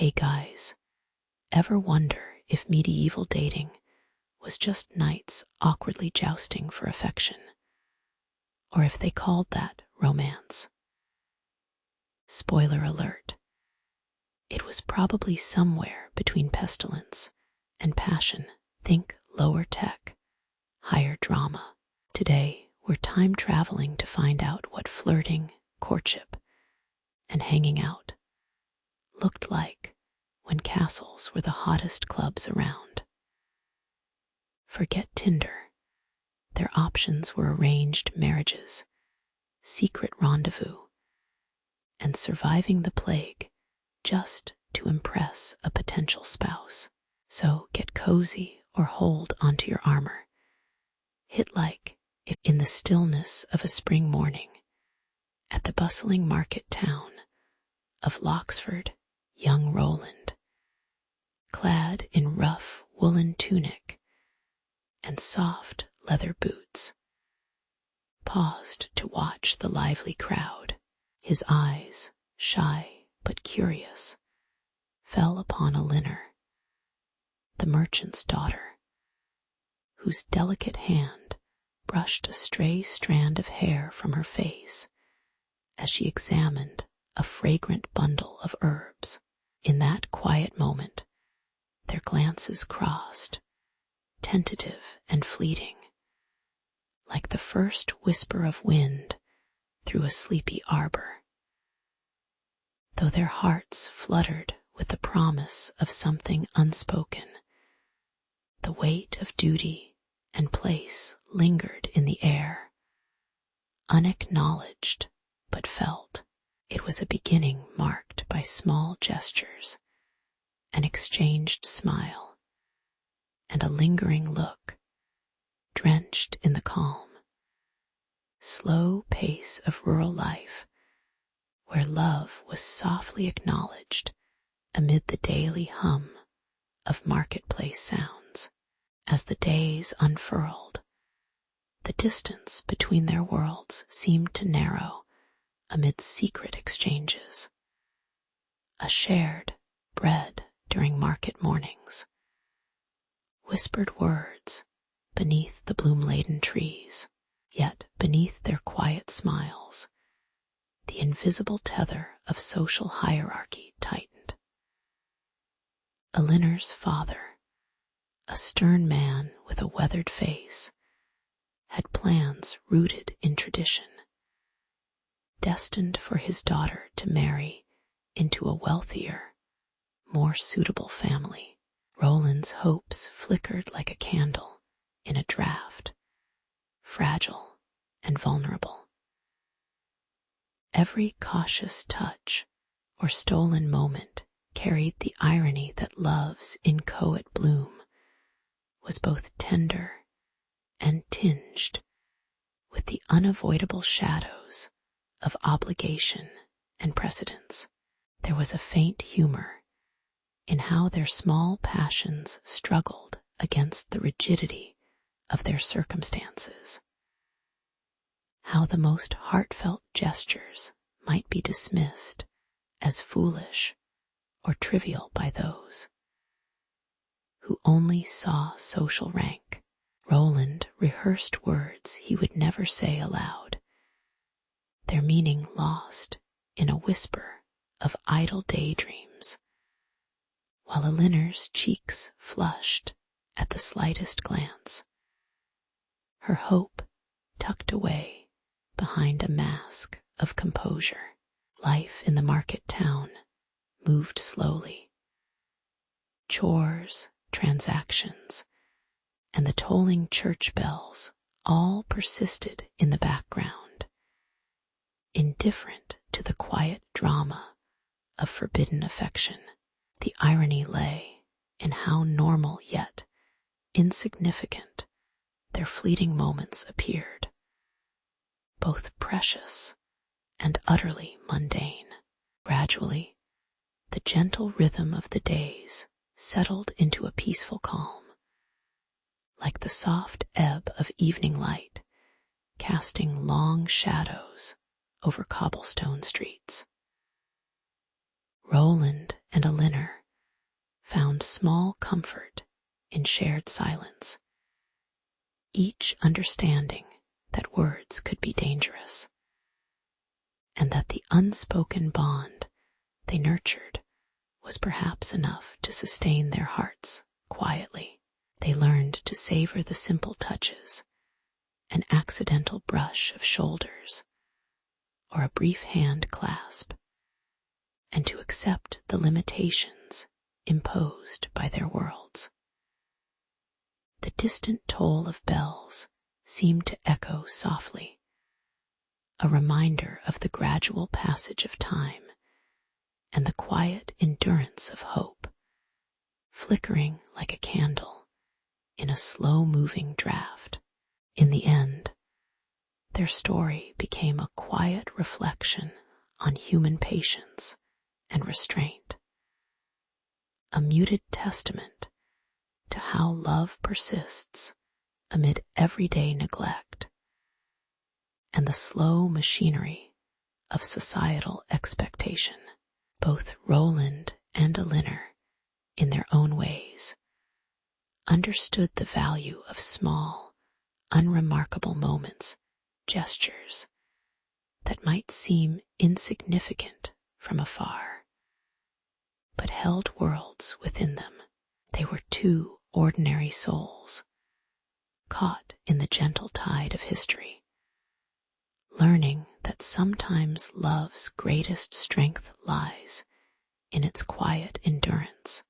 Hey guys, ever wonder if medieval dating was just knights awkwardly jousting for affection, or if they called that romance? Spoiler alert, it was probably somewhere between pestilence and passion. Think lower tech, higher drama. Today, we're time traveling to find out what flirting, courtship, and hanging out looked like when castles were the hottest clubs around. Forget Tinder. Their options were arranged marriages, secret rendezvous, and surviving the plague just to impress a potential spouse. So get cozy or hold onto your armor. Hit like if in the stillness of a spring morning at the bustling market town of Loxford, young Roland, clad in rough woolen tunic and soft leather boots, paused to watch the lively crowd. His eyes, shy but curious, fell upon Elinor, the merchant's daughter, whose delicate hand brushed a stray strand of hair from her face as she examined a fragrant bundle of herbs. In that quiet moment, their glances crossed, tentative and fleeting, like the first whisper of wind through a sleepy arbor. Though their hearts fluttered with the promise of something unspoken, the weight of duty and place lingered in the air, unacknowledged but felt. It was a beginning marked by small gestures, an exchanged smile, and a lingering look, drenched in the calm, slow pace of rural life, where love was softly acknowledged amid the daily hum of marketplace sounds. As the days unfurled, the distance between their worlds seemed to narrow amid secret exchanges. A shared bread during market mornings, whispered words beneath the bloom-laden trees, yet beneath their quiet smiles, the invisible tether of social hierarchy tightened. Elinor's father, a stern man with a weathered face, had plans rooted in tradition, destined for his daughter to marry into a wealthier, more suitable family. Roland's hopes flickered like a candle in a draught, fragile and vulnerable. Every cautious touch or stolen moment carried the irony that love's inchoate bloom was both tender and tinged with the unavoidable shadows of obligation and precedence. There was a faint humor in how their small passions struggled against the rigidity of their circumstances, how the most heartfelt gestures might be dismissed as foolish or trivial by those who only saw social rank. Roland rehearsed words he would never say aloud, their meaning lost in a whisper of idle daydreams, while Elinor's cheeks flushed at the slightest glance, her hope tucked away behind a mask of composure. Life in the market town moved slowly. Chores, transactions, and the tolling church bells all persisted in the background, indifferent to the quiet drama of forbidden affection. The irony lay in how normal yet insignificant their fleeting moments appeared, both precious and utterly mundane. Gradually, the gentle rhythm of the days settled into a peaceful calm, like the soft ebb of evening light casting long shadows over cobblestone streets. Roland and Elinor comfort in shared silence, each understanding that words could be dangerous, and that the unspoken bond they nurtured was perhaps enough to sustain their hearts quietly. They learned to savor the simple touches, an accidental brush of shoulders, or a brief hand clasp, and to accept the limitations imposed by their worlds. The distant toll of bells seemed to echo softly, a reminder of the gradual passage of time and the quiet endurance of hope, flickering like a candle in a slow-moving draught. In the end, their story became a quiet reflection on human patience and restraint, a muted testament to how love persists amid everyday neglect and the slow machinery of societal expectation. Both Roland and Elinor, in their own ways, understood the value of small, unremarkable moments, gestures that might seem insignificant from afar, but held worlds within them. They were two ordinary souls, caught in the gentle tide of history, learning that sometimes love's greatest strength lies in its quiet endurance,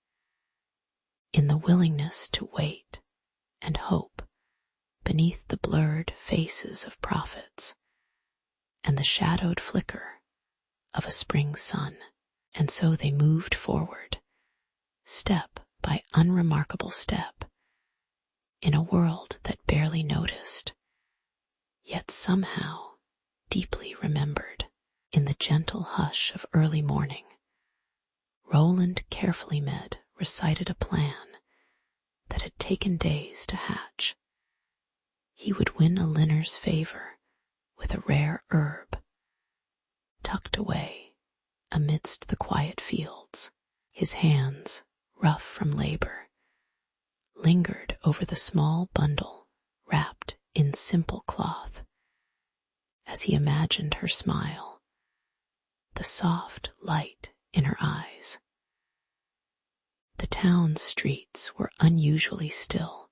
in the willingness to wait and hope beneath the blurred faces of prophets and the shadowed flicker of a spring sun. And so they moved forward, step by unremarkable step, in a world that barely noticed, yet somehow deeply remembered. In the gentle hush of early morning, Roland carefully recited a plan that had taken days to hatch. He would win Elinor's favor with a rare herb, tucked away amidst the quiet fields. His hands, rough from labor, lingered over the small bundle wrapped in simple cloth, as he imagined her smile, the soft light in her eyes. The town's streets were unusually still,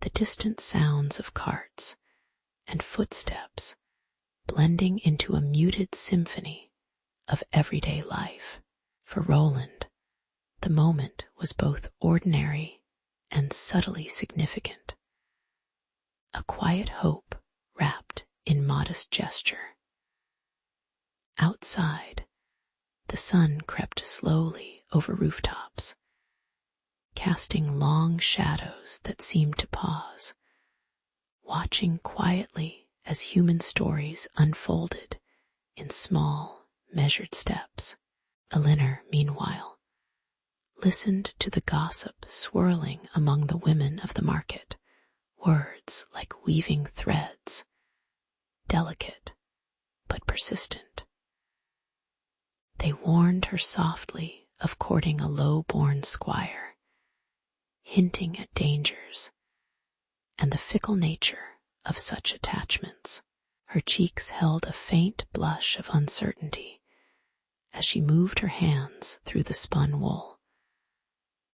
the distant sounds of carts and footsteps blending into a muted symphony of everyday life. For Roland, the moment was both ordinary and subtly significant, a quiet hope wrapped in modest gesture. Outside, the sun crept slowly over rooftops, casting long shadows that seemed to pause, watching quietly as human stories unfolded in small, measured steps. Elinor, meanwhile, listened to the gossip swirling among the women of the market, words like weaving threads, delicate but persistent. They warned her softly of courting a low-born squire, hinting at dangers and the fickle nature of such attachments. Her cheeks held a faint blush of uncertainty as she moved her hands through the spun wool,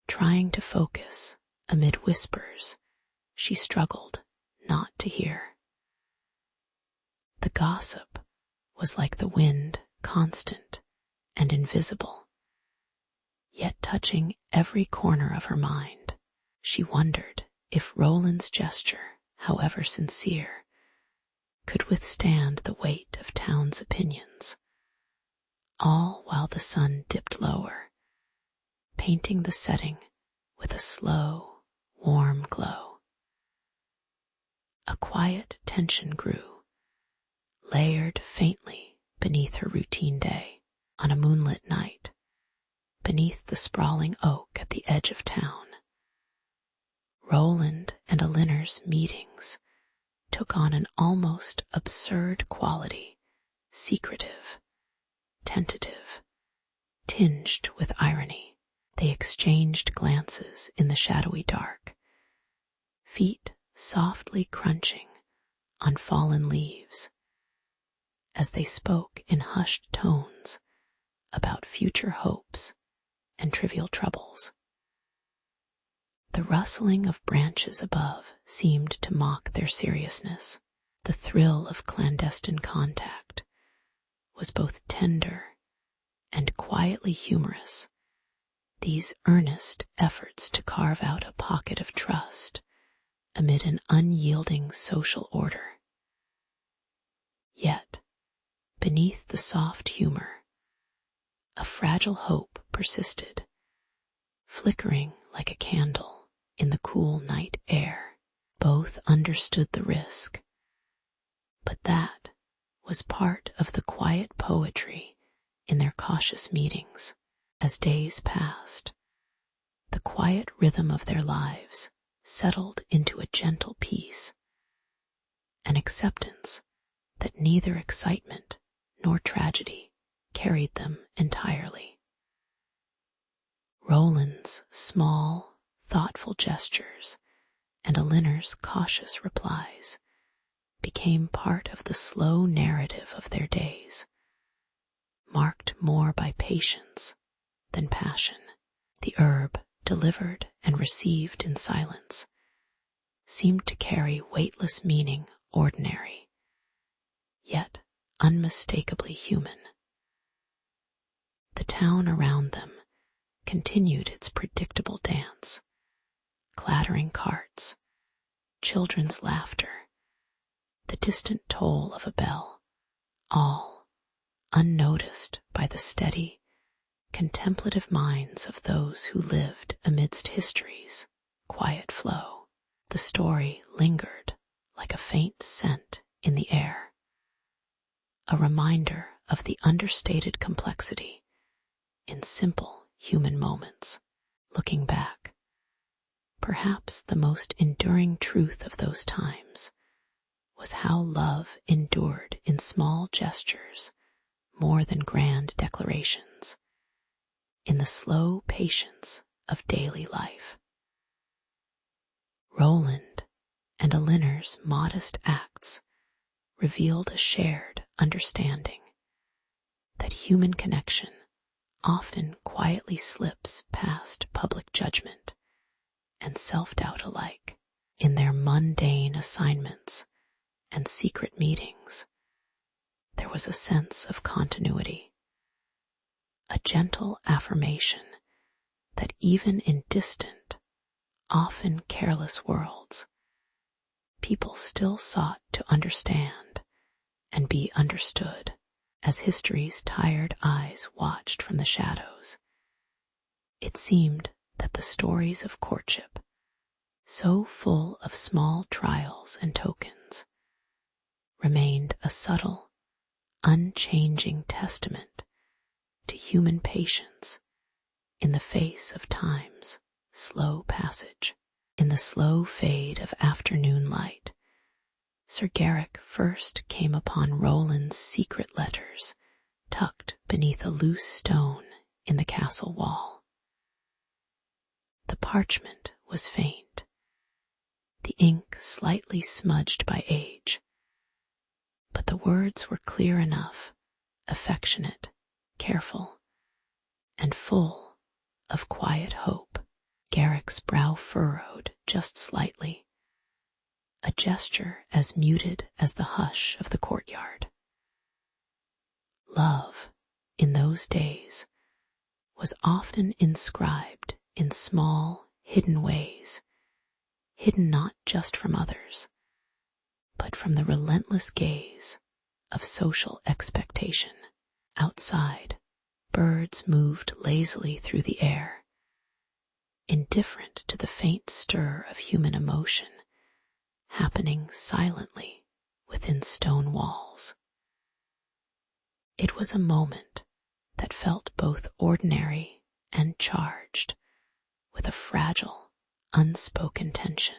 trying to focus amid whispers she struggled not to hear. The gossip was like the wind, constant and invisible, yet touching every corner of her mind. She wondered if Roland's gesture, however sincere, could withstand the weight of town's opinions, all while the sun dipped lower, painting the setting with a slow, warm glow. A quiet tension grew, layered faintly beneath her routine day. On a moonlit night, beneath the sprawling oak at the edge of town, Roland and Elinor's meetings took on an almost absurd quality, secretive, tentative, tinged with irony. They exchanged glances in the shadowy dark, feet softly crunching on fallen leaves, as they spoke in hushed tones about future hopes and trivial troubles. The rustling of branches above seemed to mock their seriousness. The thrill of clandestine contact was both tender and quietly humorous, these earnest efforts to carve out a pocket of trust amid an unyielding social order. Yet, beneath the soft humor, a fragile hope persisted, flickering like a candle in the cool night air. Both understood the risk, but that was part of the quiet poetry in their cautious meetings. As days passed, the quiet rhythm of their lives settled into a gentle peace, an acceptance that neither excitement nor tragedy carried them entirely. Roland's small, thoughtful gestures and Elinor's cautious replies became part of the slow narrative of their days, marked more by patience than passion. The herb, delivered and received in silence, seemed to carry weightless meaning, ordinary, yet unmistakably human. The town around them continued its predictable dance, clattering carts, children's laughter, the distant toll of a bell, all unnoticed by the steady, contemplative minds of those who lived amidst history's quiet flow. The story lingered like a faint scent in the air, a reminder of the understated complexity in simple human moments. Looking back, perhaps the most enduring truth of those times was how love endured in small gestures more than grand declarations, in the slow patience of daily life. Roland and Elinor's modest acts revealed a shared understanding that human connection often quietly slips past public judgment and self-doubt alike. In their mundane assignments and secret meetings, there was a sense of continuity, a gentle affirmation that even in distant, often careless worlds, people still sought to understand and be understood. As history's tired eyes watched from the shadows, it seemed that the stories of courtship, so full of small trials and tokens, remained a subtle, unchanging testament to human patience in the face of time's slow passage. In the slow fade of afternoon light, Sir Garrick first came upon Roland's secret letters tucked beneath a loose stone in the castle wall. The parchment was faint, the ink slightly smudged by age, but the words were clear enough, affectionate, careful, and full of quiet hope. Garrick's brow furrowed just slightly, a gesture as muted as the hush of the courtyard. Love, in those days, was often inscribed in small, hidden ways, hidden not just from others, but from the relentless gaze of social expectation. Outside, birds moved lazily through the air, indifferent to the faint stir of human emotion happening silently within stone walls. It was a moment that felt both ordinary and charged with a fragile, unspoken tension.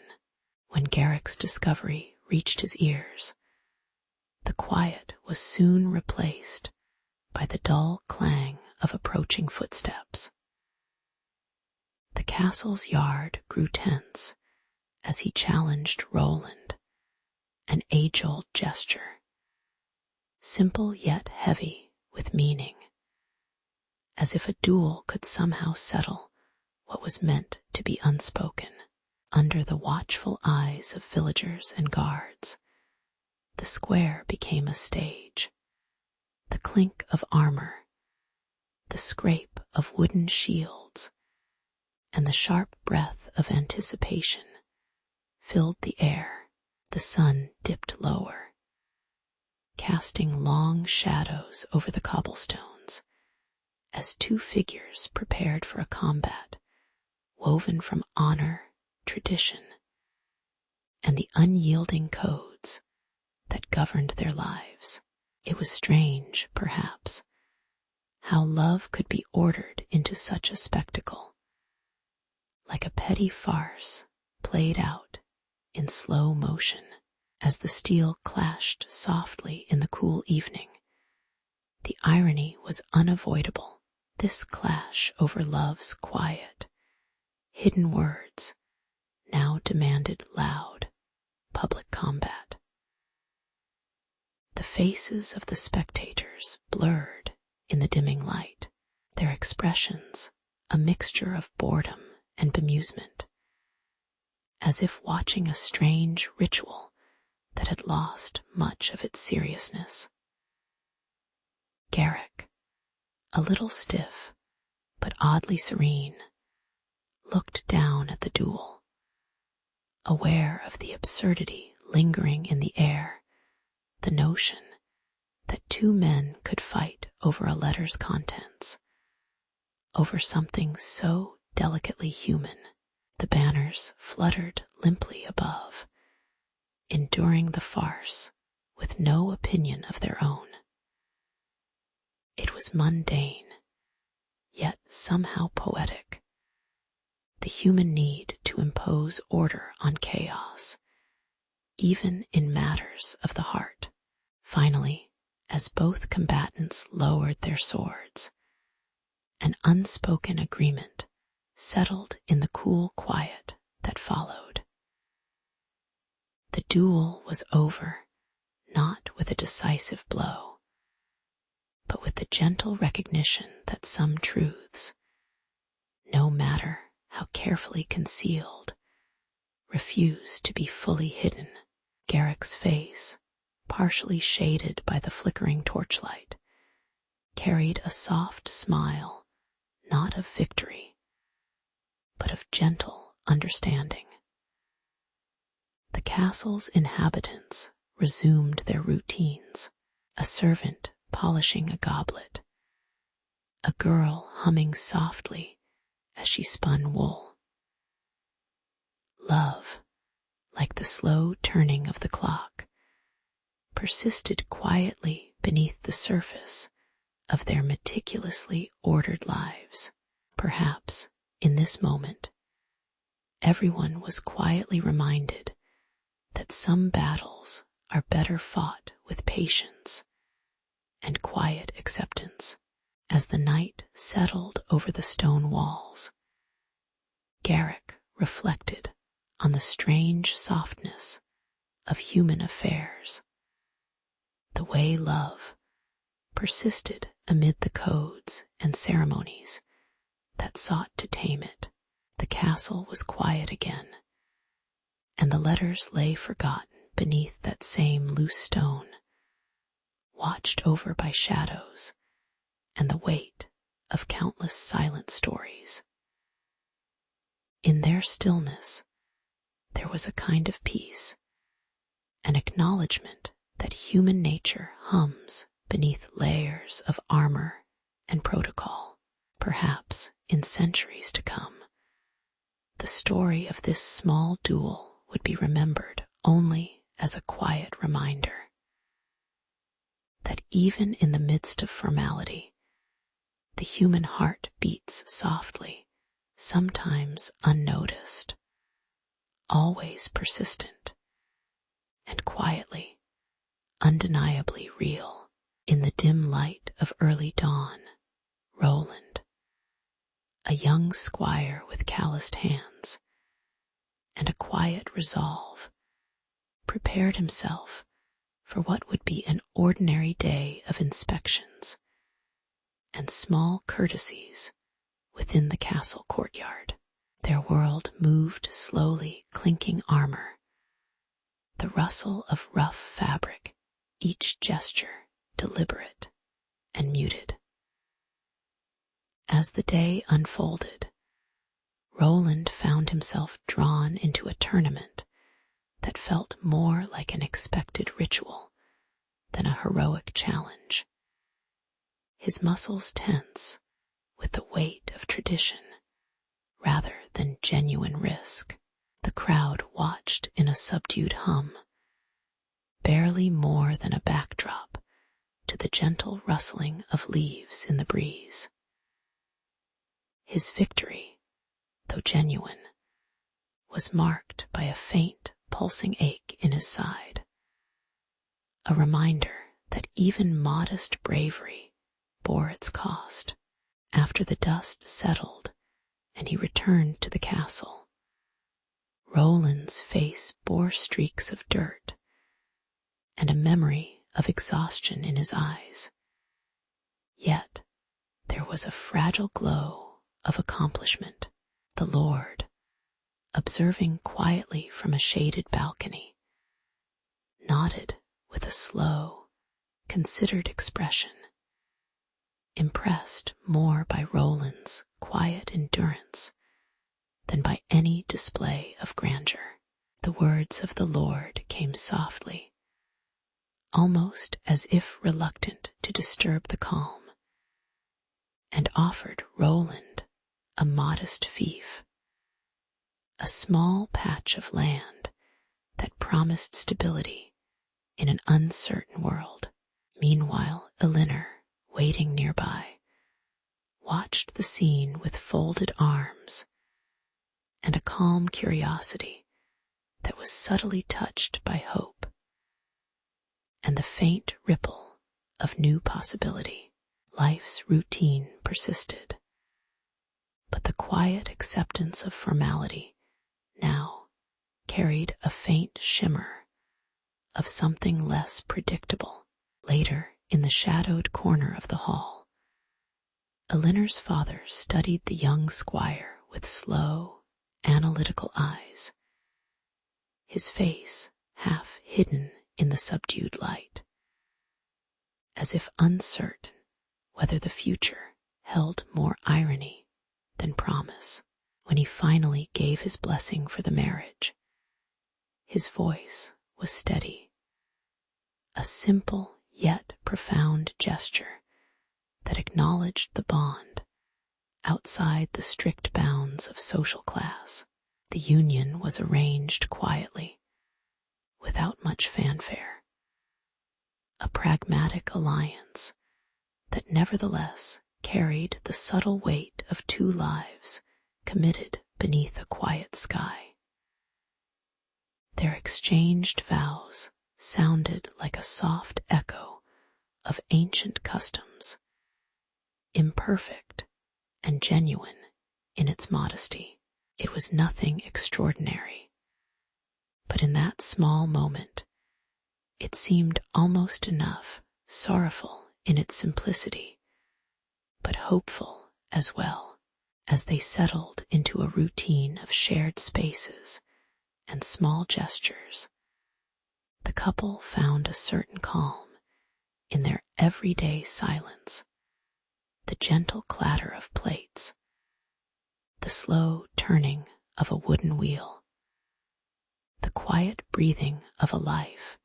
When Garrick's discovery reached his ears, the quiet was soon replaced by the dull clang of approaching footsteps. castle's yard grew tense as he challenged Roland, an age-old gesture, simple yet heavy with meaning, as if a duel could somehow settle what was meant to be unspoken. Under the watchful eyes of villagers and guards, the square became a stage. The clink of armor, the scrape of wooden shields, and the sharp breath of anticipation filled the air. The sun dipped lower, casting long shadows over the cobblestones as two figures prepared for a combat woven from honor, tradition, and the unyielding codes that governed their lives. It was strange, perhaps, how love could be ordered into such a spectacle, like a petty farce played out in slow motion. As the steel clashed softly in the cool evening, the irony was unavoidable. This clash over love's quiet, hidden words now demanded loud, public combat. The faces of the spectators blurred in the dimming light, their expressions a mixture of boredom and bemusement, as if watching a strange ritual that had lost much of its seriousness. Garrick, a little stiff but oddly serene, looked down at the duel, aware of the absurdity lingering in the air, the notion that two men could fight over a letter's contents, over something so delicately human. The banners fluttered limply above, enduring the farce with no opinion of their own. It was mundane, yet somehow poetic, the human need to impose order on chaos, even in matters of the heart. Finally, as both combatants lowered their swords, an unspoken agreement settled in the cool quiet that followed. The duel was over, not with a decisive blow, but with the gentle recognition that some truths, no matter how carefully concealed, refuse to be fully hidden. Garrick's face, partially shaded by the flickering torchlight, carried a soft smile, not of victory, but of gentle understanding. The castle's inhabitants resumed their routines, a servant polishing a goblet, a girl humming softly as she spun wool. Love, like the slow turning of the clock, persisted quietly beneath the surface of their meticulously ordered lives. Perhaps, in this moment, everyone was quietly reminded that some battles are better fought with patience and quiet acceptance. As the night settled over the stone walls, Garrick reflected on the strange softness of human affairs, the way love persisted amid the codes and ceremonies that sought to tame it. The castle was quiet again, and the letters lay forgotten beneath that same loose stone, watched over by shadows and the weight of countless silent stories. In their stillness, there was a kind of peace, an acknowledgement that human nature hums beneath layers of armor and protocol. Perhaps, in centuries to come, the story of this small duel would be remembered only as a quiet reminder that even in the midst of formality, the human heart beats softly, sometimes unnoticed, always persistent, and quietly, undeniably real. In the dim light of early dawn, Roland, a young squire with calloused hands and a quiet resolve prepared himself for what would be an ordinary day of inspections and small courtesies within the castle courtyard. Their world moved slowly, clinking armor, the rustle of rough fabric, each gesture deliberate and muted. As the day unfolded, Roland found himself drawn into a tournament that felt more like an expected ritual than a heroic challenge. His muscles tense with the weight of tradition rather than genuine risk. The crowd watched in a subdued hum, barely more than a backdrop to the gentle rustling of leaves in the breeze. His victory, though genuine, was marked by a faint, pulsing ache in his side, a reminder that even modest bravery bore its cost. After the dust settled and he returned to the castle, Roland's face bore streaks of dirt and a memory of exhaustion in his eyes. Yet there was a fragile glow of accomplishment. The Lord, observing quietly from a shaded balcony, nodded with a slow, considered expression, impressed more by Roland's quiet endurance than by any display of grandeur. The words of the Lord came softly, almost as if reluctant to disturb the calm, and offered Roland a modest fief, a small patch of land that promised stability in an uncertain world. Meanwhile, Elinor, waiting nearby, watched the scene with folded arms and a calm curiosity that was subtly touched by hope and the faint ripple of new possibility. Life's routine persisted, but the quiet acceptance of formality now carried a faint shimmer of something less predictable. Later, in the shadowed corner of the hall, Elinor's father studied the young squire with slow, analytical eyes, his face half hidden in the subdued light, as if uncertain whether the future held more irony than promise. When he finally gave his blessing for the marriage, his voice was steady, a simple yet profound gesture that acknowledged the bond outside the strict bounds of social class. The union was arranged quietly, without much fanfare, a pragmatic alliance that nevertheless carried the subtle weight of two lives committed beneath a quiet sky. Their exchanged vows sounded like a soft echo of ancient customs, imperfect and genuine in its modesty. It was nothing extraordinary, but in that small moment it seemed almost enough, sorrowful in its simplicity, but hopeful as well. As they settled into a routine of shared spaces and small gestures, the couple found a certain calm in their everyday silence, the gentle clatter of plates, the slow turning of a wooden wheel, the quiet breathing of a life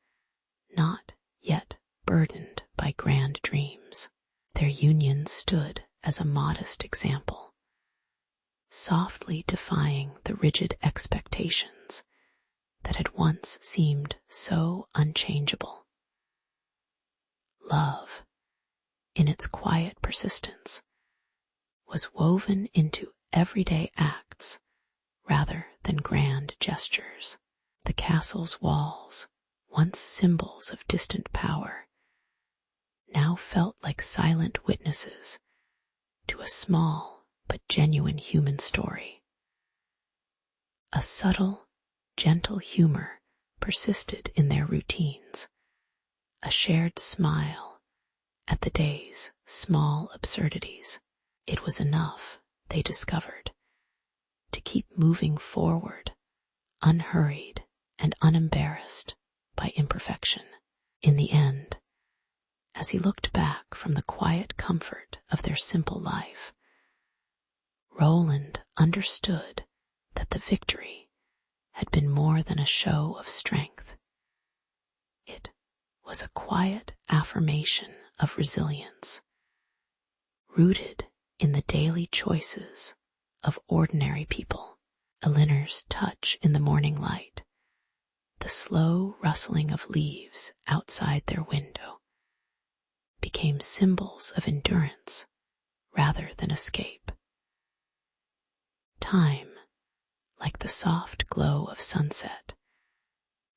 not yet burdened by grand dreams. Their union stood as a modest example, softly defying the rigid expectations that had once seemed so unchangeable. Love, in its quiet persistence, was woven into everyday acts rather than grand gestures. The castle's walls, once symbols of distant power, now felt like silent witnesses to a small but genuine human story. A subtle, gentle humor persisted in their routines, a shared smile at the day's small absurdities. It was enough, they discovered, to keep moving forward, unhurried and unembarrassed by imperfection. In the end, as he looked back from the quiet comfort of their simple life, Roland understood that the victory had been more than a show of strength. It was a quiet affirmation of resilience, rooted in the daily choices of ordinary people. Elinor's touch in the morning light, the slow rustling of leaves outside their window, became symbols of endurance rather than escape. Time, like the soft glow of sunset,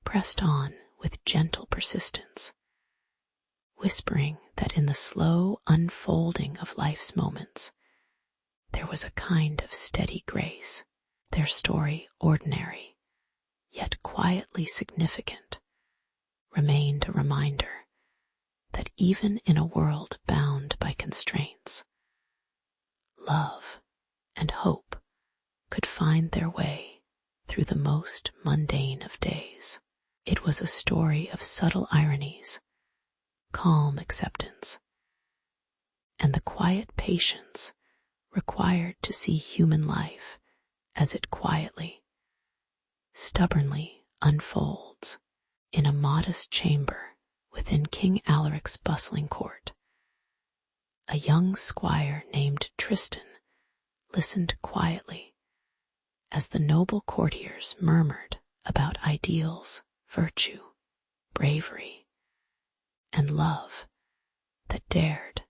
pressed on with gentle persistence, whispering that in the slow unfolding of life's moments, there was a kind of steady grace. Their story, ordinary, yet quietly significant, remained a reminder that even in a world bound by constraints, love and hope could find their way through the most mundane of days. It was a story of subtle ironies, calm acceptance, and the quiet patience required to see human life as it quietly, stubbornly unfolds. In a modest chamber within King Alaric's bustling court, a young squire named Tristan listened quietly as the noble courtiers murmured about ideals, virtue, bravery, and love that dared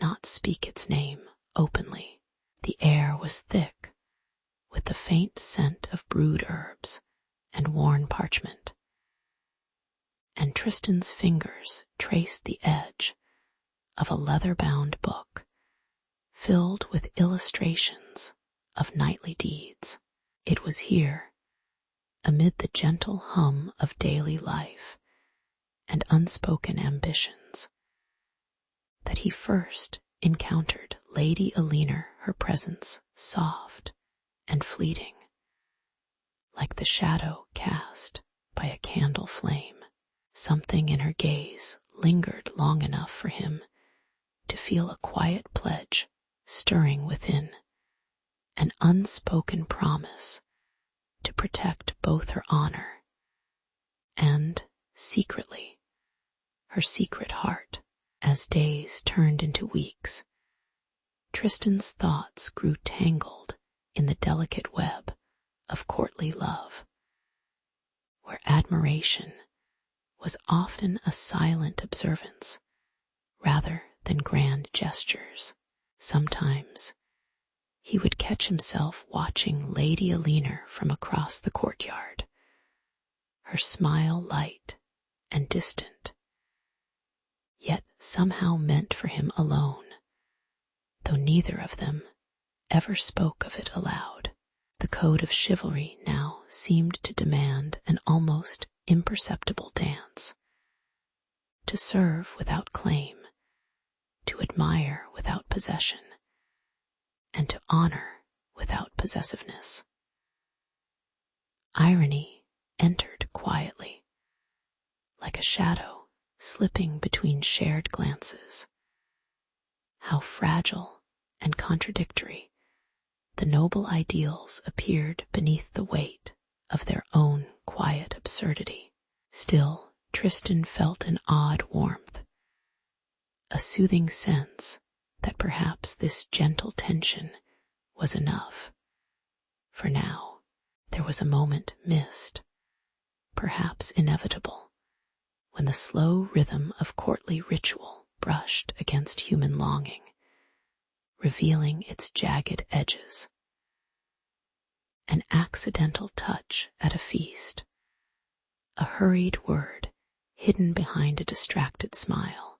not speak its name openly. The air was thick with the faint scent of brewed herbs and worn parchment, and Tristan's fingers traced the edge of a leather-bound book filled with illustrations of knightly deeds. It was here, amid the gentle hum of daily life and unspoken ambitions, that he first encountered Lady Elinor, her presence soft and fleeting, like the shadow cast by a candle flame. Something in her gaze lingered long enough for him to feel a quiet pledge stirring within, an unspoken promise to protect both her honor and, secretly, her secret heart. As days turned into weeks, Tristan's thoughts grew tangled in the delicate web of courtly love, where admiration was often a silent observance rather than grand gestures. Sometimes he would catch himself watching Lady Elinor from across the courtyard, her smile light and distant, yet somehow meant for him alone, though neither of them ever spoke of it aloud. The code of chivalry now seemed to demand an almost imperceptible dance, to serve without claim, to admire without possession, and to honor without possessiveness. Irony entered quietly, like a shadow slipping between shared glances. How fragile and contradictory the noble ideals appeared beneath the weight of their own quiet absurdity. Still, Tristan felt an odd warmth, a soothing sense that perhaps this gentle tension was enough. For now, there was a moment missed, perhaps inevitable, when the slow rhythm of courtly ritual brushed against human longing, revealing its jagged edges. An accidental touch at a feast, a hurried word hidden behind a distracted smile,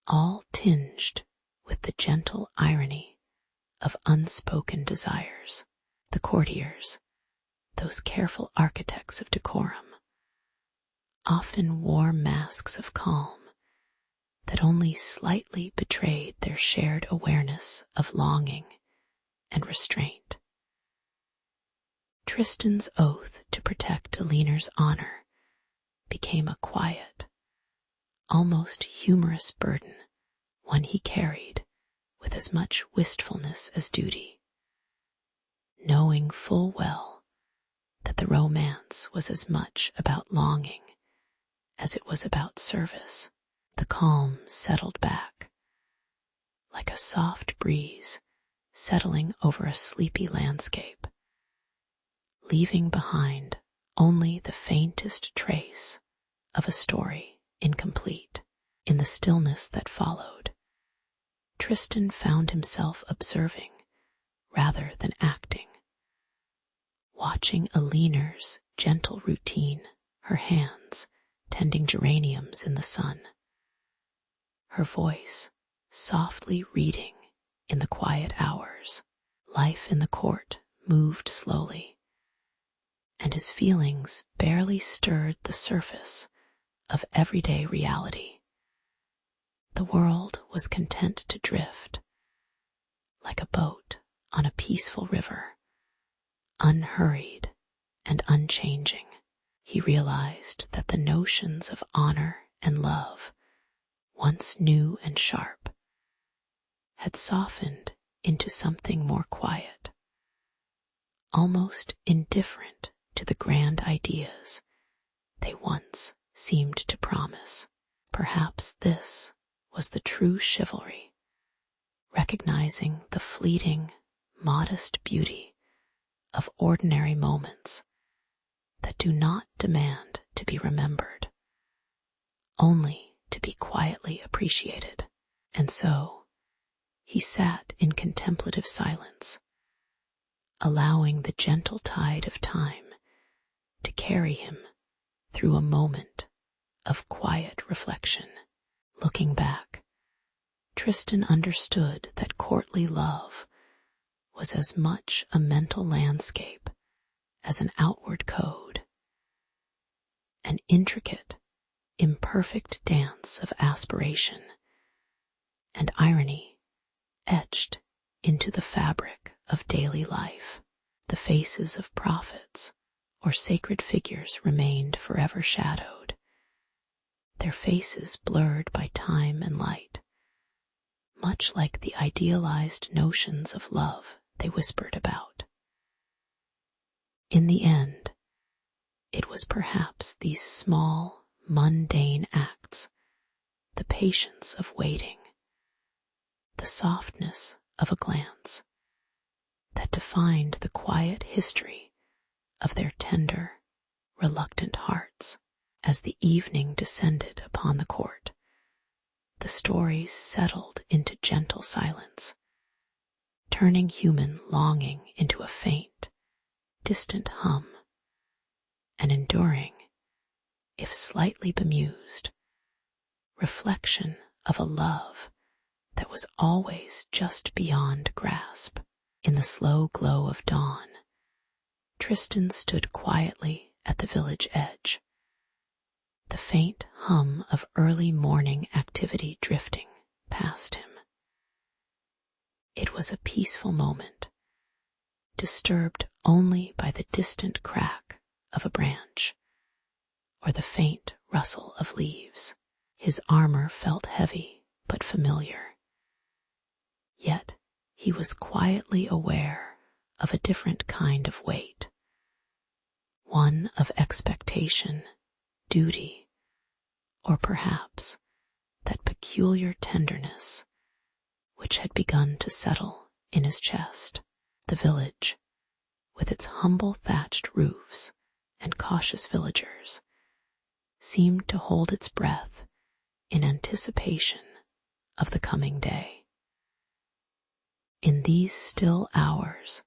all tinged with the gentle irony of unspoken desires. The courtiers, those careful architects of decorum, often wore masks of calm that only slightly betrayed their shared awareness of longing and restraint. Tristan's oath to protect Aliner's honor became a quiet, almost humorous burden, one he carried with as much wistfulness as duty, knowing full well that the romance was as much about longing as it was about service. The calm settled back, like a soft breeze settling over a sleepy landscape, leaving behind only the faintest trace of a story incomplete. In the stillness that followed, Tristan found himself observing rather than acting, watching Aliner's gentle routine, her hands tending geraniums in the sun, her voice softly reading in the quiet hours. Life in the court moved slowly, and his feelings barely stirred the surface of everyday reality. The world was content to drift, like a boat on a peaceful river, unhurried and unchanging. He realized that the notions of honor and love, once new and sharp, had softened into something more quiet, almost indifferent to the grand ideas they once seemed to promise. Perhaps this was the true chivalry, recognizing the fleeting, modest beauty of ordinary moments that do not demand to be remembered, only to be quietly appreciated. And so he sat in contemplative silence, allowing the gentle tide of time to carry him through a moment of quiet reflection. Looking back, Tristan understood that courtly love was as much a mental landscape as an outward code, an intricate, imperfect dance of aspiration and irony etched into the fabric of daily life. The faces of prophets or sacred figures remained forever shadowed, their faces blurred by time and light, much like the idealized notions of love they whispered about. In the end, it was perhaps these small, mundane acts, the patience of waiting, the softness of a glance, that defined the quiet history of their tender, reluctant hearts. As the evening descended upon the court, the stories settled into gentle silence, turning human longing into a faint, distant hum, an enduring, if slightly bemused, reflection of a love that was always just beyond grasp. In the slow glow of dawn, Tristan stood quietly at the village edge, the faint hum of early morning activity drifting past him. It was a peaceful moment, disturbed only by the distant crack of a branch or the faint rustle of leaves. His armor felt heavy but familiar, yet he was quietly aware of a different kind of weight, one of expectation, duty, or perhaps that peculiar tenderness which had begun to settle in his chest. The village, with its humble thatched roofs and cautious villagers, seemed to hold its breath in anticipation of the coming day. In these still hours,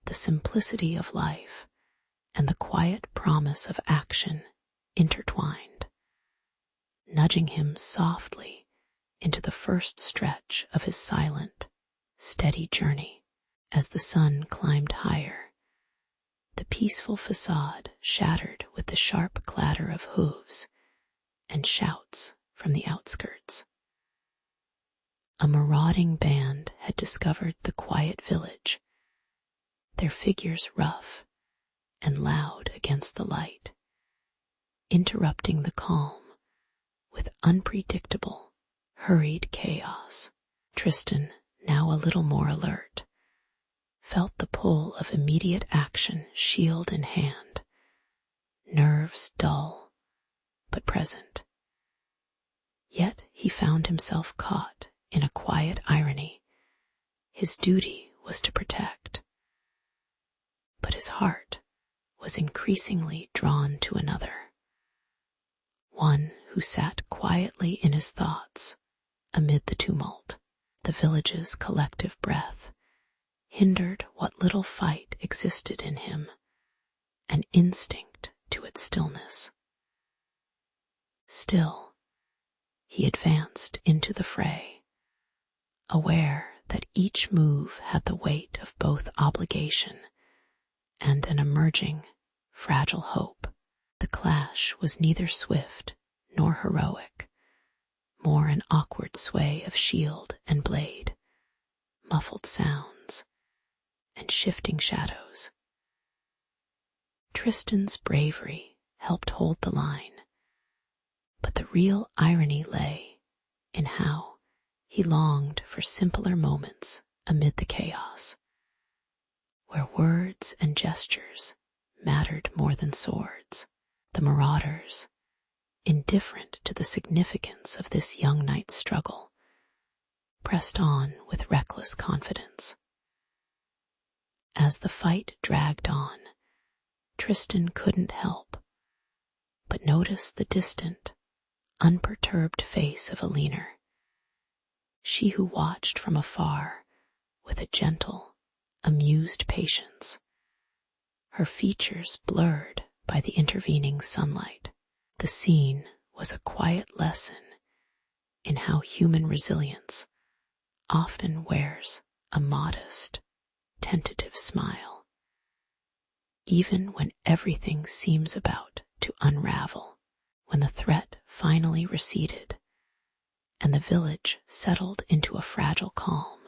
the simplicity of life and the quiet promise of action intertwined, nudging him softly into the first stretch of his silent, steady journey. As the sun climbed higher, the peaceful facade shattered with the sharp clatter of hooves and shouts from the outskirts. A marauding band had discovered the quiet village, their figures rough and loud against the light, interrupting the calm with unpredictable, hurried chaos. Tristan, now a little more alert, felt the pull of immediate action, shield in hand, nerves dull but present. Yet he found himself caught in a quiet irony. His duty was to protect, but his heart was increasingly drawn to another, one who sat quietly in his thoughts amid the tumult. The village's collective breath hindered what little fight existed in him, an instinct to its stillness. Still, he advanced into the fray, aware that each move had the weight of both obligation and an emerging, fragile hope. The clash was neither swift nor heroic, more an awkward sway of shield and blade, muffled sounds, and shifting shadows. Tristan's bravery helped hold the line, but the real irony lay in how he longed for simpler moments amid the chaos, where words and gestures mattered more than swords. The marauders, indifferent to the significance of this young knight's struggle, pressed on with reckless confidence. As the fight dragged on, Tristan couldn't help but notice the distant, unperturbed face of Alina, she who watched from afar with a gentle, amused patience, her features blurred by the intervening sunlight. The scene was a quiet lesson in how human resilience often wears a modest, tentative smile, even when everything seems about to unravel. When the threat finally receded and the village settled into a fragile calm,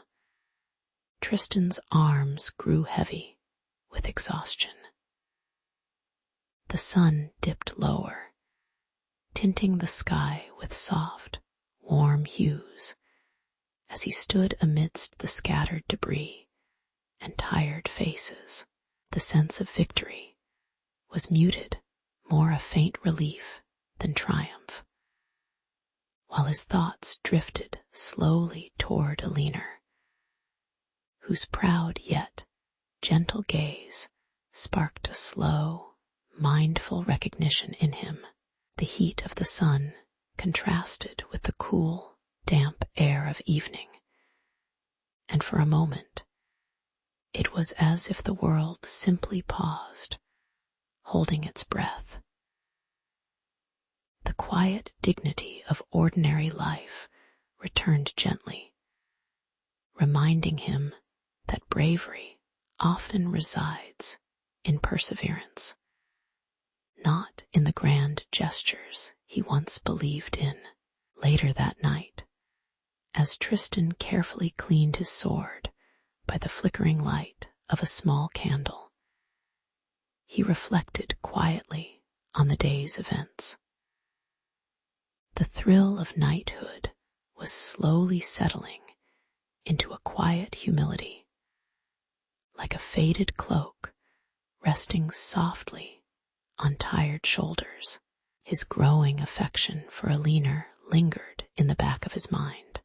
Tristan's arms grew heavy with exhaustion. The sun dipped lower, tinting the sky with soft, warm hues as he stood amidst the scattered debris and tired faces. The sense of victory was muted, more a faint relief than triumph, while his thoughts drifted slowly toward Alina, whose proud yet gentle gaze sparked a slow, mindful recognition in him. The heat of the sun contrasted with the cool, damp air of evening, and for a moment it was as if the world simply paused, holding its breath. The quiet dignity of ordinary life returned gently, reminding him that bravery often resides in perseverance, not in the grand gestures he once believed in. Later that night, as Tristan carefully cleaned his sword by the flickering light of a small candle, he reflected quietly on the day's events. The thrill of knighthood was slowly settling into a quiet humility, like a faded cloak resting softly on tired shoulders. His growing affection for Alina lingered in the back of his mind,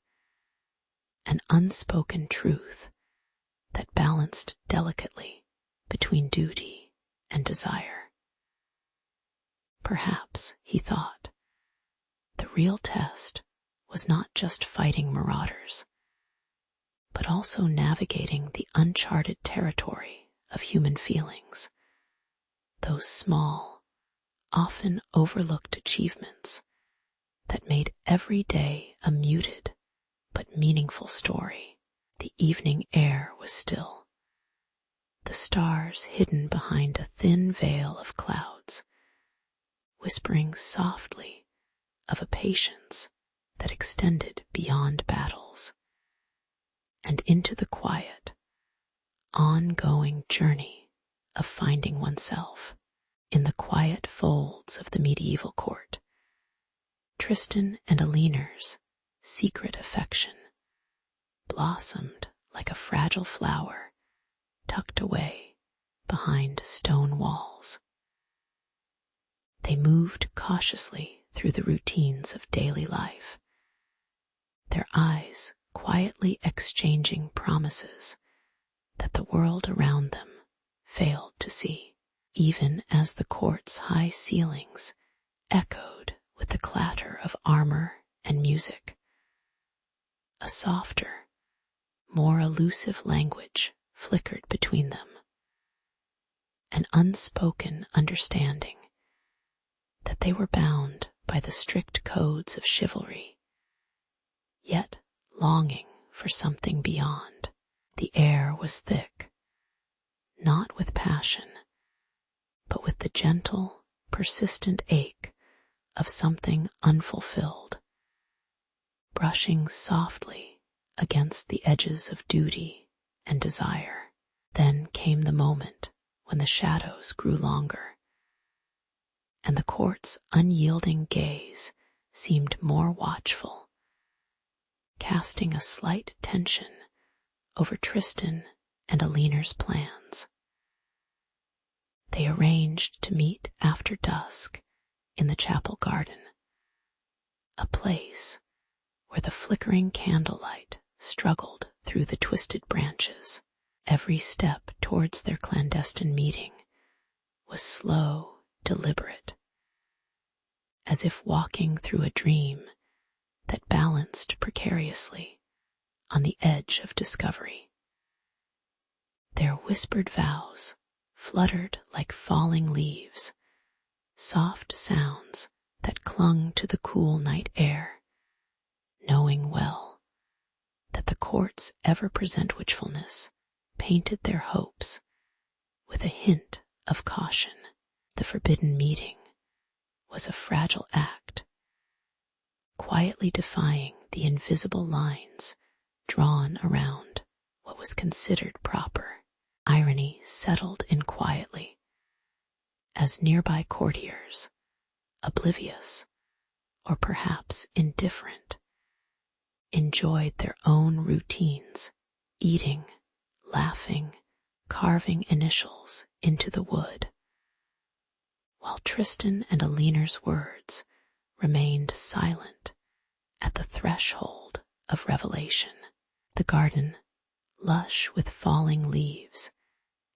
an unspoken truth that balanced delicately between duty and desire. Perhaps, he thought, the real test was not just fighting marauders, but also navigating the uncharted territory of human feelings, those small, often overlooked achievements that made every day a muted but meaningful story. The evening air was still, the stars hidden behind a thin veil of clouds, whispering softly of a patience that extended beyond battles and into the quiet, ongoing journey of finding oneself. In the quiet folds of the medieval court, Tristan and Aliner's secret affection blossomed like a fragile flower tucked away behind stone walls. They moved cautiously through the routines of daily life, their eyes quietly exchanging promises that the world around them failed to see, even as the court's high ceilings echoed with the clatter of armor and music. A softer, more elusive language flickered between them, an unspoken understanding that they were bound by the strict codes of chivalry, yet longing for something beyond. The air was thick, not with passion, but with the gentle, persistent ache of something unfulfilled, brushing softly against the edges of duty and desire. Then came the moment when the shadows grew longer, and the court's unyielding gaze seemed more watchful, casting a slight tension over Tristan and Aliner's plans. They arranged to meet after dusk in the chapel garden, a place where the flickering candlelight struggled through the twisted branches. Every step towards their clandestine meeting was slow, deliberate, as if walking through a dream that balanced precariously on the edge of discovery. Their whispered vows fluttered like falling leaves, soft sounds that clung to the cool night air, knowing well that the court's ever-present watchfulness painted their hopes with a hint of caution. The forbidden meeting was a fragile act, quietly defying the invisible lines drawn around what was considered proper. Irony settled in quietly, as nearby courtiers, oblivious or perhaps indifferent, enjoyed their own routines, eating, laughing, carving initials into the wood, while Tristan and Aliner's words remained silent at the threshold of revelation. The garden, lush with falling leaves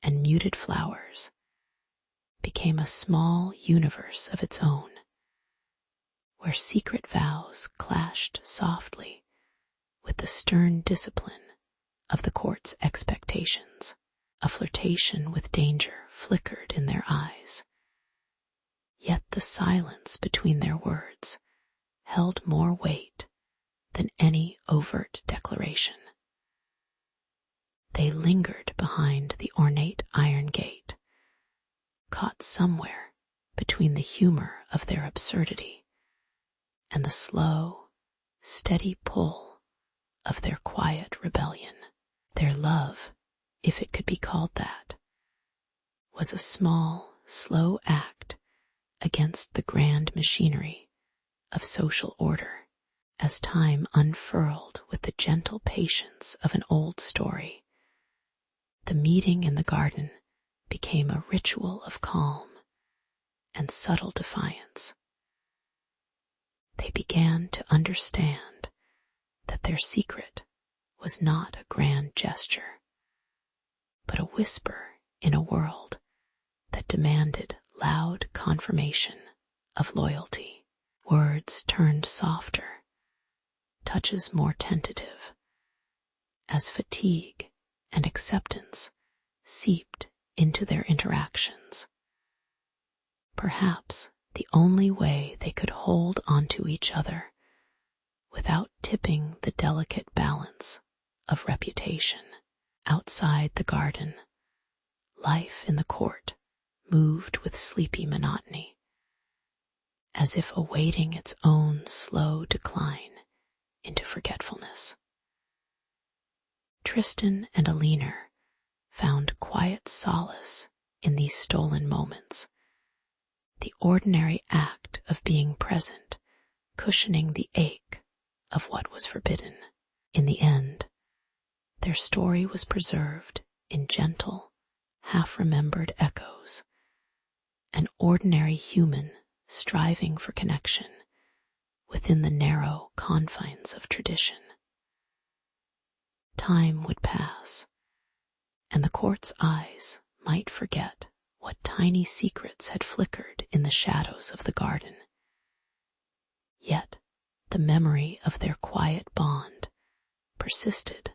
and muted flowers, became a small universe of its own, where secret vows clashed softly with the stern discipline of the court's expectations. A flirtation with danger flickered in their eyes, yet the silence between their words held more weight than any overt declaration. They lingered behind the ornate iron gate, caught somewhere between the humor of their absurdity and the slow, steady pull of their quiet rebellion. Their love, if it could be called that, was a small, slow act against the grand machinery of social order. As time unfurled with the gentle patience of an old story, the meeting in the garden became a ritual of calm and subtle defiance. They began to understand that their secret was not a grand gesture, but a whisper in a world that demanded loud confirmation of loyalty. Words turned softer, touches more tentative, as fatigue and acceptance seeped into their interactions. Perhaps the only way they could hold onto each other without tipping the delicate balance of reputation. Outside the garden, life in the court moved with sleepy monotony, as if awaiting its own slow decline into forgetfulness. Tristan and Alinor found quiet solace in these stolen moments, the ordinary act of being present cushioning the ache of what was forbidden. In the end, their story was preserved in gentle, half-remembered echoes, an ordinary human striving for connection within the narrow confines of tradition. Time would pass, and the court's eyes might forget what tiny secrets had flickered in the shadows of the garden. Yet the memory of their quiet bond persisted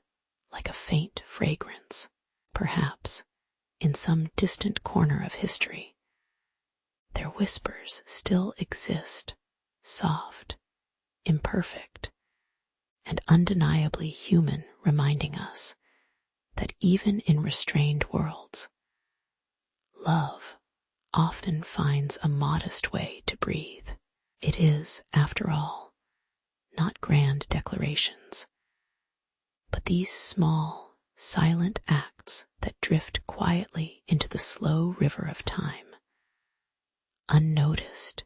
like a faint fragrance, perhaps in some distant corner of history. Their whispers still exist, soft, imperfect, and undeniably human, reminding us that even in restrained worlds, love often finds a modest way to breathe. It is, after all, not grand declarations, but these small, silent acts that drift quietly into the slow river of time, unnoticed,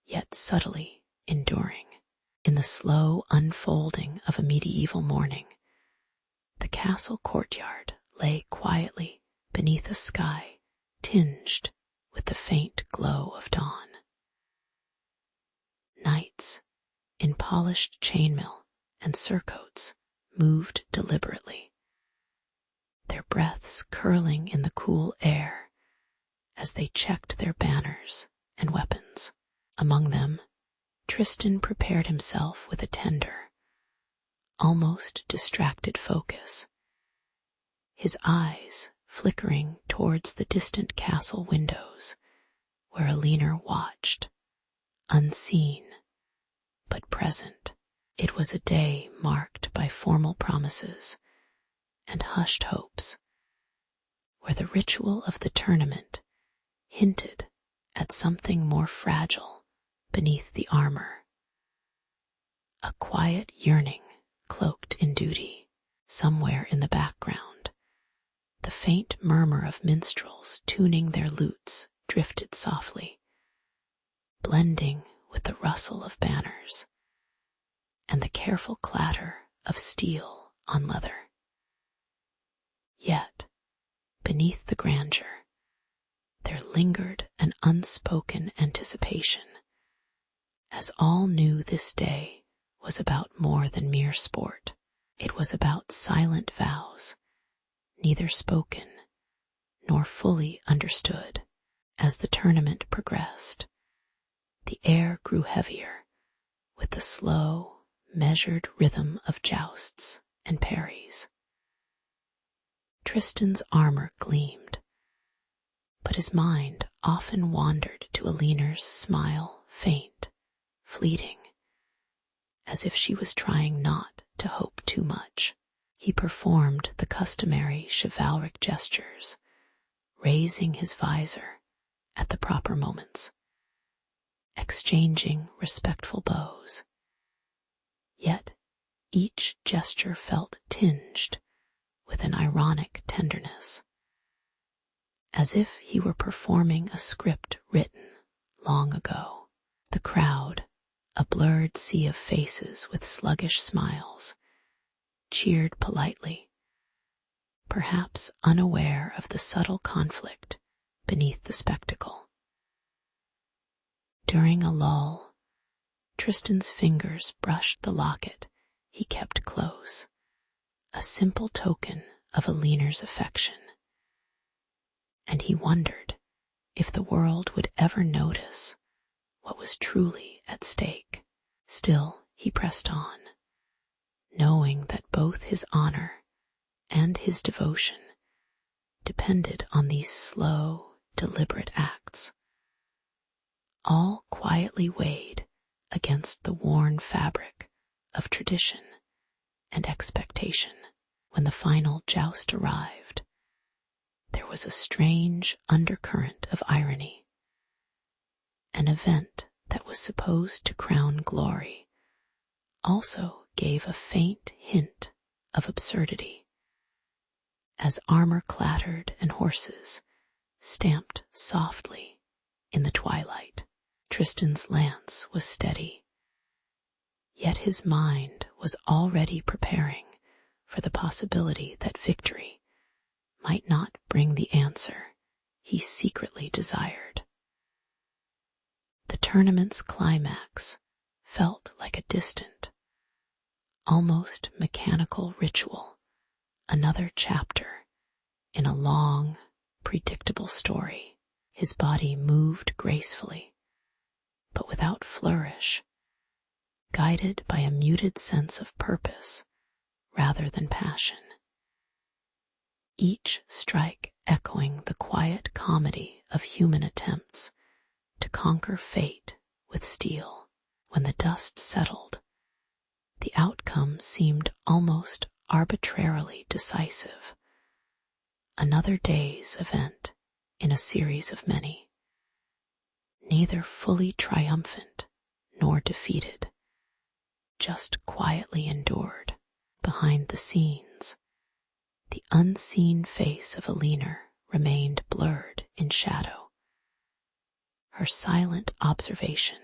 yet subtly enduring. In the slow unfolding of a medieval morning, the castle courtyard lay quietly beneath a sky tinged with the faint glow of dawn. Knights in polished chainmail and surcoats moved deliberately, their breaths curling in the cool air as they checked their banners and weapons. Among them, Tristan prepared himself with a tender, almost distracted focus, his eyes flickering towards the distant castle windows where Alinor watched, unseen but present. It was a day marked by formal promises and hushed hopes, where the ritual of the tournament hinted at something more fragile beneath the armor. A quiet yearning cloaked in duty. Somewhere in the background, the faint murmur of minstrels tuning their lutes drifted softly, blending with the rustle of banners and the careful clatter of steel on leather. Yet, beneath the grandeur, there lingered an unspoken anticipation, as all knew this day was about more than mere sport. It was about silent vows, neither spoken nor fully understood. As the tournament progressed, the air grew heavier with the slow, measured rhythm of jousts and parries. Tristan's armor gleamed, but his mind often wandered to Alinor's smile, faint, fleeting, as if she was trying not to hope too much. He performed the customary chivalric gestures, raising his visor at the proper moments, exchanging respectful bows. Yet each gesture felt tinged with an ironic tenderness, as if he were performing a script written long ago. The crowd, a blurred sea of faces with sluggish smiles, cheered politely, perhaps unaware of the subtle conflict beneath the spectacle. During a lull, Tristan's fingers brushed the locket he kept close, a simple token of Alinor's affection, and he wondered if the world would ever notice what was truly at stake. Still, he pressed on, knowing that both his honor and his devotion depended on these slow, deliberate acts, all quietly weighed against the worn fabric of tradition and expectation. When the final joust arrived, there was a strange undercurrent of irony. An event that was supposed to crown glory also gave a faint hint of absurdity. As armor clattered and horses stamped softly in the twilight, Tristan's lance was steady, yet his mind was already preparing for the possibility that victory might not bring the answer he secretly desired. The tournament's climax felt like a distant, almost mechanical ritual, another chapter in a long, predictable story. His body moved gracefully, but without flourish, guided by a muted sense of purpose rather than passion. Each strike echoing the quiet comedy of human attempts to conquer fate with steel. When the dust settled, the outcome seemed almost arbitrarily decisive. Another day's event in a series of many, neither fully triumphant nor defeated, just quietly endured. Behind the scenes, the unseen face of Alina remained blurred in shadow. Her silent observation,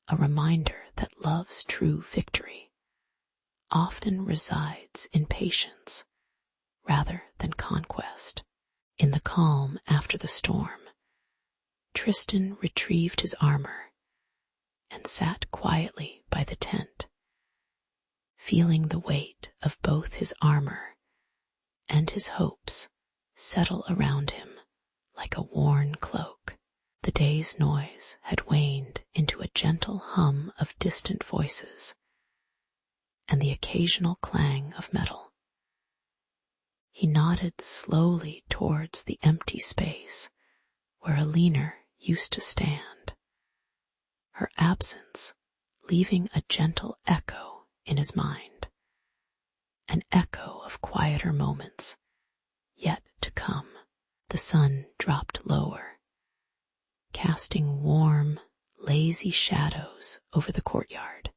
a reminder that love's true victory often resides in patience rather than conquest. In the calm after the storm, Tristan retrieved his armor and sat quietly by the tent, feeling the weight of both his armor and his hopes settle around him like a worn cloak. The day's noise had waned into a gentle hum of distant voices and the occasional clang of metal. He nodded slowly towards the empty space where Alina used to stand, her absence leaving a gentle echo in his mind, an echo of quieter moments yet to come. The sun dropped lower, casting warm, lazy shadows over the courtyard,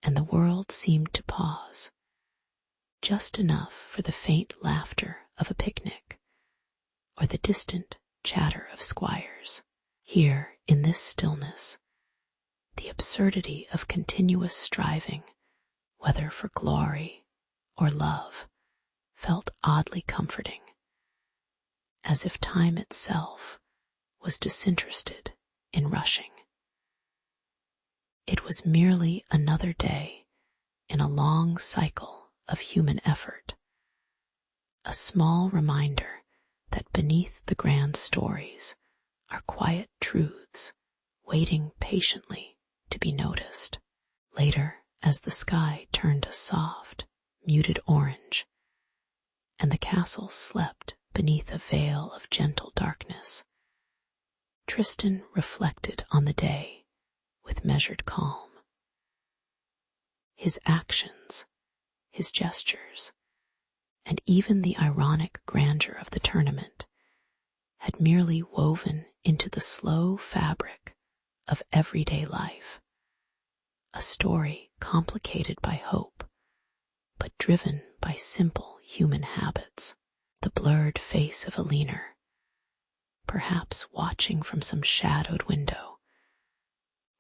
and the world seemed to pause, just enough for the faint laughter of a picnic or the distant chatter of squires. Here, in this stillness, the absurdity of continuous striving, whether for glory or love, felt oddly comforting, as if time itself was disinterested in rushing. It was merely another day in a long cycle of human effort, a small reminder that beneath the grand stories are quiet truths waiting patiently to be noticed. Later, as the sky turned a soft, muted orange, and the castle slept beneath a veil of gentle darkness, Tristan reflected on the day with measured calm. His actions, his gestures, and even the ironic grandeur of the tournament had merely woven into the slow fabric of everyday life, a story complicated by hope, but driven by simple human habits. The blurred face of Alina, perhaps watching from some shadowed window,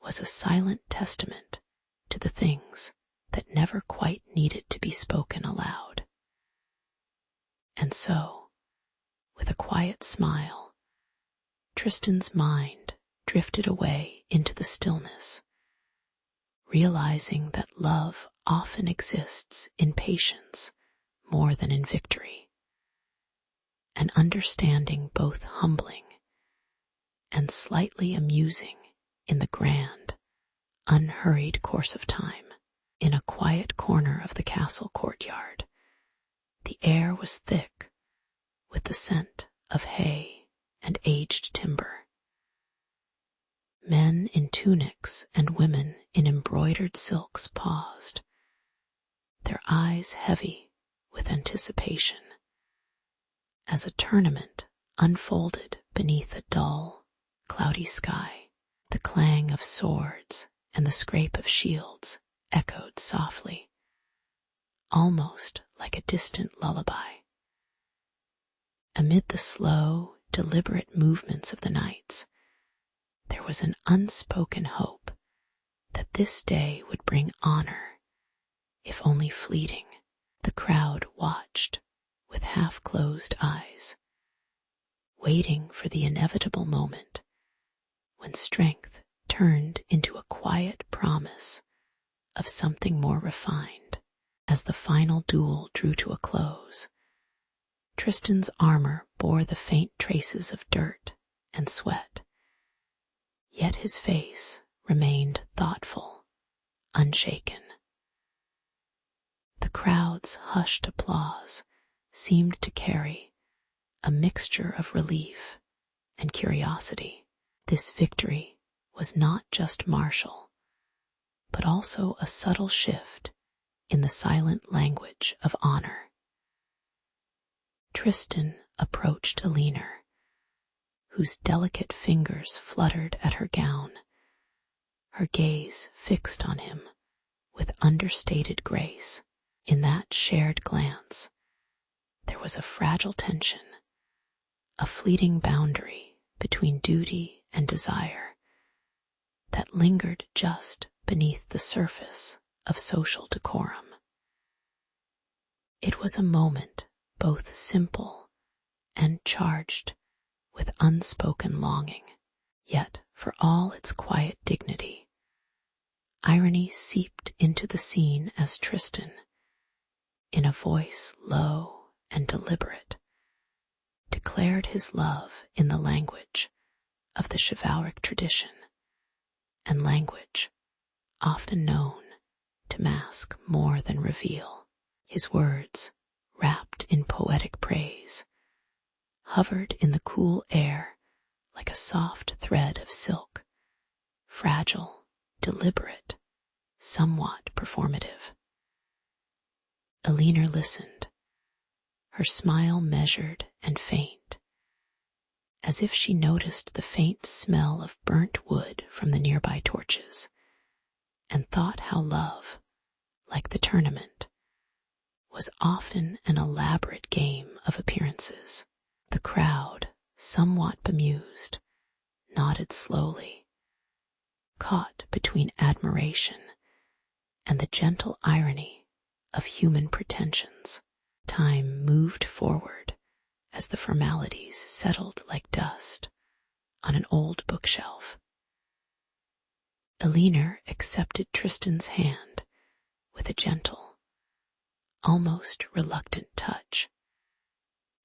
was a silent testament to the things that never quite needed to be spoken aloud. And so, with a quiet smile, Tristan's mind drifted away into the stillness, realizing that love often exists in patience more than in victory, an understanding both humbling and slightly amusing in the grand, unhurried course of time. In a quiet corner of the castle courtyard, the air was thick with the scent of hay and aged timber. Men in tunics and women in embroidered silks paused, their eyes heavy with anticipation, as a tournament unfolded beneath a dull, cloudy sky. The clang of swords and the scrape of shields echoed softly, almost like a distant lullaby. Amid the slow, deliberate movements of the knights, there was an unspoken hope that this day would bring honor, if only fleeting. The crowd watched with half-closed eyes, waiting for the inevitable moment when strength turned into a quiet promise of something more refined. As the final duel drew to a close, Tristan's armor bore the faint traces of dirt and sweat, yet his face remained thoughtful, unshaken. The crowd's hushed applause seemed to carry a mixture of relief and curiosity. This victory was not just martial, but also a subtle shift in the silent language of honor. Tristan approached Elinor, whose delicate fingers fluttered at her gown, her gaze fixed on him with understated grace. In that shared glance, there was a fragile tension, a fleeting boundary between duty and desire that lingered just beneath the surface of social decorum. It was a moment both simple and charged with unspoken longing, yet for all its quiet dignity, irony seeped into the scene as Tristan, in a voice low and deliberate, declared his love in the language of the chivalric tradition, and language often known to mask more than reveal. His words, wrapped in poetic praise, hovered in the cool air like a soft thread of silk, fragile, deliberate, somewhat performative. Elinor listened, her smile measured and faint, as if she noticed the faint smell of burnt wood from the nearby torches, and thought how love, like the tournament, was often an elaborate game of appearances. The crowd, somewhat bemused, nodded slowly, caught between admiration and the gentle irony of human pretensions. Time moved forward as the formalities settled like dust on an old bookshelf. Elinor accepted Tristan's hand with a gentle, almost reluctant touch,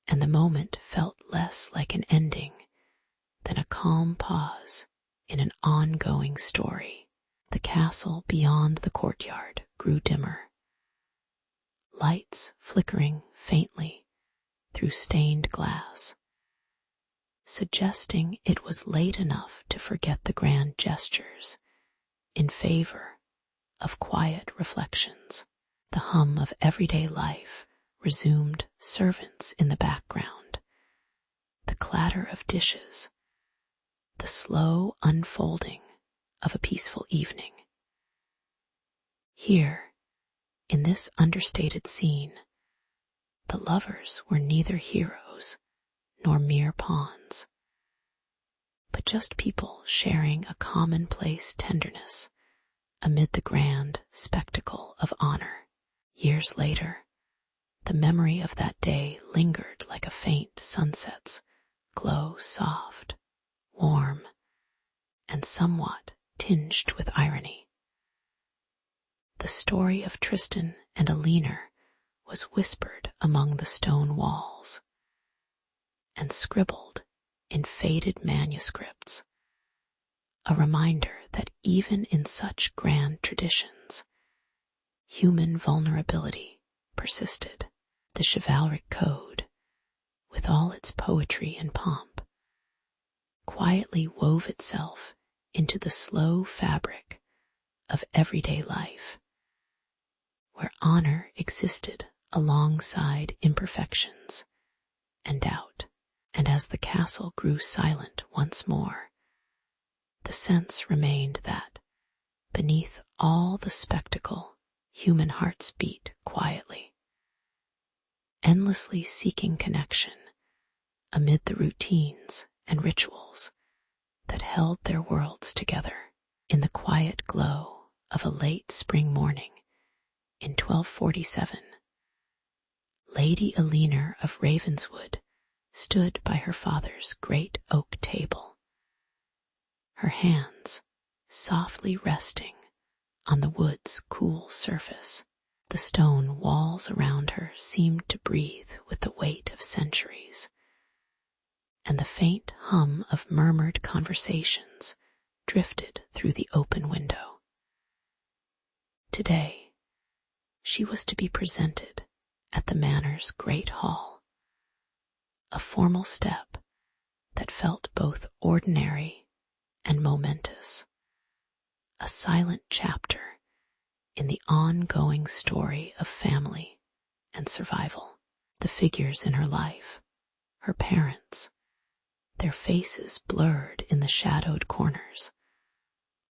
and the moment felt less like an ending than a calm pause in an ongoing story. The castle beyond the courtyard grew dimmer, lights flickering faintly through stained glass, suggesting it was late enough to forget the grand gestures in favor of quiet reflections. The hum of everyday life resumed, servants in the background, the clatter of dishes, the slow unfolding of a peaceful evening. Here, in this understated scene, the lovers were neither heroes nor mere pawns, but just people sharing a commonplace tenderness amid the grand spectacle of honor. Years later, the memory of that day lingered like a faint sunset's glow, soft, warm, and somewhat tinged with irony. The story of Tristan and Elinor was whispered among the stone walls and scribbled in faded manuscripts, a reminder that even in such grand traditions, human vulnerability persisted. The chivalric code, with all its poetry and pomp, quietly wove itself into the slow fabric of everyday life, where honor existed alongside imperfections and doubt. And as the castle grew silent once more, the sense remained that, beneath all the spectacle, human hearts beat quietly, endlessly seeking connection amid the routines and rituals that held their worlds together. In the quiet glow of a late spring morning in 1247, Lady Eleanor of Ravenswood stood by her father's great oak table, her hands softly resting on the wood's cool surface. The stone walls around her seemed to breathe with the weight of centuries, and the faint hum of murmured conversations drifted through the open window. Today, she was to be presented at the manor's great hall, a formal step that felt both ordinary and momentous, a silent chapter in the ongoing story of family and survival. The figures in her life, her parents, their faces blurred in the shadowed corners,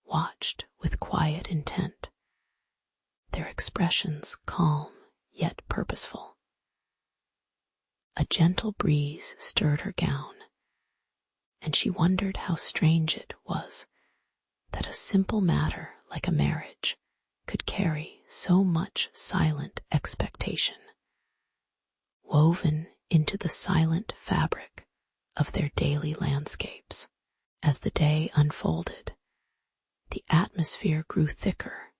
watched with quiet intent, their expressions calm yet purposeful. A gentle breeze stirred her gown, and she wondered how strange it was that a simple matter like a marriage could carry so much silent expectation, woven into the silent fabric of their daily landscapes. As the day unfolded, the atmosphere grew thicker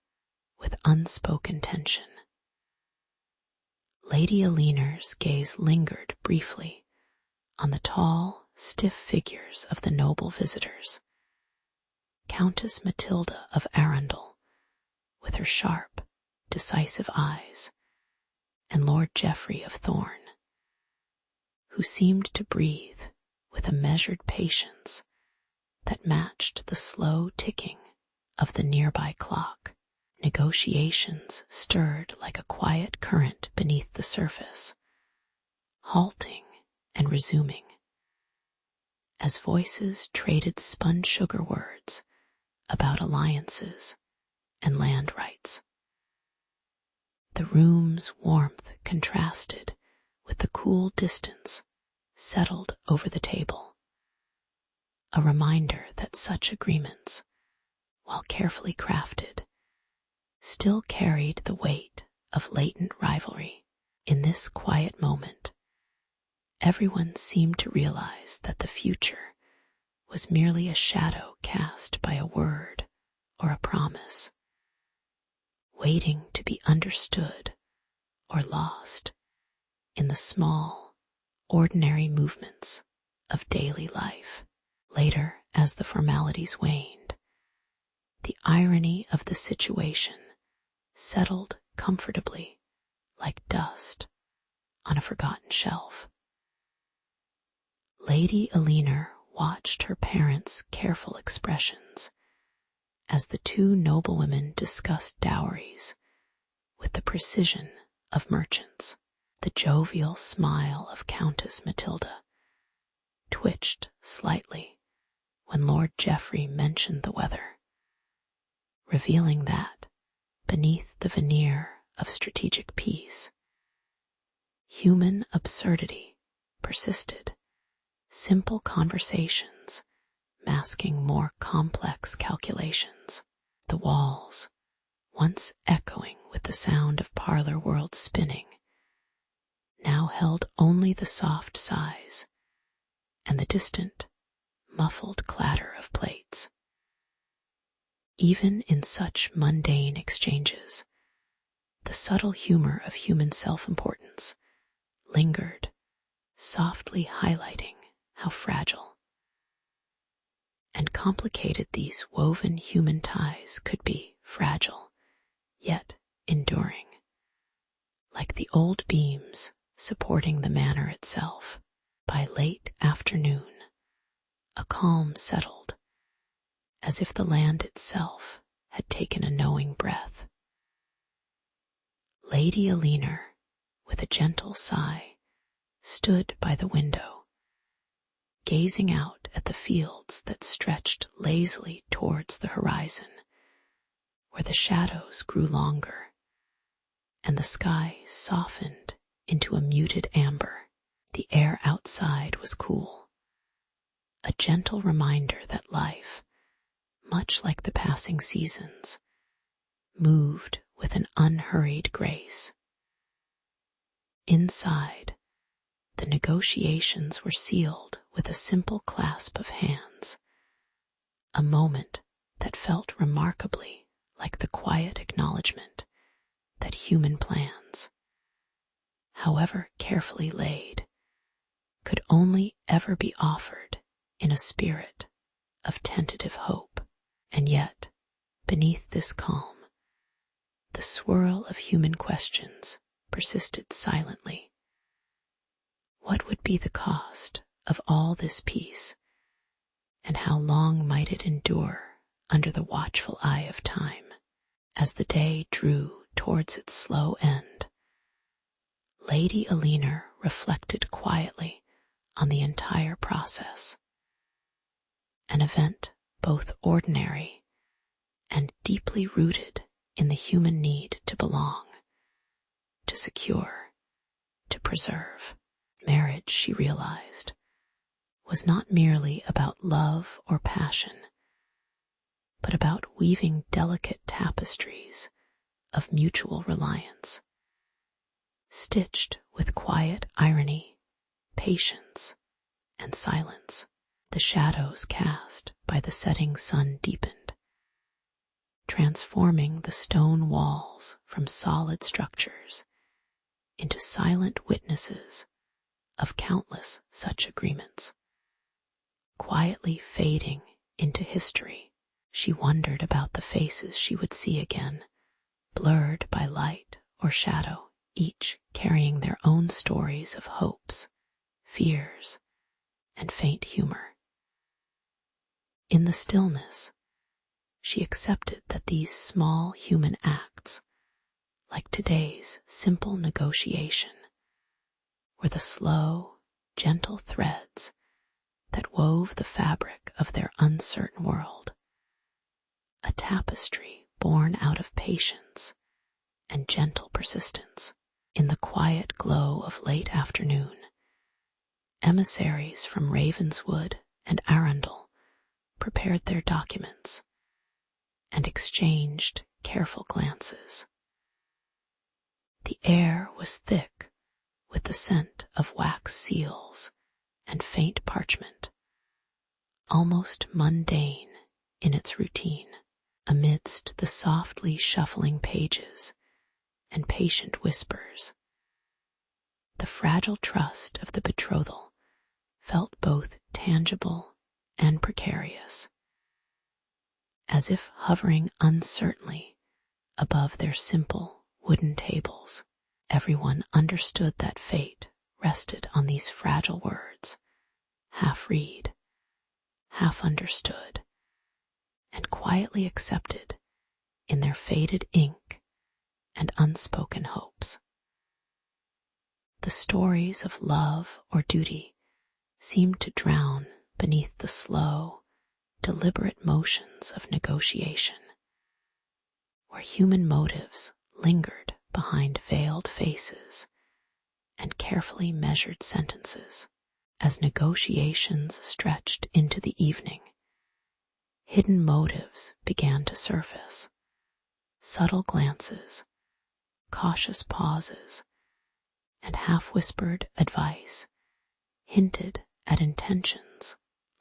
with unspoken tension. Lady Eleanor's gaze lingered briefly on the tall, stiff figures of the noble visitors. Countess Matilda of Arundel, with her sharp, decisive eyes, and Lord Geoffrey of Thorn, who seemed to breathe with a measured patience that matched the slow ticking of the nearby clock. Negotiations stirred like a quiet current beneath the surface, halting and resuming, as voices traded spun sugar words about alliances and land rights. The room's warmth contrasted with the cool distance settled over the table, a reminder that such agreements, while carefully crafted, still carried the weight of latent rivalry. In this quiet moment, everyone seemed to realize that the future was merely a shadow cast by a word or a promise, waiting to be understood or lost in the small, ordinary movements of daily life. Later, as the formalities waned, the irony of the situation settled comfortably like dust on a forgotten shelf. Lady Eleanor watched her parents' careful expressions as the two noblewomen discussed dowries with the precision of merchants. The jovial smile of Countess Matilda twitched slightly when Lord Geoffrey mentioned the weather, revealing that, beneath the veneer of strategic peace, human absurdity persisted, simple conversations masking more complex calculations. The walls, once echoing with the sound of parlor world spinning, now held only the soft sighs and the distant, muffled clatter of plates. Even in such mundane exchanges, the subtle humor of human self-importance lingered, softly highlighting how fragile and complicated these woven human ties could be. Fragile, yet enduring, like the old beams supporting the manor itself. By late afternoon, a calm settled, as if the land itself had taken a knowing breath. Lady Eleanor, with a gentle sigh, stood by the window, gazing out at the fields that stretched lazily towards the horizon, where the shadows grew longer and the sky softened into a muted amber. The air outside was cool, a gentle reminder that life, much like the passing seasons, moved with an unhurried grace. Inside, the negotiations were sealed with a simple clasp of hands, a moment that felt remarkably like the quiet acknowledgement that human plans, however carefully laid, could only ever be offered in a spirit of tentative hope. And yet, beneath this calm, the swirl of human questions persisted silently. What would be the cost of all this peace, and how long might it endure under the watchful eye of time? As the day drew towards its slow end, Lady Alina reflected quietly on the entire process, an event both ordinary and deeply rooted in the human need to belong, to secure, to preserve. Marriage, she realized, was not merely about love or passion, but about weaving delicate tapestries of mutual reliance, stitched with quiet irony, patience, and silence. The shadows cast by the setting sun deepened, transforming the stone walls from solid structures into silent witnesses of countless such agreements. Quietly fading into history, she wondered about the faces she would see again, blurred by light or shadow, each carrying their own stories of hopes, fears, and faint humor. In the stillness, she accepted that these small human acts, like today's simple negotiation, were the slow, gentle threads that wove the fabric of their uncertain world, a tapestry born out of patience and gentle persistence. In the quiet glow of late afternoon, emissaries from Ravenswood and Arundel prepared their documents and exchanged careful glances. The air was thick with the scent of wax seals and faint parchment, almost mundane in its routine. Amidst the softly shuffling pages and patient whispers, the fragile trust of the betrothal felt both tangible and precarious, as if hovering uncertainly above their simple wooden tables. Everyone understood that fate rested on these fragile words, half read, half understood, and quietly accepted in their faded ink and unspoken hopes. The stories of love or duty seemed to drown beneath the slow, deliberate motions of negotiation, where human motives lingered behind veiled faces and carefully measured sentences. As negotiations stretched into the evening, hidden motives began to surface. Subtle glances, cautious pauses, and half-whispered advice hinted at intentions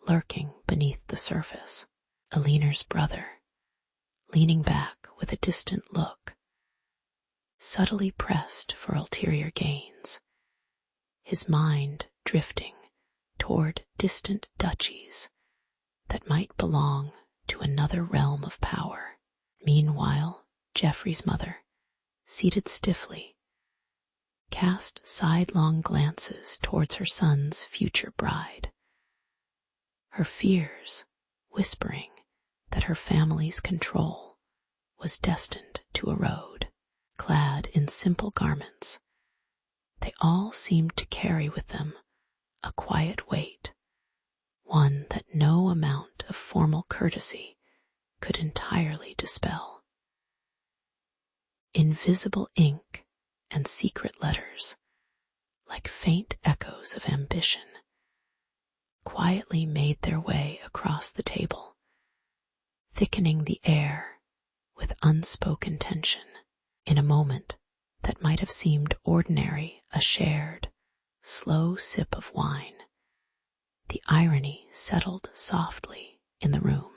lurking beneath the surface. Alina's brother, leaning back with a distant look, subtly pressed for ulterior gains, his mind drifting toward distant duchies that might belong to another realm of power. Meanwhile, Geoffrey's mother, seated stiffly, cast sidelong glances towards her son's future bride, her fears whispering that her family's control was destined to erode. Clad in simple garments, They all seemed to carry with them a quiet weight, one that no amount of formal courtesy could entirely dispel. Invisible ink and secret letters, like faint echoes of ambition, quietly made their way across the table, thickening the air with unspoken tension. In a moment that might have seemed ordinary, a shared, slow sip of wine, the irony settled softly in the room.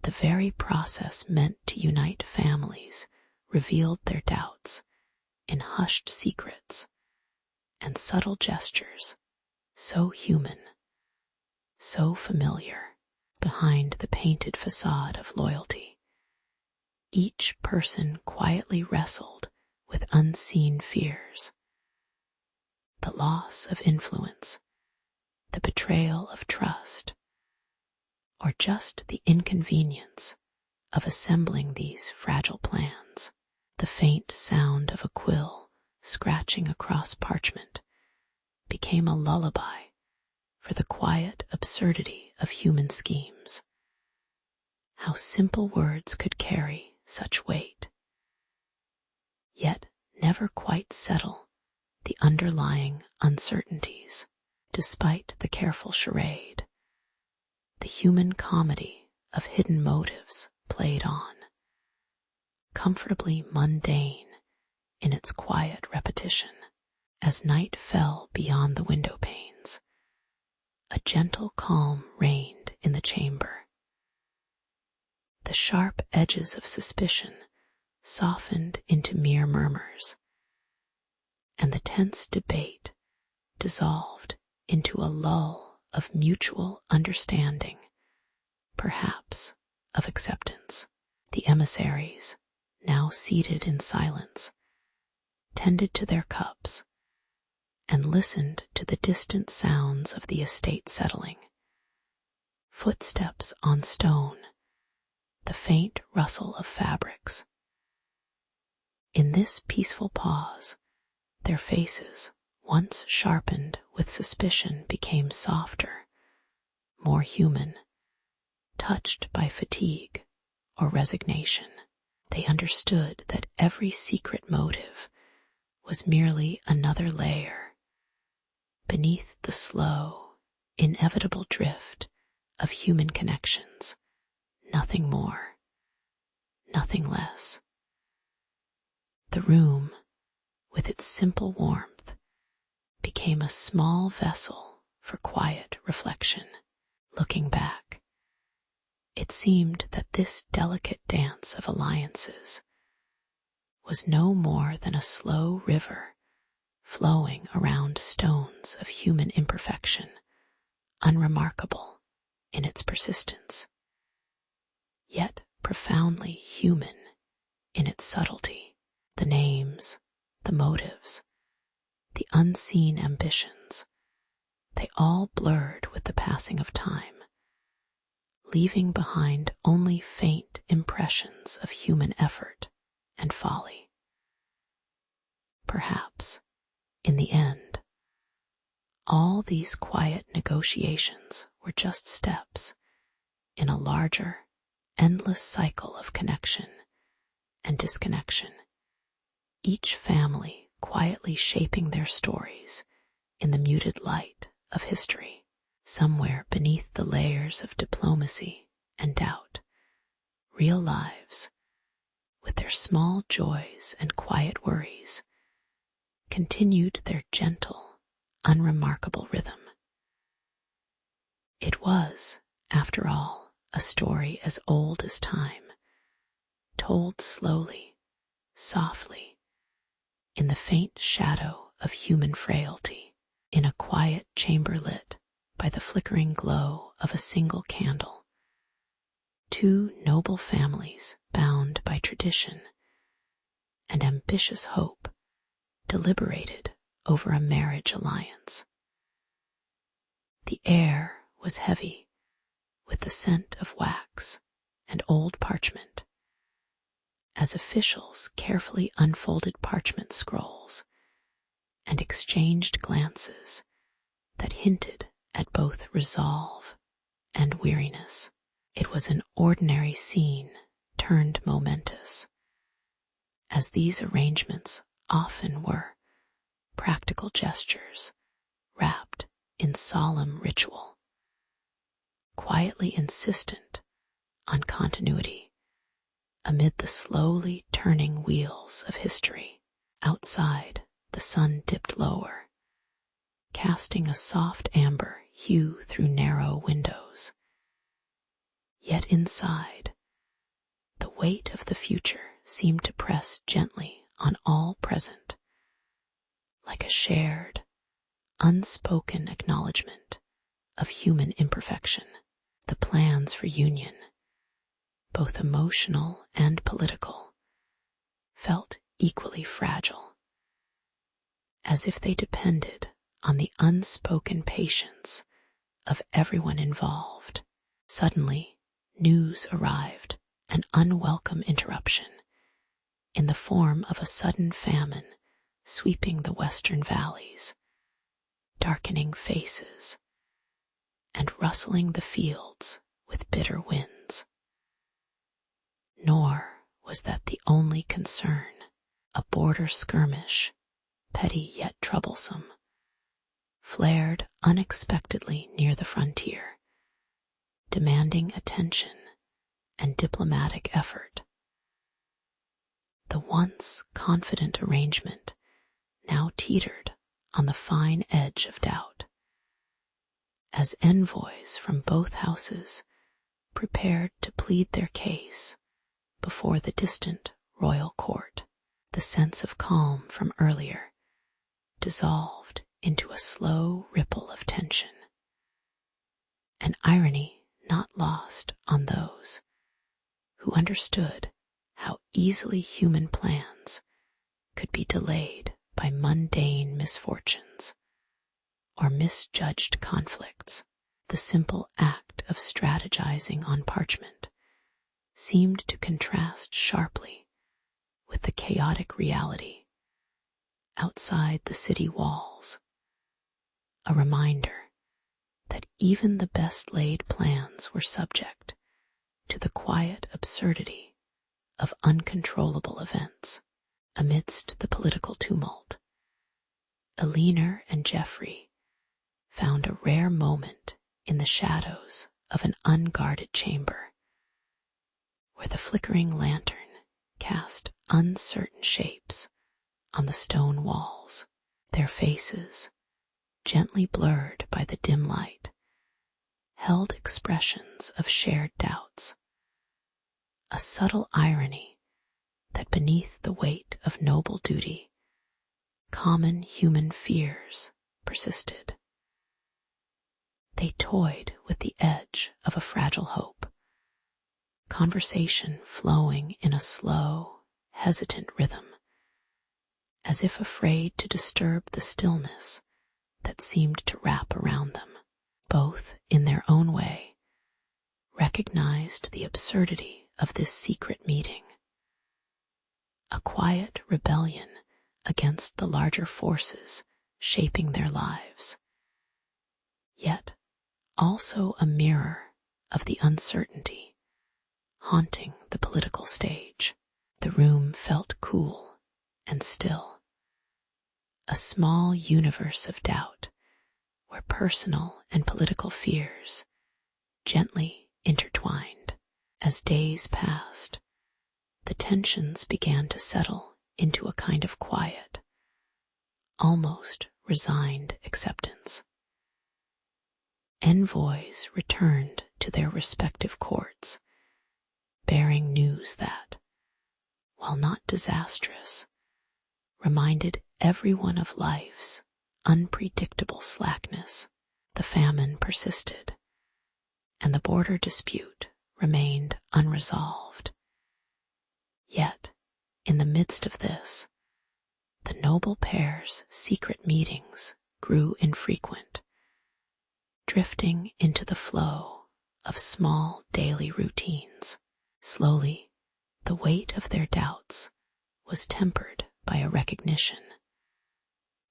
The very process meant to unite families revealed their doubts in hushed secrets and subtle gestures, so human, so familiar, behind the painted facade of loyalty. Each person quietly wrestled with unseen fears. The loss of influence, the betrayal of trust, or just the inconvenience of assembling these fragile plans. The faint sound of a quill scratching across parchment became a lullaby for the quiet absurdity of human schemes. How simple words could carry such weight, yet never quite settle the underlying uncertainties. Despite the careful charade, the human comedy of hidden motives played on, comfortably mundane in its quiet repetition. As night fell beyond the window panes, a gentle calm reigned in the chamber. The sharp edges of suspicion softened into mere murmurs, and the tense debate dissolved into a lull of mutual understanding, perhaps of acceptance. The emissaries, now seated in silence, tended to their cups and listened to the distant sounds of the estate settling. Footsteps on stone, the faint rustle of fabrics. In this peaceful pause, their faces, once sharpened with suspicion, became softer, more human, touched by fatigue or resignation. They understood that every secret motive was merely another layer beneath the slow, inevitable drift of human connections, nothing more, nothing less. The room, with its simple warmth, became a small vessel for quiet reflection. Looking back, it seemed that this delicate dance of alliances was no more than a slow river flowing around stones of human imperfection, unremarkable in its persistence, yet profoundly human in its subtlety. The names, the motives, the unseen ambitions, they all blurred with the passing of time, leaving behind only faint impressions of human effort and folly. Perhaps, in the end, all these quiet negotiations were just steps in a larger, endless cycle of connection and disconnection, each family quietly shaping their stories in the muted light of history. Somewhere beneath the layers of diplomacy and doubt, real lives, with their small joys and quiet worries, continued their gentle, unremarkable rhythm. It was, after all, a story as old as time, told slowly, softly, in the faint shadow of human frailty, in a quiet chamber lit by the flickering glow of a single candle. Two noble families, bound by tradition and ambitious hope, deliberated over a marriage alliance. The air was heavy with the scent of wax and old parchment, as officials carefully unfolded parchment scrolls and exchanged glances that hinted at both resolve and weariness. It was an ordinary scene turned momentous, as these arrangements often were practical gestures wrapped in solemn ritual, quietly insistent on continuity amid the slowly turning wheels of history. Outside, the sun dipped lower, casting a soft amber hue through narrow windows. Yet inside, the weight of the future seemed to press gently on all present, like a shared, unspoken acknowledgement of human imperfection. The plans for union, both emotional and political, felt equally fragile, as if they depended on the unspoken patience of everyone involved. Suddenly, news arrived, an unwelcome interruption, in the form of a sudden famine sweeping the western valleys, darkening faces, and rustling the fields with bitter winds. Nor was that the only concern. A border skirmish, petty yet troublesome, flared unexpectedly near the frontier, demanding attention and diplomatic effort. The once confident arrangement now teetered on the fine edge of doubt, as envoys from both houses prepared to plead their case before the distant royal court. The sense of calm from earlier dissolved into a slow ripple of tension, an irony not lost on those who understood how easily human plans could be delayed by mundane misfortunes or misjudged conflicts. The simple act of strategizing on parchment seemed to contrast sharply with the chaotic reality outside the city walls, a reminder that even the best laid plans were subject to the quiet absurdity of uncontrollable events. Amidst the political tumult, Eleanor and Geoffrey found a rare moment in the shadows of an unguarded chamber, where the flickering lantern cast uncertain shapes on the stone walls. Their faces, gently blurred by the dim light, held expressions of shared doubts, a subtle irony that beneath the weight of noble duty, common human fears persisted. They toyed with the edge of a fragile hope, conversation flowing in a slow, hesitant rhythm, as if afraid to disturb the stillness that seemed to wrap around them. Both, in their own way, recognized the absurdity of this secret meeting, a quiet rebellion against the larger forces shaping their lives, yet also a mirror of the uncertainty haunting the political stage. The room felt cool and still, a small universe of doubt where personal and political fears gently intertwined. As days passed, the tensions began to settle into a kind of quiet, almost resigned acceptance. Envoys returned to their respective courts, bearing news that, while not disastrous, reminded everyone of life's unpredictable slackness. The famine persisted, and the border dispute remained unresolved. Yet, in the midst of this, the noble pair's secret meetings grew infrequent, drifting into the flow of small daily routines. Slowly, the weight of their doubts was tempered by a recognition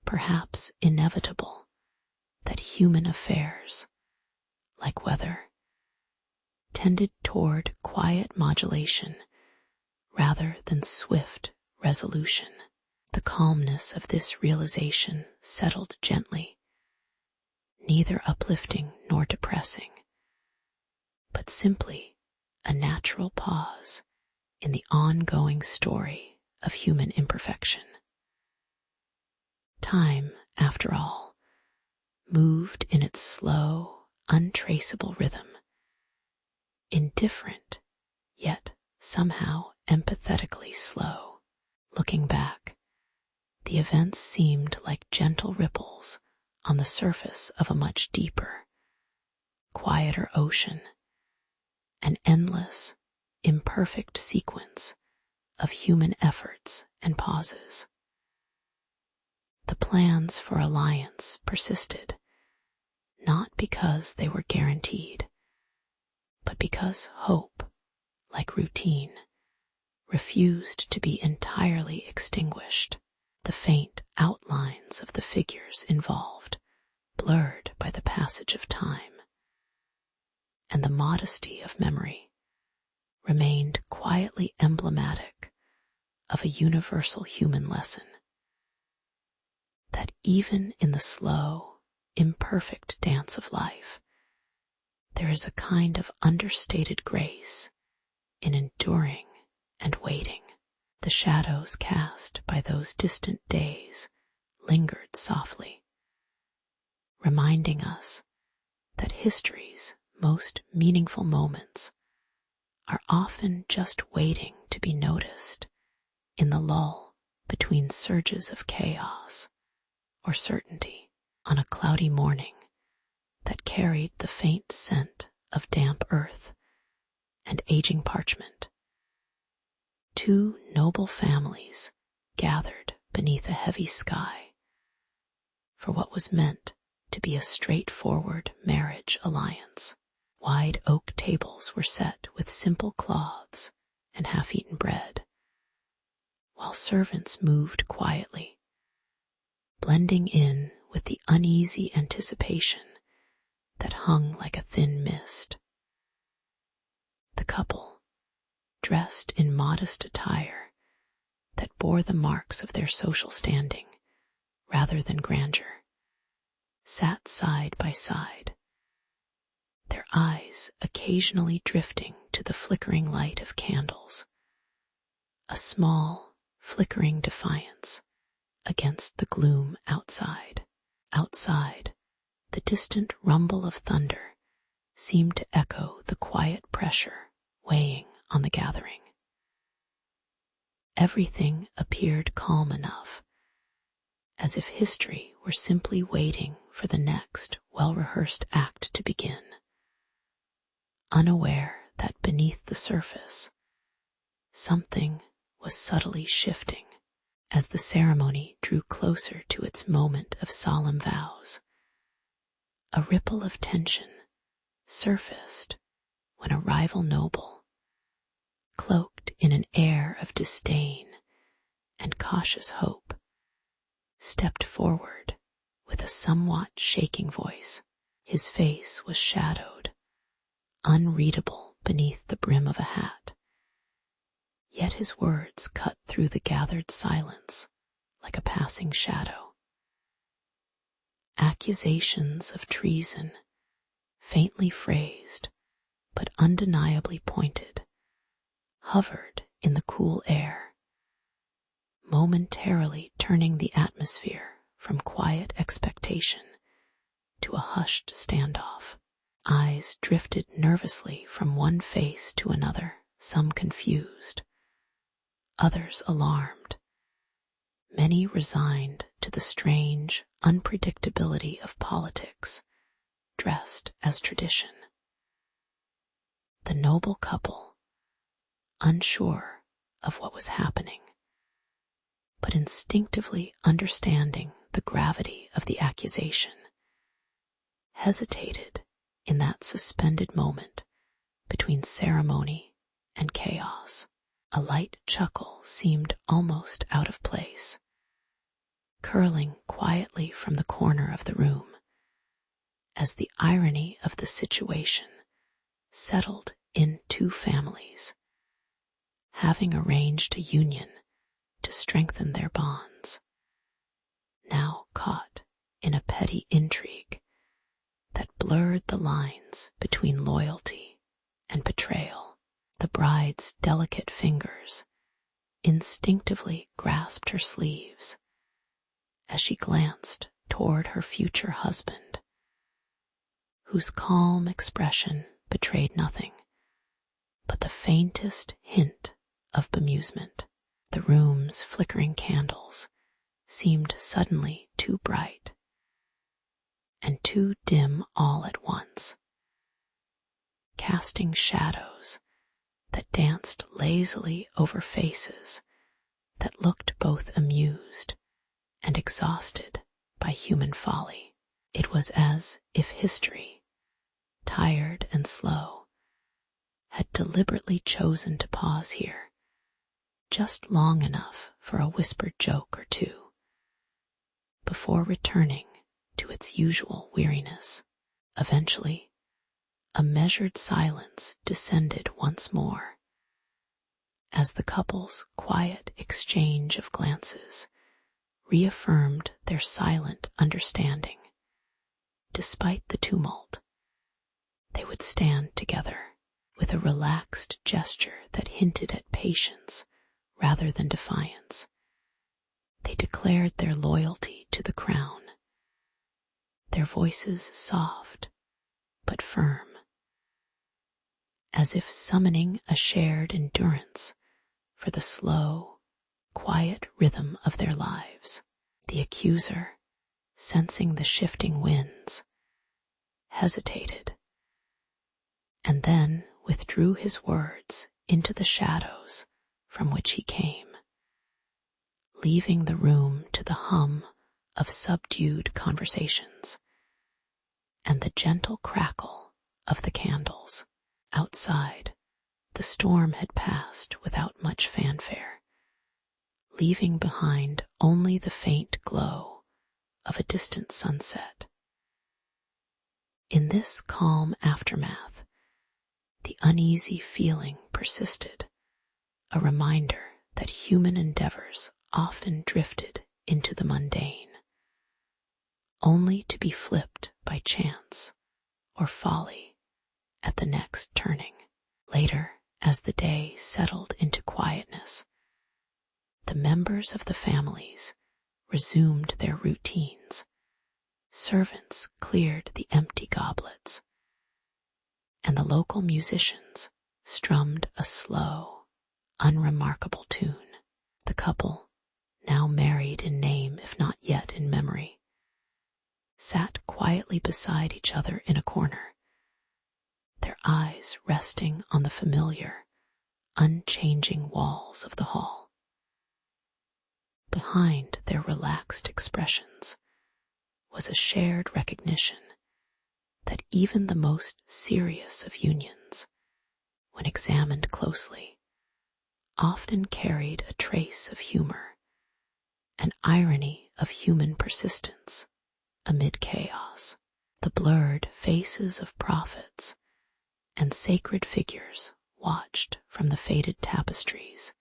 perhaps inevitable, that human affairs, like weather, tended toward quiet modulation rather than swift resolution. The calmness of this realization settled gently, neither uplifting nor depressing, but simply a natural pause in the ongoing story of human imperfection. Time, after all, moved in its slow, untraceable rhythm, indifferent, yet somehow empathetically slow. Looking back, the events seemed like gentle ripples on the surface of a much deeper, quieter ocean, an endless, imperfect sequence of human efforts and pauses. The plans for alliance persisted, not because they were guaranteed, but because hope, like routine, refused to be entirely extinguished. The faint outlines of the figures involved blurred by the passage of time, and the modesty of memory remained quietly emblematic of a universal human lesson, that even in the slow, imperfect dance of life, there is a kind of understated grace in enduring and waiting. The shadows cast by those distant days lingered softly, reminding us that history's most meaningful moments are often just waiting to be noticed in the lull between surges of chaos or certainty. On a cloudy morning that carried the faint scent of damp earth and aging parchment, two noble families gathered beneath a heavy sky for what was meant to be a straightforward marriage alliance. Wide oak tables were set with simple cloths and half-eaten bread, while servants moved quietly, blending in with the uneasy anticipation that hung like a thin mist. The couple, dressed in modest attire that bore the marks of their social standing rather than grandeur, sat side by side, their eyes occasionally drifting to the flickering light of candles, a small, flickering defiance against the gloom outside. Outside, the distant rumble of thunder seemed to echo the quiet pressure weighing on the gathering. Everything appeared calm enough, as if history were simply waiting for the next well-rehearsed act to begin, unaware that beneath the surface, something was subtly shifting. As the ceremony drew closer to its moment of solemn vows, a ripple of tension surfaced when a rival noble, cloaked in an air of disdain and cautious hope, stepped forward with a somewhat shaking voice. His face was shadowed, unreadable beneath the brim of a hat, yet his words cut through the gathered silence like a passing shadow. Accusations of treason, faintly phrased but undeniably pointed, hovered in the cool air, momentarily turning the atmosphere from quiet expectation to a hushed standoff. Eyes drifted nervously from one face to another, some confused, others alarmed, many resigned to the strange unpredictability of politics, dressed as tradition. The noble couple, unsure of what was happening, but instinctively understanding the gravity of the accusation, hesitated in that suspended moment between ceremony and chaos. A light chuckle seemed almost out of place. curling quietly from the corner of the room, as the irony of the situation settled in two families, having arranged a union to strengthen their bonds, now caught in a petty intrigue that blurred the lines between loyalty and betrayal. The bride's delicate fingers instinctively grasped her sleeves as she glanced toward her future husband, whose calm expression betrayed nothing but the faintest hint of bemusement. The room's flickering candles seemed suddenly too bright and too dim all at once, casting shadows that danced lazily over faces that looked both amused and exhausted by human folly. It was as if history, tired and slow, had deliberately chosen to pause here, just long enough for a whispered joke or two, before returning to its usual weariness. Eventually, a measured silence descended once more, as the couple's quiet exchange of glances reaffirmed their silent understanding. Despite the tumult, they would stand together with a relaxed gesture that hinted at patience rather than defiance. They declared their loyalty to the crown, their voices soft but firm, as if summoning a shared endurance for the slow, quiet rhythm of their lives. The accuser, sensing the shifting winds, hesitated, and then withdrew his words into the shadows from which he came, leaving the room to the hum of subdued conversations and the gentle crackle of the candles. Outside, the storm had passed without much fanfare, leaving behind only the faint glow of a distant sunset. In this calm aftermath, the uneasy feeling persisted, a reminder that human endeavors often drifted into the mundane, only to be flipped by chance or folly at the next turning. Later, as the day settled into quietness, the members of the families resumed their routines. Servants cleared the empty goblets, and the local musicians strummed a slow, unremarkable tune. The couple, now married in name if not yet in memory, sat quietly beside each other in a corner, their eyes resting on the familiar, unchanging walls of the hall. Behind their relaxed expressions was a shared recognition that even the most serious of unions, when examined closely, often carried a trace of humor, an irony of human persistence amid chaos. The blurred faces of prophets and sacred figures watched from the faded tapestries,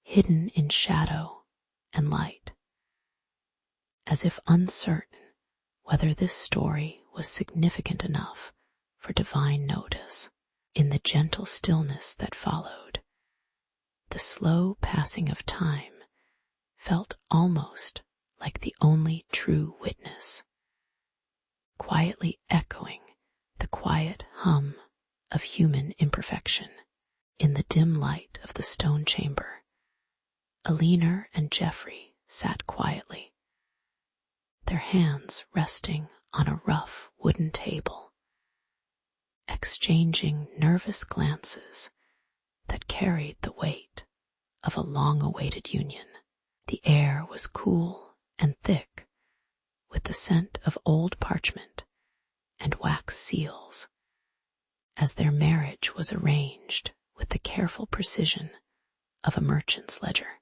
hidden in shadow and light, as if uncertain whether this story was significant enough for divine notice. In the gentle stillness that followed, the slow passing of time felt almost like the only true witness, quietly echoing the quiet hum of human imperfection. In the dim light of the stone chamber, Alina and Geoffrey sat quietly, their hands resting on a rough wooden table, exchanging nervous glances that carried the weight of a long-awaited union. The air was cool and thick with the scent of old parchment and wax seals, as their marriage was arranged with the careful precision of a merchant's ledger.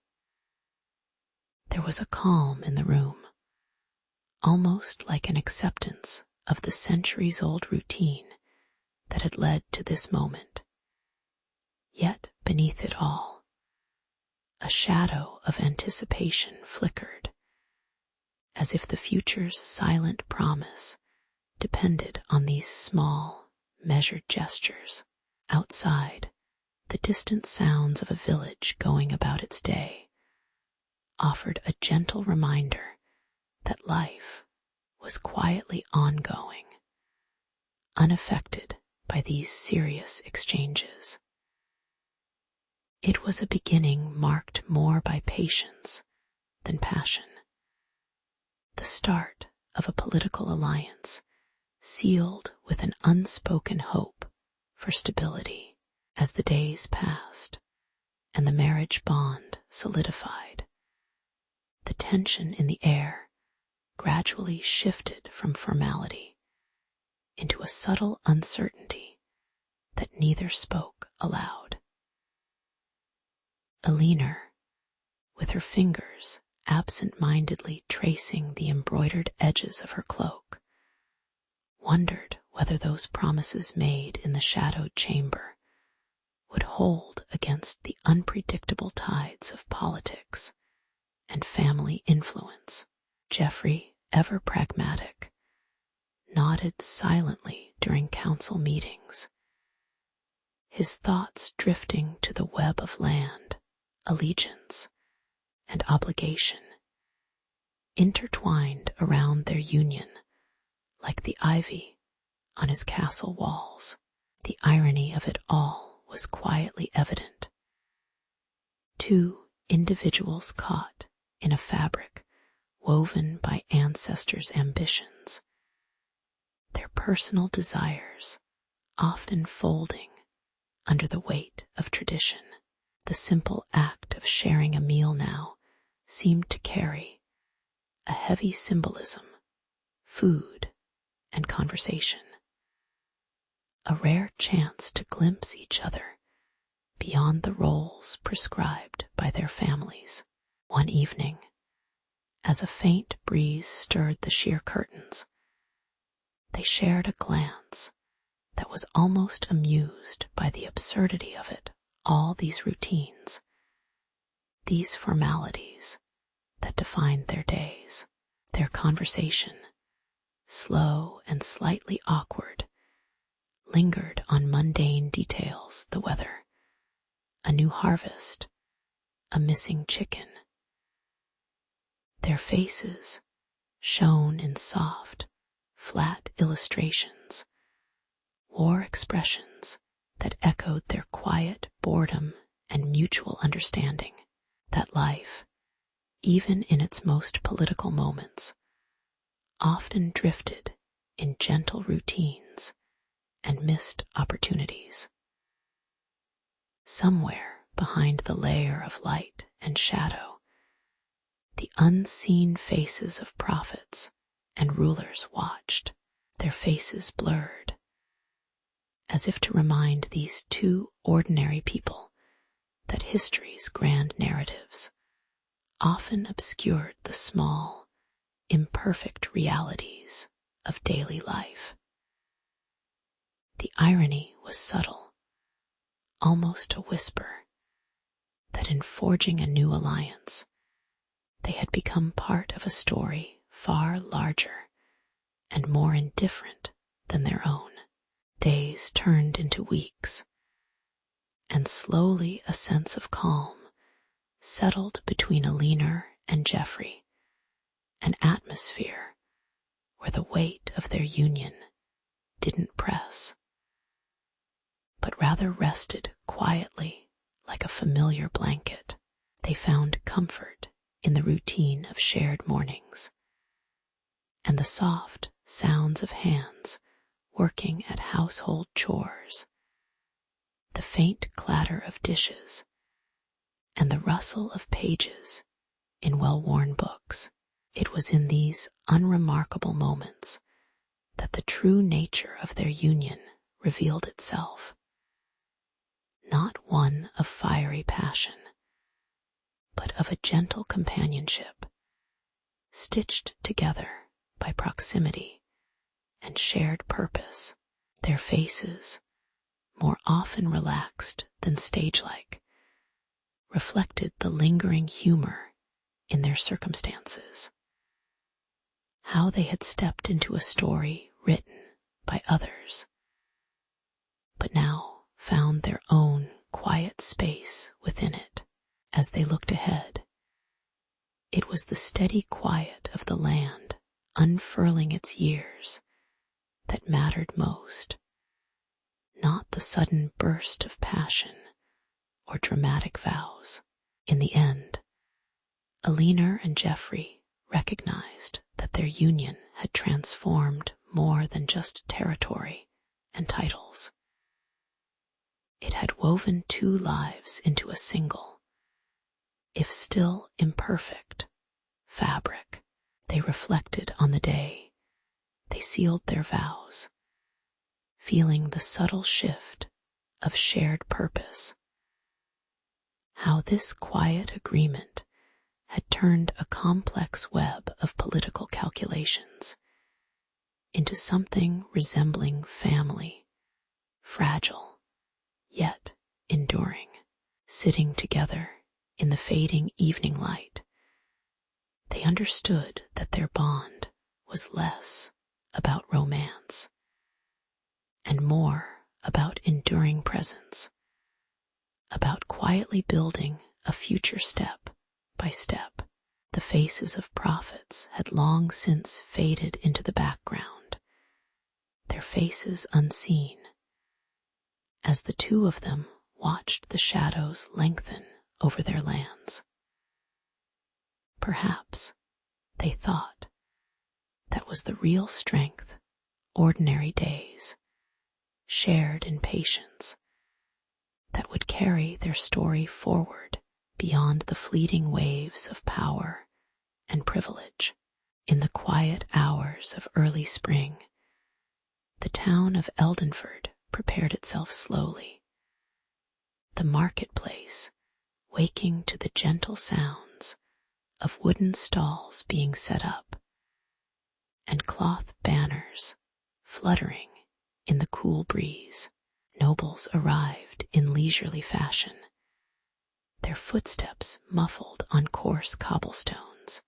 There was a calm in the room, almost like an acceptance of the centuries-old routine that had led to this moment. Yet beneath it all, a shadow of anticipation flickered, as if the future's silent promise depended on these small, measured gestures. Outside, the distant sounds of a village going about its day offered a gentle reminder that life was quietly ongoing, unaffected by these serious exchanges. It was a beginning marked more by patience than passion, the start of a political alliance sealed with an unspoken hope for stability. As the days passed and the marriage bond solidified, the tension in the air gradually shifted from formality into a subtle uncertainty that neither spoke aloud. Eleanor, with her fingers absent-mindedly tracing the embroidered edges of her cloak, wondered whether those promises made in the shadowed chamber would hold against the unpredictable tides of politics and family influence. Geoffrey, ever pragmatic, nodded silently during council meetings, his thoughts drifting to the web of land, allegiance, and obligation, intertwined around their union like the ivy on his castle walls. The irony of it all was quietly evident. Two individuals caught in a fabric woven by ancestors' ambitions, their personal desires often folding under the weight of tradition. The simple act of sharing a meal now seemed to carry a heavy symbolism, food and conversation, a rare chance to glimpse each other beyond the roles prescribed by their families. One evening, as a faint breeze stirred the sheer curtains, they shared a glance that was almost amused by the absurdity of it. All these routines, these formalities that defined their days, their conversation, slow and slightly awkward, lingered on mundane details: the weather, a new harvest, a missing chicken. Their faces shone in soft, flat illustrations, wore expressions that echoed their quiet boredom and mutual understanding that life, even in its most political moments, often drifted in gentle routines and missed opportunities. Somewhere behind the layer of light and shadow, the unseen faces of prophets and rulers watched, their faces blurred, as if to remind these two ordinary people that history's grand narratives often obscured the small, imperfect realities of daily life. The irony was subtle, almost a whisper, that in forging a new alliance, they had become part of a story far larger and more indifferent than their own. Days turned into weeks, and slowly a sense of calm settled between Eleanor and Geoffrey, an atmosphere where the weight of their union didn't press, but rather rested quietly like a familiar blanket. They found comfort in the routine of shared mornings and the soft sounds of hands working at household chores, the faint clatter of dishes, and the rustle of pages in well-worn books. It was in these unremarkable moments that the true nature of their union revealed itself. Not one of fiery passion, but of a gentle companionship, stitched together by proximity and shared purpose. Their faces, more often relaxed than stage-like, reflected the lingering humor in their circumstances. How they had stepped into a story written by others, but now found their own quiet space within it. As they looked ahead, it was the steady quiet of the land unfurling its years that mattered most, not the sudden burst of passion or dramatic vows. In the end, Alina and Geoffrey recognized that their union had transformed more than just territory and titles. It had woven two lives into a single, if still imperfect, fabric. They reflected on the day they sealed their vows, feeling the subtle shift of shared purpose. How this quiet agreement had turned a complex web of political calculations into something resembling family, fragile, yet enduring. Sitting together in the fading evening light, they understood that their bond was less about romance and more about enduring presence, about quietly building a future step by step. The faces of prophets had long since faded into the background, their faces unseen, as the two of them watched the shadows lengthen over their lands. Perhaps, they thought, that was the real strength, ordinary days, shared in patience, that would carry their story forward beyond the fleeting waves of power and privilege. In the quiet hours of early spring, the town of Eldenford prepared itself slowly. The marketplace, waking to the gentle sounds of wooden stalls being set up, and cloth banners fluttering in the cool breeze. Nobles arrived in leisurely fashion, their footsteps muffled on coarse cobblestones,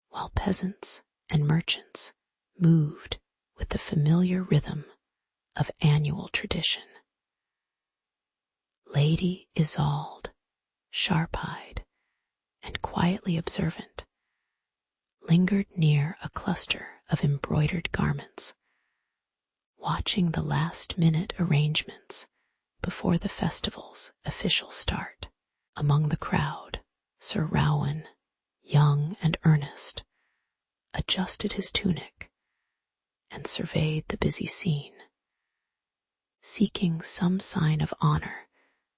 while peasants and merchants moved with the familiar rhythm of annual tradition. Lady Isolde, sharp-eyed and quietly observant, lingered near a cluster of embroidered garments, watching the last-minute arrangements before the festival's official start. Among the crowd, Sir Rowan, young and earnest, adjusted his tunic and surveyed the busy scene, seeking some sign of honor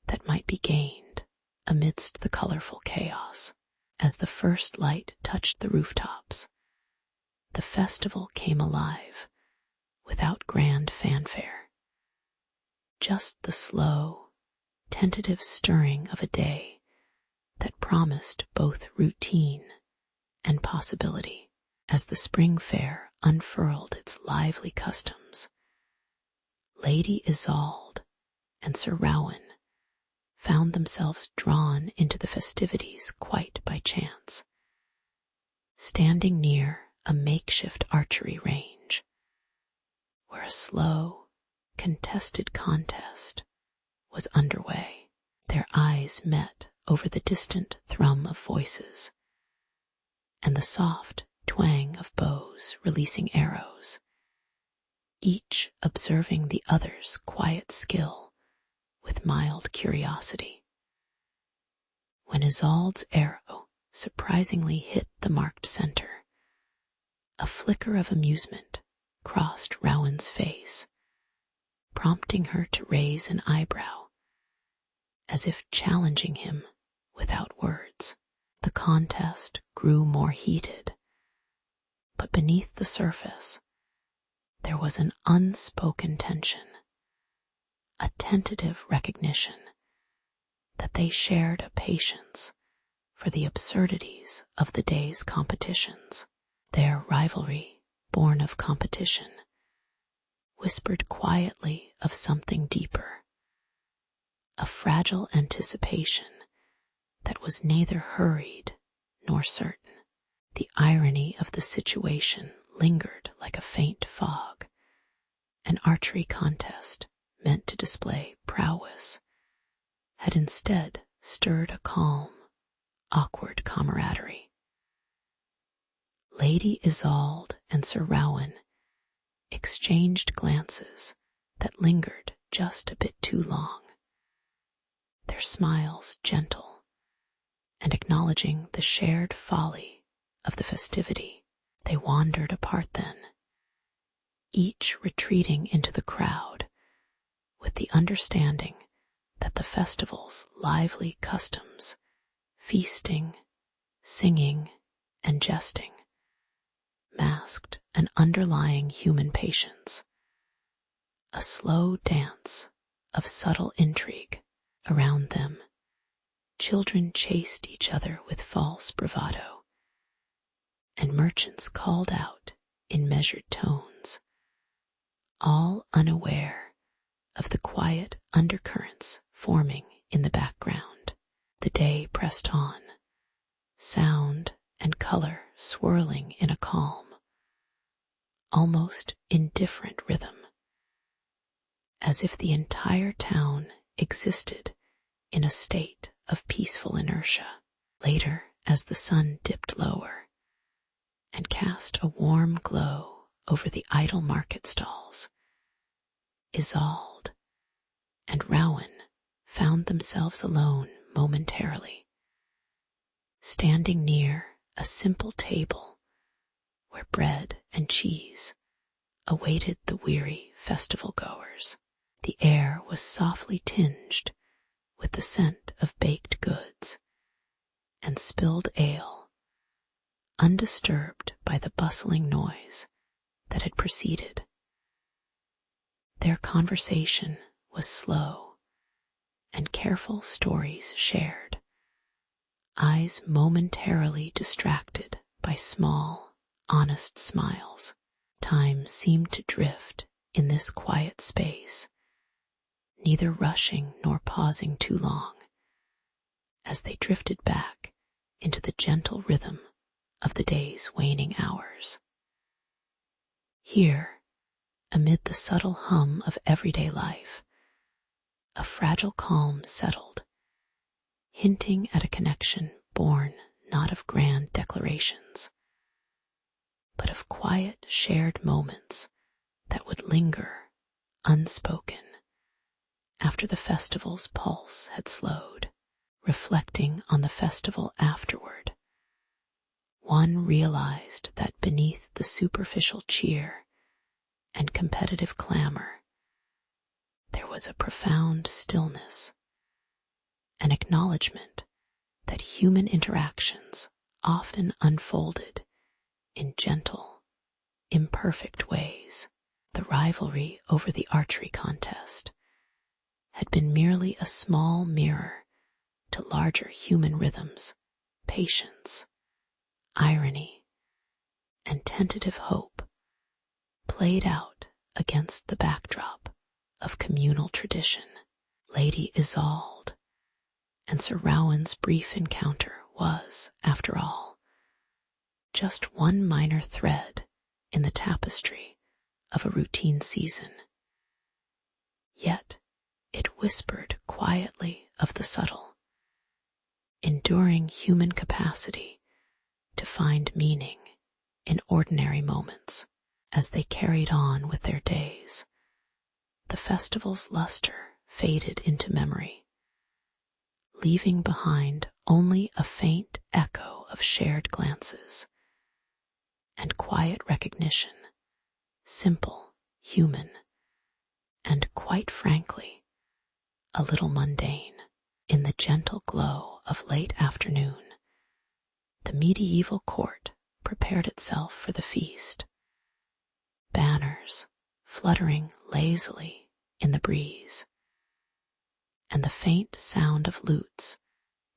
that might be gained amidst the colorful chaos. As the first light touched the rooftops, the festival came alive without grand fanfare, just the slow, tentative stirring of a day that promised both routine and possibility. As the spring fair unfurled its lively customs, Lady Isolde and Sir Rowan found themselves drawn into the festivities quite by chance, standing near a makeshift archery range, where a slow, contested contest was underway. Their eyes met over the distant thrum of voices and the soft twang of bows releasing arrows, each observing the other's quiet skill with mild curiosity. When Isolde's arrow surprisingly hit the marked center, a flicker of amusement crossed Rowan's face, prompting her to raise an eyebrow, as if challenging him without words. The contest grew more heated, but beneath the surface, there was an unspoken tension, a tentative recognition that they shared a patience for the absurdities of the day's competitions. Their rivalry, born of competition, whispered quietly of something deeper, a fragile anticipation that was neither hurried nor certain. The irony of the situation lingered like a faint fog. An archery contest, meant to display prowess, had instead stirred a calm, awkward camaraderie. Lady Isolde and Sir Rowan exchanged glances that lingered just a bit too long, their smiles gentle and acknowledging the shared folly of the festivity. They wandered apart then, each retreating into the crowd with the understanding that the festival's lively customs, feasting, singing, and jesting, masked an underlying human patience, a slow dance of subtle intrigue. Around them, children chased each other with false bravado, and merchants called out in measured tones, all unaware of the quiet undercurrents forming in the background. The day pressed on, sound and color swirling in a calm, almost indifferent rhythm, as if the entire town existed in a state of peaceful inertia. Later, as the sun dipped lower and cast a warm glow over the idle market stalls, Isolde and Rowan found themselves alone momentarily, standing near a simple table where bread and cheese awaited the weary festival goers. The air was softly tinged with the scent of baked goods and spilled ale, undisturbed by the bustling noise that had preceded. Their conversation was slow, and careful stories shared, eyes momentarily distracted by small, honest smiles. Time seemed to drift in this quiet space, neither rushing nor pausing too long, as they drifted back into the gentle rhythm of the day's waning hours. Here, amid the subtle hum of everyday life, a fragile calm settled, hinting at a connection born not of grand declarations, but of quiet shared moments that would linger unspoken after the festival's pulse had slowed. Reflecting on the festival afterward, one realized that beneath the superficial cheer and competitive clamor, there was a profound stillness, an acknowledgement that human interactions often unfolded in gentle, imperfect ways. The rivalry over the archery contest had been merely a small mirror to larger human rhythms, patience, irony, and tentative hope played out against the backdrop of communal tradition. Lady Isolde and Sir Rowan's brief encounter was, after all, just one minor thread in the tapestry of a routine season. Yet it whispered quietly of the subtle, enduring human capacity to find meaning in ordinary moments. As they carried on with their days, the festival's luster faded into memory, leaving behind only a faint echo of shared glances and quiet recognition, simple, human, and quite frankly, a little mundane. In the gentle glow of late afternoon, the medieval court prepared itself for the feast, banners fluttering lazily in the breeze, and the faint sound of lutes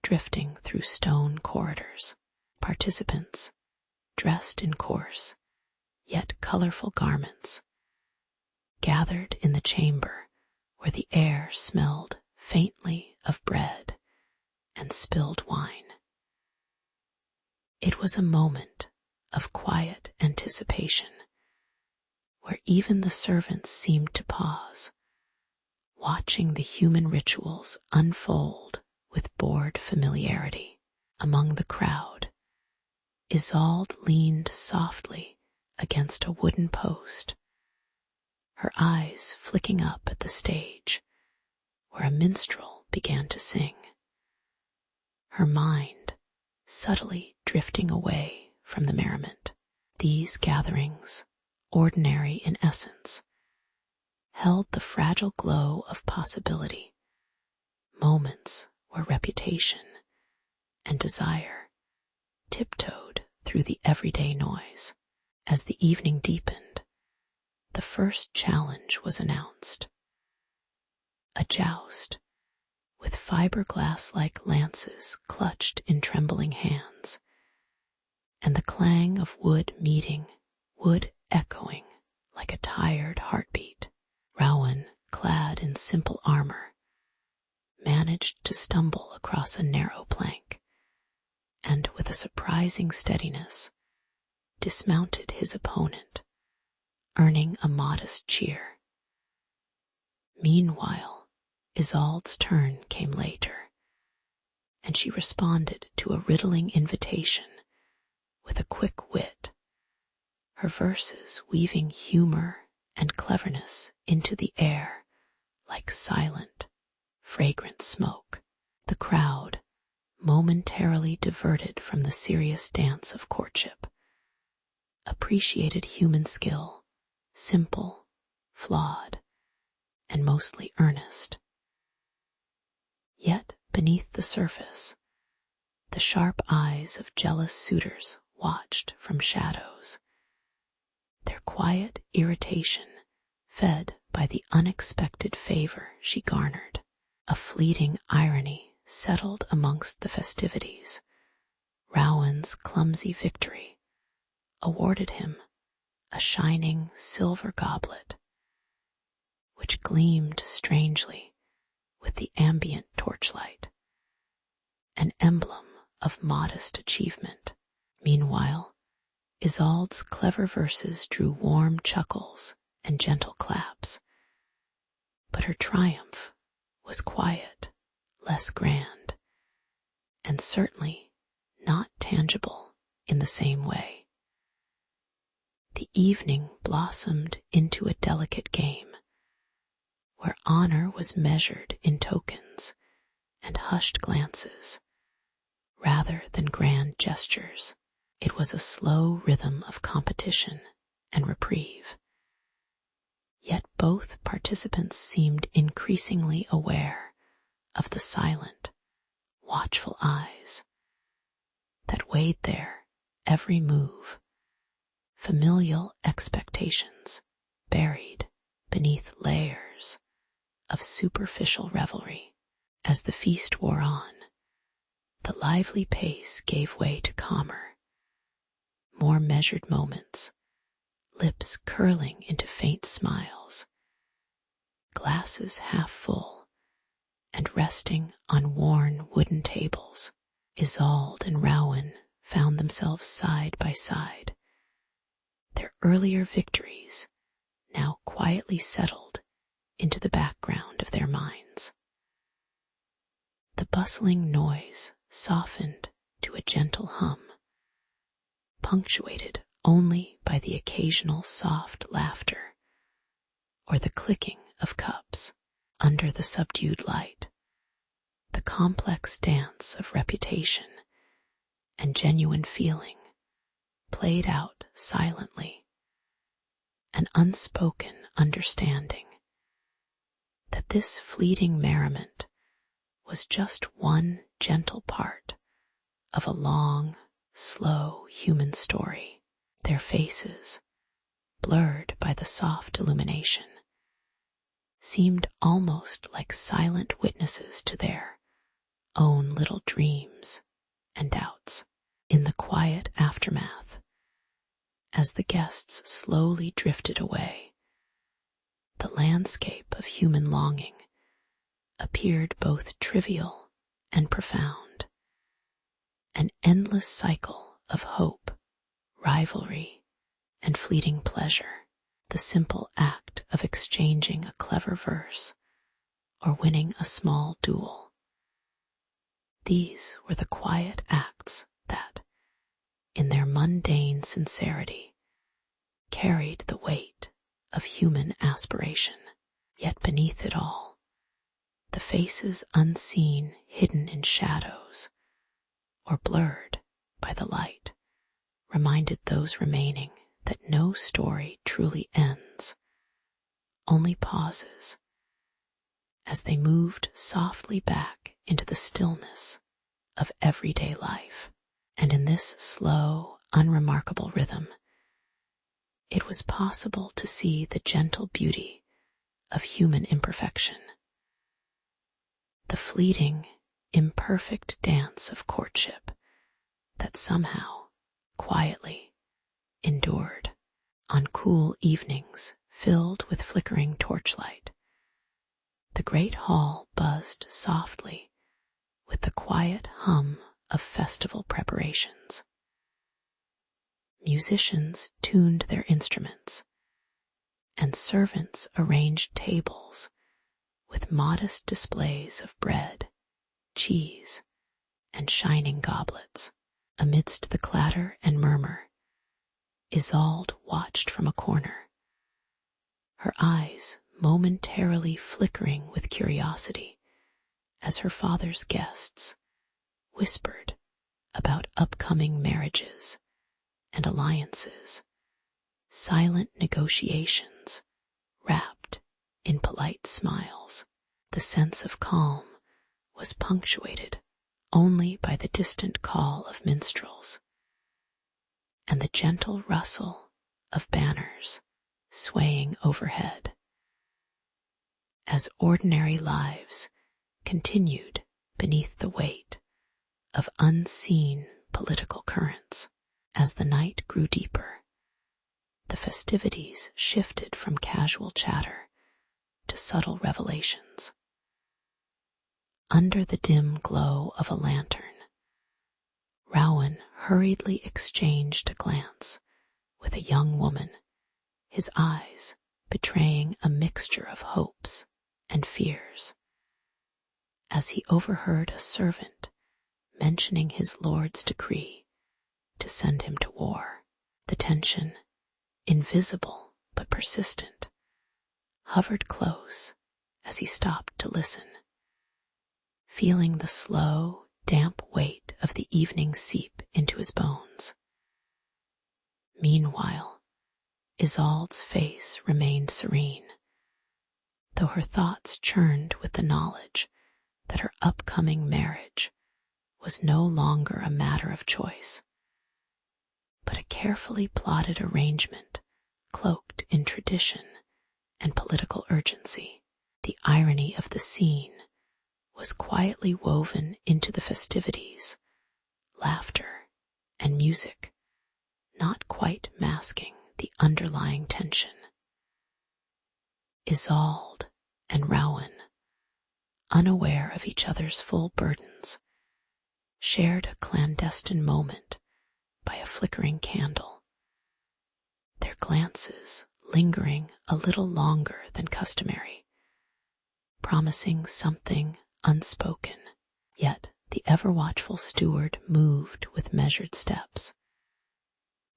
drifting through stone corridors. Participants, dressed in coarse yet colorful garments, gathered in the chamber where the air smelled faintly of bread and spilled wine. It was a moment of quiet anticipation, where even the servants seemed to pause, watching the human rituals unfold with bored familiarity. Among the crowd, Isolde leaned softly against a wooden post, her eyes flicking up at the stage where a minstrel began to sing, her mind subtly drifting away from the merriment. These gatherings, ordinary in essence, held the fragile glow of possibility, moments where reputation and desire tiptoed through the everyday noise. As the evening deepened, the first challenge was announced. A joust, with fiberglass-like lances clutched in trembling hands, and the clang of wood meeting, wood echoing like a tired heartbeat. Rowan, clad in simple armor, managed to stumble across a narrow plank, and with a surprising steadiness, dismounted his opponent, earning a modest cheer. Meanwhile, Isolde's turn came later, and she responded to a riddling invitation with a quick wit, her verses weaving humor and cleverness into the air like silent, fragrant smoke. The crowd, momentarily diverted from the serious dance of courtship, appreciated human skill, simple, flawed, and mostly earnest. Yet beneath the surface, the sharp eyes of jealous suitors watched from shadows, their quiet irritation fed by the unexpected favor she garnered. A fleeting irony settled amongst the festivities. Rowan's clumsy victory awarded him a shining silver goblet, which gleamed strangely with the ambient torchlight, an emblem of modest achievement. Meanwhile, Isolde's clever verses drew warm chuckles and gentle claps, but her triumph was quiet, less grand, and certainly not tangible in the same way. The evening blossomed into a delicate game, where honor was measured in tokens and hushed glances, rather than grand gestures. It was a slow rhythm of competition and reprieve. Yet both participants seemed increasingly aware of the silent, watchful eyes that weighed their every move, familial expectations buried beneath layers of superficial revelry. As the feast wore on, the lively pace gave way to calmer, more measured moments, lips curling into faint smiles, glasses half full and resting on worn wooden tables. Isolde and Rowan found themselves side by side, their earlier victories now quietly settled into the background of their minds. The bustling noise softened to a gentle hum, punctuated only by the occasional soft laughter or the clicking of cups. Under the subdued light, the complex dance of reputation and genuine feeling played out silently, an unspoken understanding that this fleeting merriment was just one gentle part of a long, slow human story. Their faces, blurred by the soft illumination, seemed almost like silent witnesses to their own little dreams and doubts. In the quiet aftermath, as the guests slowly drifted away, the landscape of human longing appeared both trivial and profound, an endless cycle of hope, rivalry, and fleeting pleasure. The simple act of exchanging a clever verse or winning a small duel. These were the quiet acts that, in their mundane sincerity, carried the weight of human aspiration. Yet beneath it all, the faces unseen, hidden in shadows, or blurred by the light, reminded those remaining that no story truly ends, only pauses, as they moved softly back into the stillness of everyday life. And in this slow, unremarkable rhythm, it was possible to see the gentle beauty of human imperfection, the fleeting, imperfect dance of courtship that somehow, quietly, endured. On cool evenings filled with flickering torchlight, the great hall buzzed softly with the quiet hum of festival preparations. Musicians tuned their instruments, and servants arranged tables with modest displays of bread, cheese, and shining goblets. Amidst the clatter and murmur, Isolde watched from a corner, her eyes momentarily flickering with curiosity as her father's guests whispered about upcoming marriages and alliances, silent negotiations wrapped in polite smiles. The sense of calm was punctuated only by the distant call of minstrels and the gentle rustle of banners swaying overhead, as ordinary lives continued beneath the weight of unseen political currents. As the night grew deeper, the festivities shifted from casual chatter to subtle revelations. Under the dim glow of a lantern, Rowan hurriedly exchanged a glance with a young woman, his eyes betraying a mixture of hopes and fears, as he overheard a servant mentioning his lord's decree to send him to war. The tension, invisible but persistent, hovered close as he stopped to listen, feeling the slow, damp weight of the evening seep into his bones. Meanwhile, Isolde's face remained serene, though her thoughts churned with the knowledge that her upcoming marriage was no longer a matter of choice, but a carefully plotted arrangement cloaked in tradition and political urgency. The irony of the scene was quietly woven into the festivities, laughter and music, not quite masking the underlying tension. Isolde and Rowan, unaware of each other's full burdens, shared a clandestine moment by a flickering candle, their glances lingering a little longer than customary, promising something unspoken. Yet the ever-watchful steward moved with measured steps,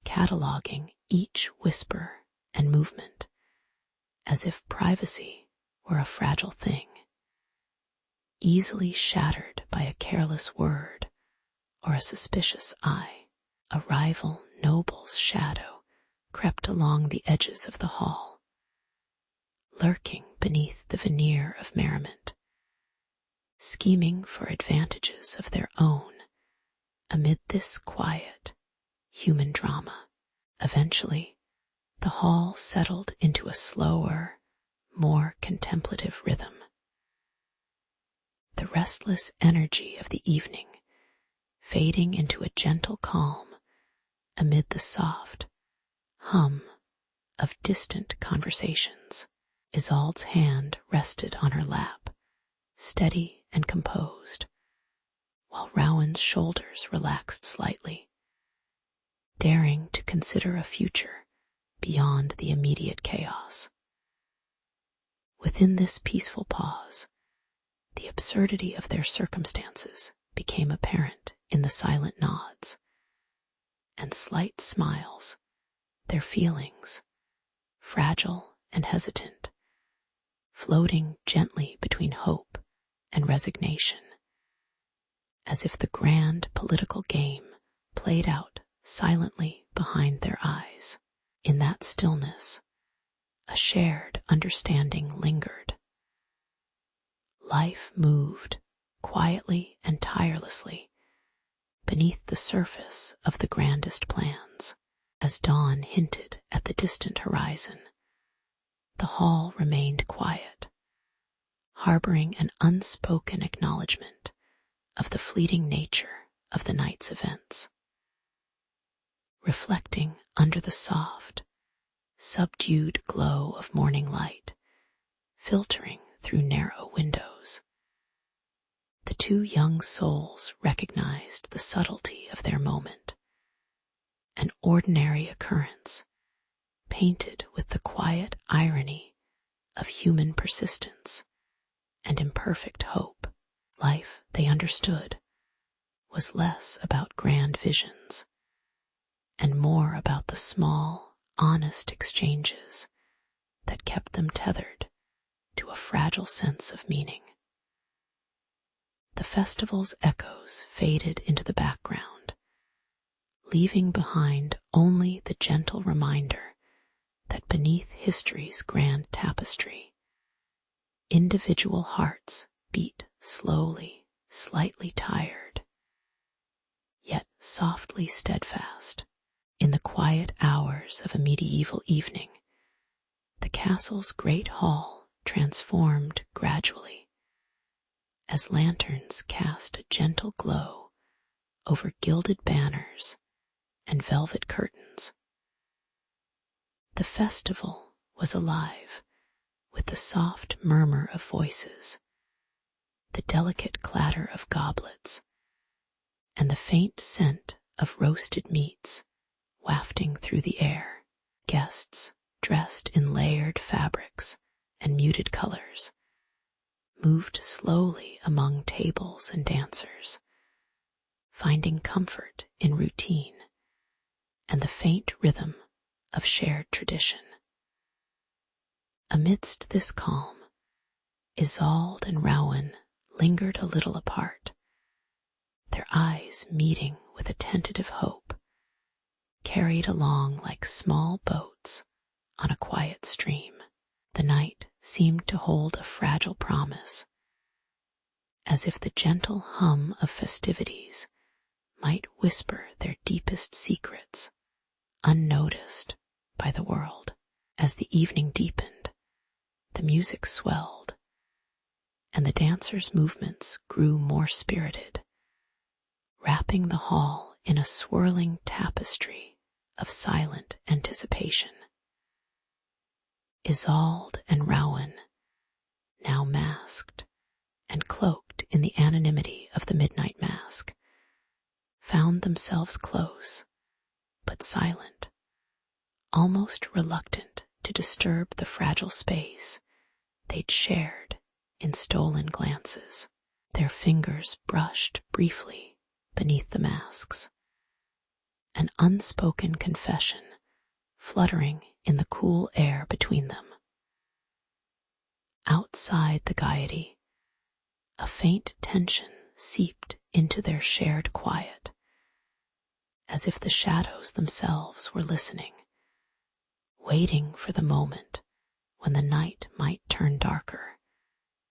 cataloging each whisper and movement as if privacy were a fragile thing, easily shattered by a careless word or a suspicious eye. A rival noble's shadow crept along the edges of the hall, lurking beneath the veneer of merriment, scheming for advantages of their own amid this quiet, human drama. Eventually, the hall settled into a slower, more contemplative rhythm. The restless energy of the evening fading into a gentle calm amid the soft hum of distant conversations. Isolde's hand rested on her lap, steady and composed, while Rowan's shoulders relaxed slightly, daring to consider a future beyond the immediate chaos. Within this peaceful pause, the absurdity of their circumstances became apparent in the silent nods and slight smiles, their feelings, fragile and hesitant, floating gently between hope and resignation, as if the grand political game played out silently behind their eyes. In that stillness, a shared understanding lingered. Life moved quietly and tirelessly beneath the surface of the grandest plans. As dawn hinted at the distant horizon, the hall remained quiet, harboring an unspoken acknowledgement of the fleeting nature of the night's events. Reflecting under the soft, subdued glow of morning light, filtering through narrow windows, the two young souls recognized the subtlety of their moment, an ordinary occurrence painted with the quiet irony of human persistence and imperfect hope. Life, they understood, was less about grand visions and more about the small, honest exchanges that kept them tethered to a fragile sense of meaning. The festival's echoes faded into the background, leaving behind only the gentle reminder that beneath history's grand tapestry, individual hearts beat slowly, slightly tired, yet softly steadfast. In the quiet hours of a medieval evening, the castle's great hall transformed gradually, as lanterns cast a gentle glow over gilded banners and velvet curtains. The festival was alive with the soft murmur of voices, the delicate clatter of goblets, and the faint scent of roasted meats wafting through the air. Guests, dressed in layered fabrics and muted colors, moved slowly among tables and dancers, finding comfort in routine and the faint rhythm of shared tradition. Amidst this calm, Isolde and Rowan lingered a little apart, their eyes meeting with a tentative hope, carried along like small boats on a quiet stream. The night seemed to hold a fragile promise, as if the gentle hum of festivities might whisper their deepest secrets, unnoticed by the world. As the evening deepened, the music swelled, and the dancers' movements grew more spirited, wrapping the hall in a swirling tapestry of silent anticipation. Isolde and Rowan, now masked and cloaked in the anonymity of the midnight mask, found themselves close but silent, almost reluctant to disturb the fragile space they'd shared in stolen glances. Their fingers brushed briefly beneath the masks, an unspoken confession fluttering in the cool air between them. Outside the gaiety, a faint tension seeped into their shared quiet, as if the shadows themselves were listening, waiting for the moment when the night might turn darker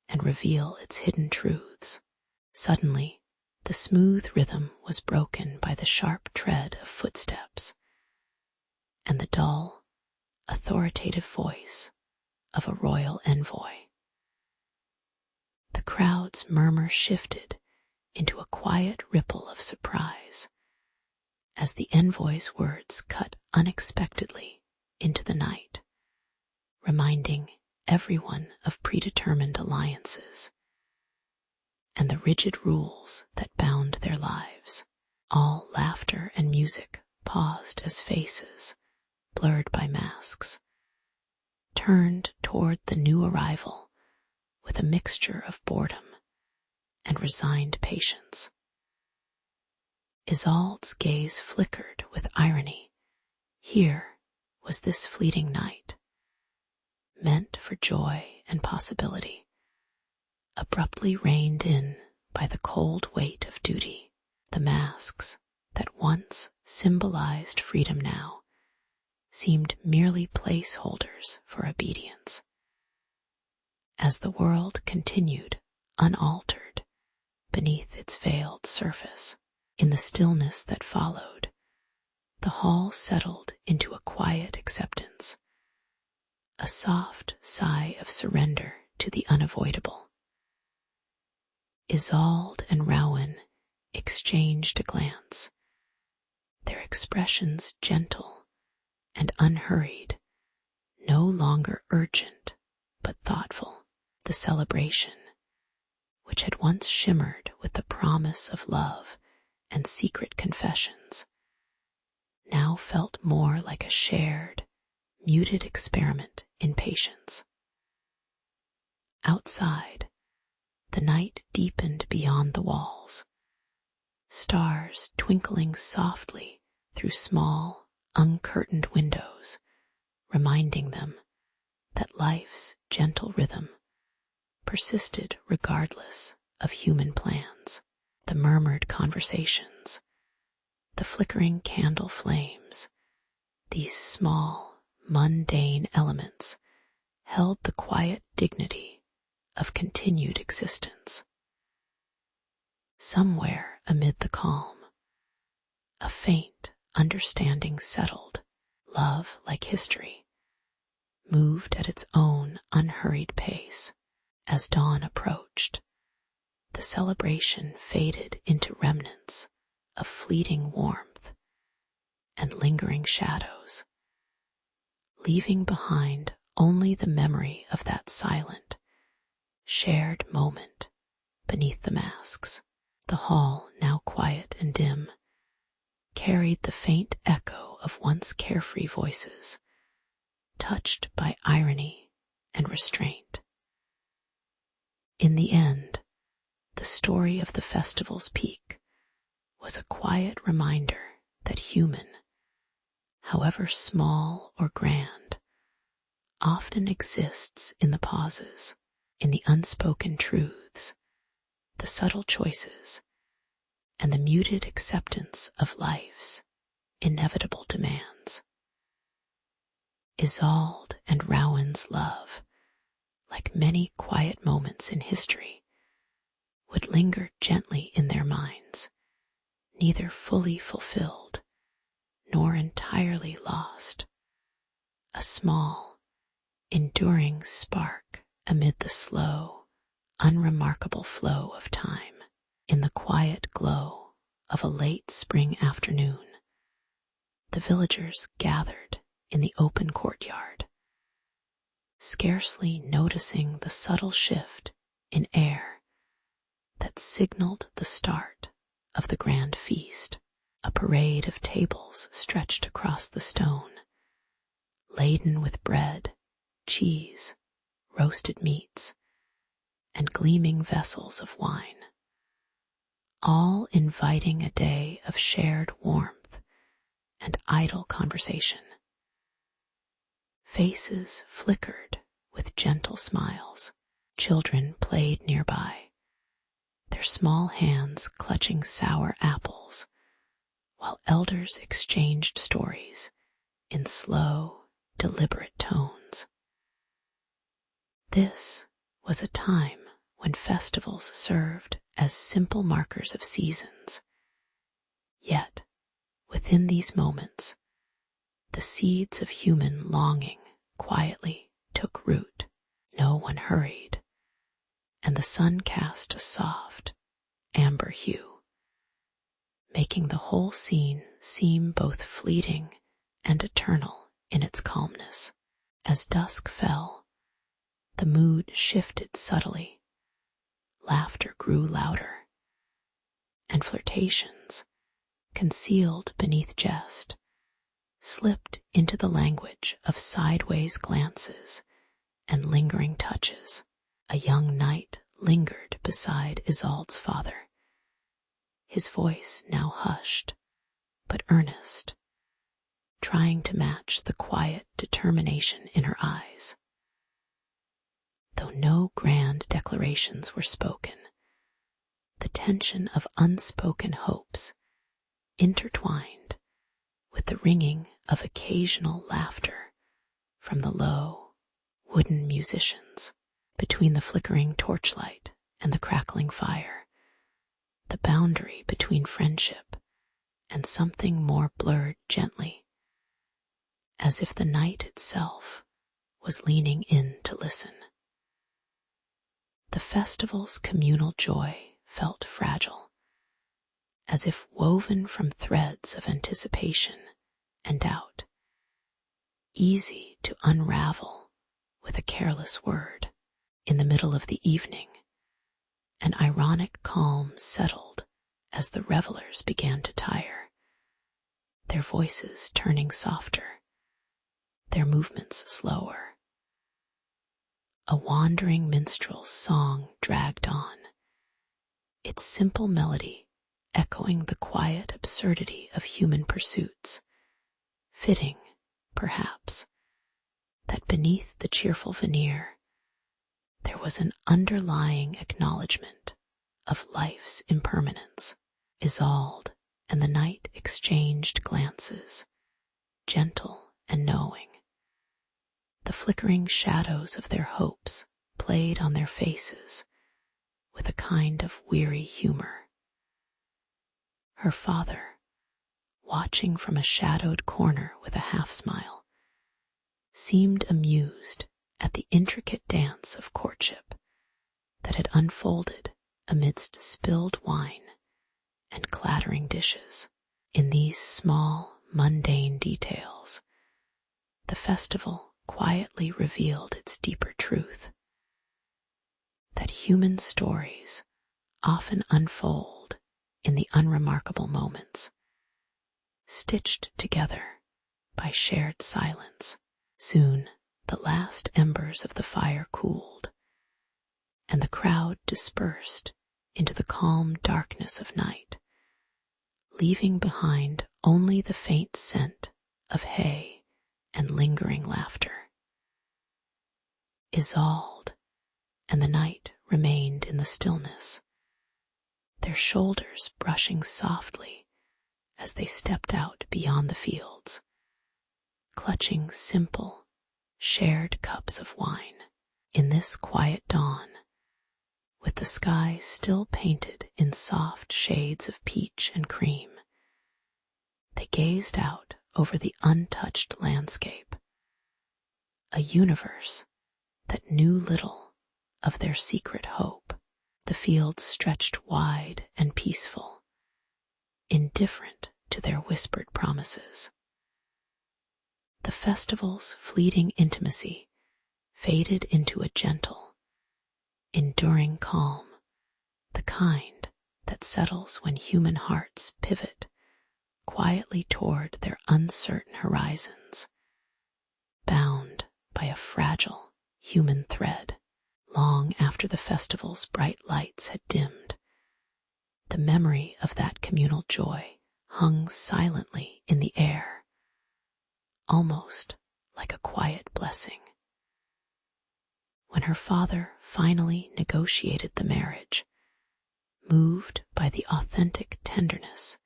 and reveal its hidden truths. Suddenly, the smooth rhythm was broken by the sharp tread of footsteps and the dull, authoritative voice of a royal envoy. The crowd's murmur shifted into a quiet ripple of surprise as the envoy's words cut unexpectedly into the night, reminding everyone of predetermined alliances and the rigid rules that bound their lives. All laughter and music paused as faces, blurred by masks, turned toward the new arrival with a mixture of boredom and resigned patience. Isolde's gaze flickered with irony. Here was this fleeting night, meant for joy and possibility, abruptly reined in by the cold weight of duty. The masks that once symbolized freedom now seemed merely placeholders for obedience. As the world continued unaltered beneath its veiled surface, in the stillness that followed, the hall settled into a quiet acceptance, a soft sigh of surrender to the unavoidable. Isolde and Rowan exchanged a glance, their expressions gentle and unhurried, no longer urgent but thoughtful. The celebration, which had once shimmered with the promise of love and secret confessions, now felt more like a shared, muted experiment in patience. Outside, the night deepened beyond the walls, stars twinkling softly through small, uncurtained windows, reminding them that life's gentle rhythm persisted regardless of human plans. The murmured conversations, the flickering candle flames, these small, mundane elements held the quiet dignity of continued existence. Somewhere amid the calm, a faint understanding settled. Love, like history, moved at its own unhurried pace. As dawn approached, the celebration faded into remnants of fleeting warmth and lingering shadows, leaving behind only the memory of that silent, shared moment beneath the masks. The hall, now quiet and dim, carried the faint echo of once carefree voices, touched by irony and restraint. In the end, the story of the festival's peak was a quiet reminder that human, however small or grand, often exists in the pauses, in the unspoken truths, the subtle choices, and the muted acceptance of life's inevitable demands. Isolde and Rowan's love, like many quiet moments in history, would linger gently in their minds, neither fully fulfilled nor entirely lost, a small, enduring spark amid the slow, unremarkable flow of time. In the quiet glow of a late spring afternoon, the villagers gathered in the open courtyard, scarcely noticing the subtle shift in air that signaled the start of the grand feast. A parade of tables stretched across the stone, laden with bread, cheese, roasted meats, and gleaming vessels of wine, all inviting a day of shared warmth and idle conversation. Faces flickered with gentle smiles. Children played nearby, their small hands clutching sour apples, while elders exchanged stories in slow, deliberate tones. This was a time when festivals served as simple markers of seasons. Yet, within these moments, the seeds of human longing quietly took root. No one hurried, and the sun cast a soft, amber hue, making the whole scene seem both fleeting and eternal in its calmness. As dusk fell, the mood shifted subtly. Laughter grew louder, and flirtations, concealed beneath jest, slipped into the language of sideways glances and lingering touches. A young knight lingered beside Isolde's father, his voice now hushed but earnest, trying to match the quiet determination in her eyes. Though no grand declarations were spoken, the tension of unspoken hopes intertwined with the ringing of occasional laughter from the low, wooden musicians. Between the flickering torchlight and the crackling fire, the boundary between friendship and something more blurred gently, as if the night itself was leaning in to listen. The festival's communal joy felt fragile, as if woven from threads of anticipation and doubt, easy to unravel with a careless word. In the middle of the evening, an ironic calm settled as the revelers began to tire, their voices turning softer, their movements slower. A wandering minstrel's song dragged on, its simple melody echoing the quiet absurdity of human pursuits, fitting, perhaps, that beneath the cheerful veneer there was an underlying acknowledgment of life's impermanence. Isolde and the knight exchanged glances, gentle and knowing. The flickering shadows of their hopes played on their faces with a kind of weary humor. Her father, watching from a shadowed corner with a half-smile, seemed amused at the intricate dance of courtship that had unfolded amidst spilled wine and clattering dishes. In these small, mundane details, the festival quietly revealed its deeper truth, that human stories often unfold in the unremarkable moments, stitched together by shared silence. Soon, the last embers of the fire cooled, and the crowd dispersed into the calm darkness of night, leaving behind only the faint scent of hay and lingering laughter. Isolde and the knight remained in the stillness, their shoulders brushing softly as they stepped out beyond the fields, clutching simple, shared cups of wine. In this quiet dawn, with the sky still painted in soft shades of peach and cream, they gazed out over the untouched landscape, a universe that knew little of their secret hope. The fields stretched wide and peaceful, indifferent to their whispered promises. The festival's fleeting intimacy faded into a gentle, enduring calm, the kind that settles when human hearts pivot quietly toward their uncertain horizons, bound by a fragile human thread. Long after the festival's bright lights had dimmed, the memory of that communal joy hung silently in the air, almost like a quiet blessing. When her father finally negotiated the marriage, moved by the authentic tenderness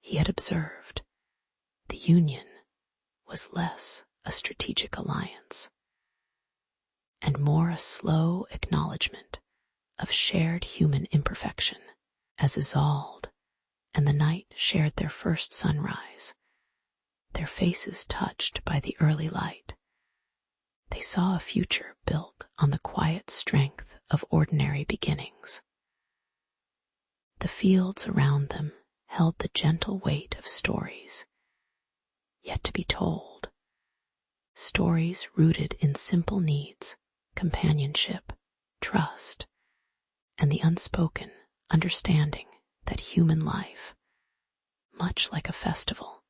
he had observed, the union was less a strategic alliance and more a slow acknowledgement of shared human imperfection. As Isolde and the knight shared their first sunrise, their faces touched by the early light, they saw a future built on the quiet strength of ordinary beginnings. The fields around them held the gentle weight of stories yet to be told, stories rooted in simple needs, companionship, trust, and the unspoken understanding that human life, much like a festival,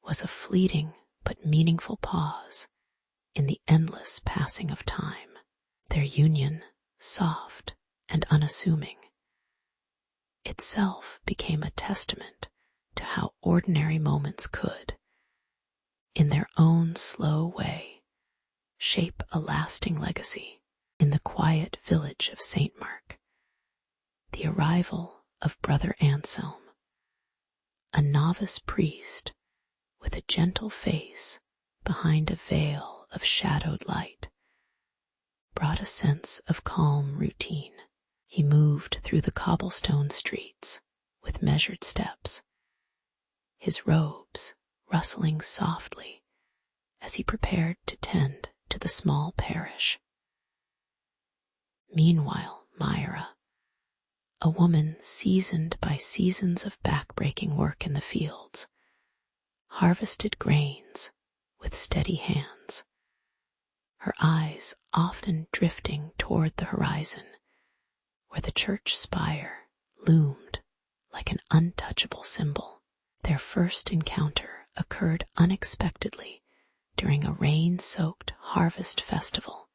was a fleeting but meaningful pause in the endless passing of time. Their union, soft and unassuming, itself became a testament to how ordinary moments could, in their own slow way, shape a lasting legacy. In the quiet village of St. Mark, the arrival of Brother Anselm, a novice priest with a gentle face behind a veil of shadowed light, brought a sense of calm routine. He moved through the cobblestone streets with measured steps, his robes rustling softly as he prepared to tend to the small parish. Meanwhile, Myra, a woman seasoned by seasons of back-breaking work in the fields, harvested grains with steady hands, her eyes often drifting toward the horizon, where the church spire loomed like an untouchable symbol. Their first encounter occurred unexpectedly during a rain-soaked harvest festival,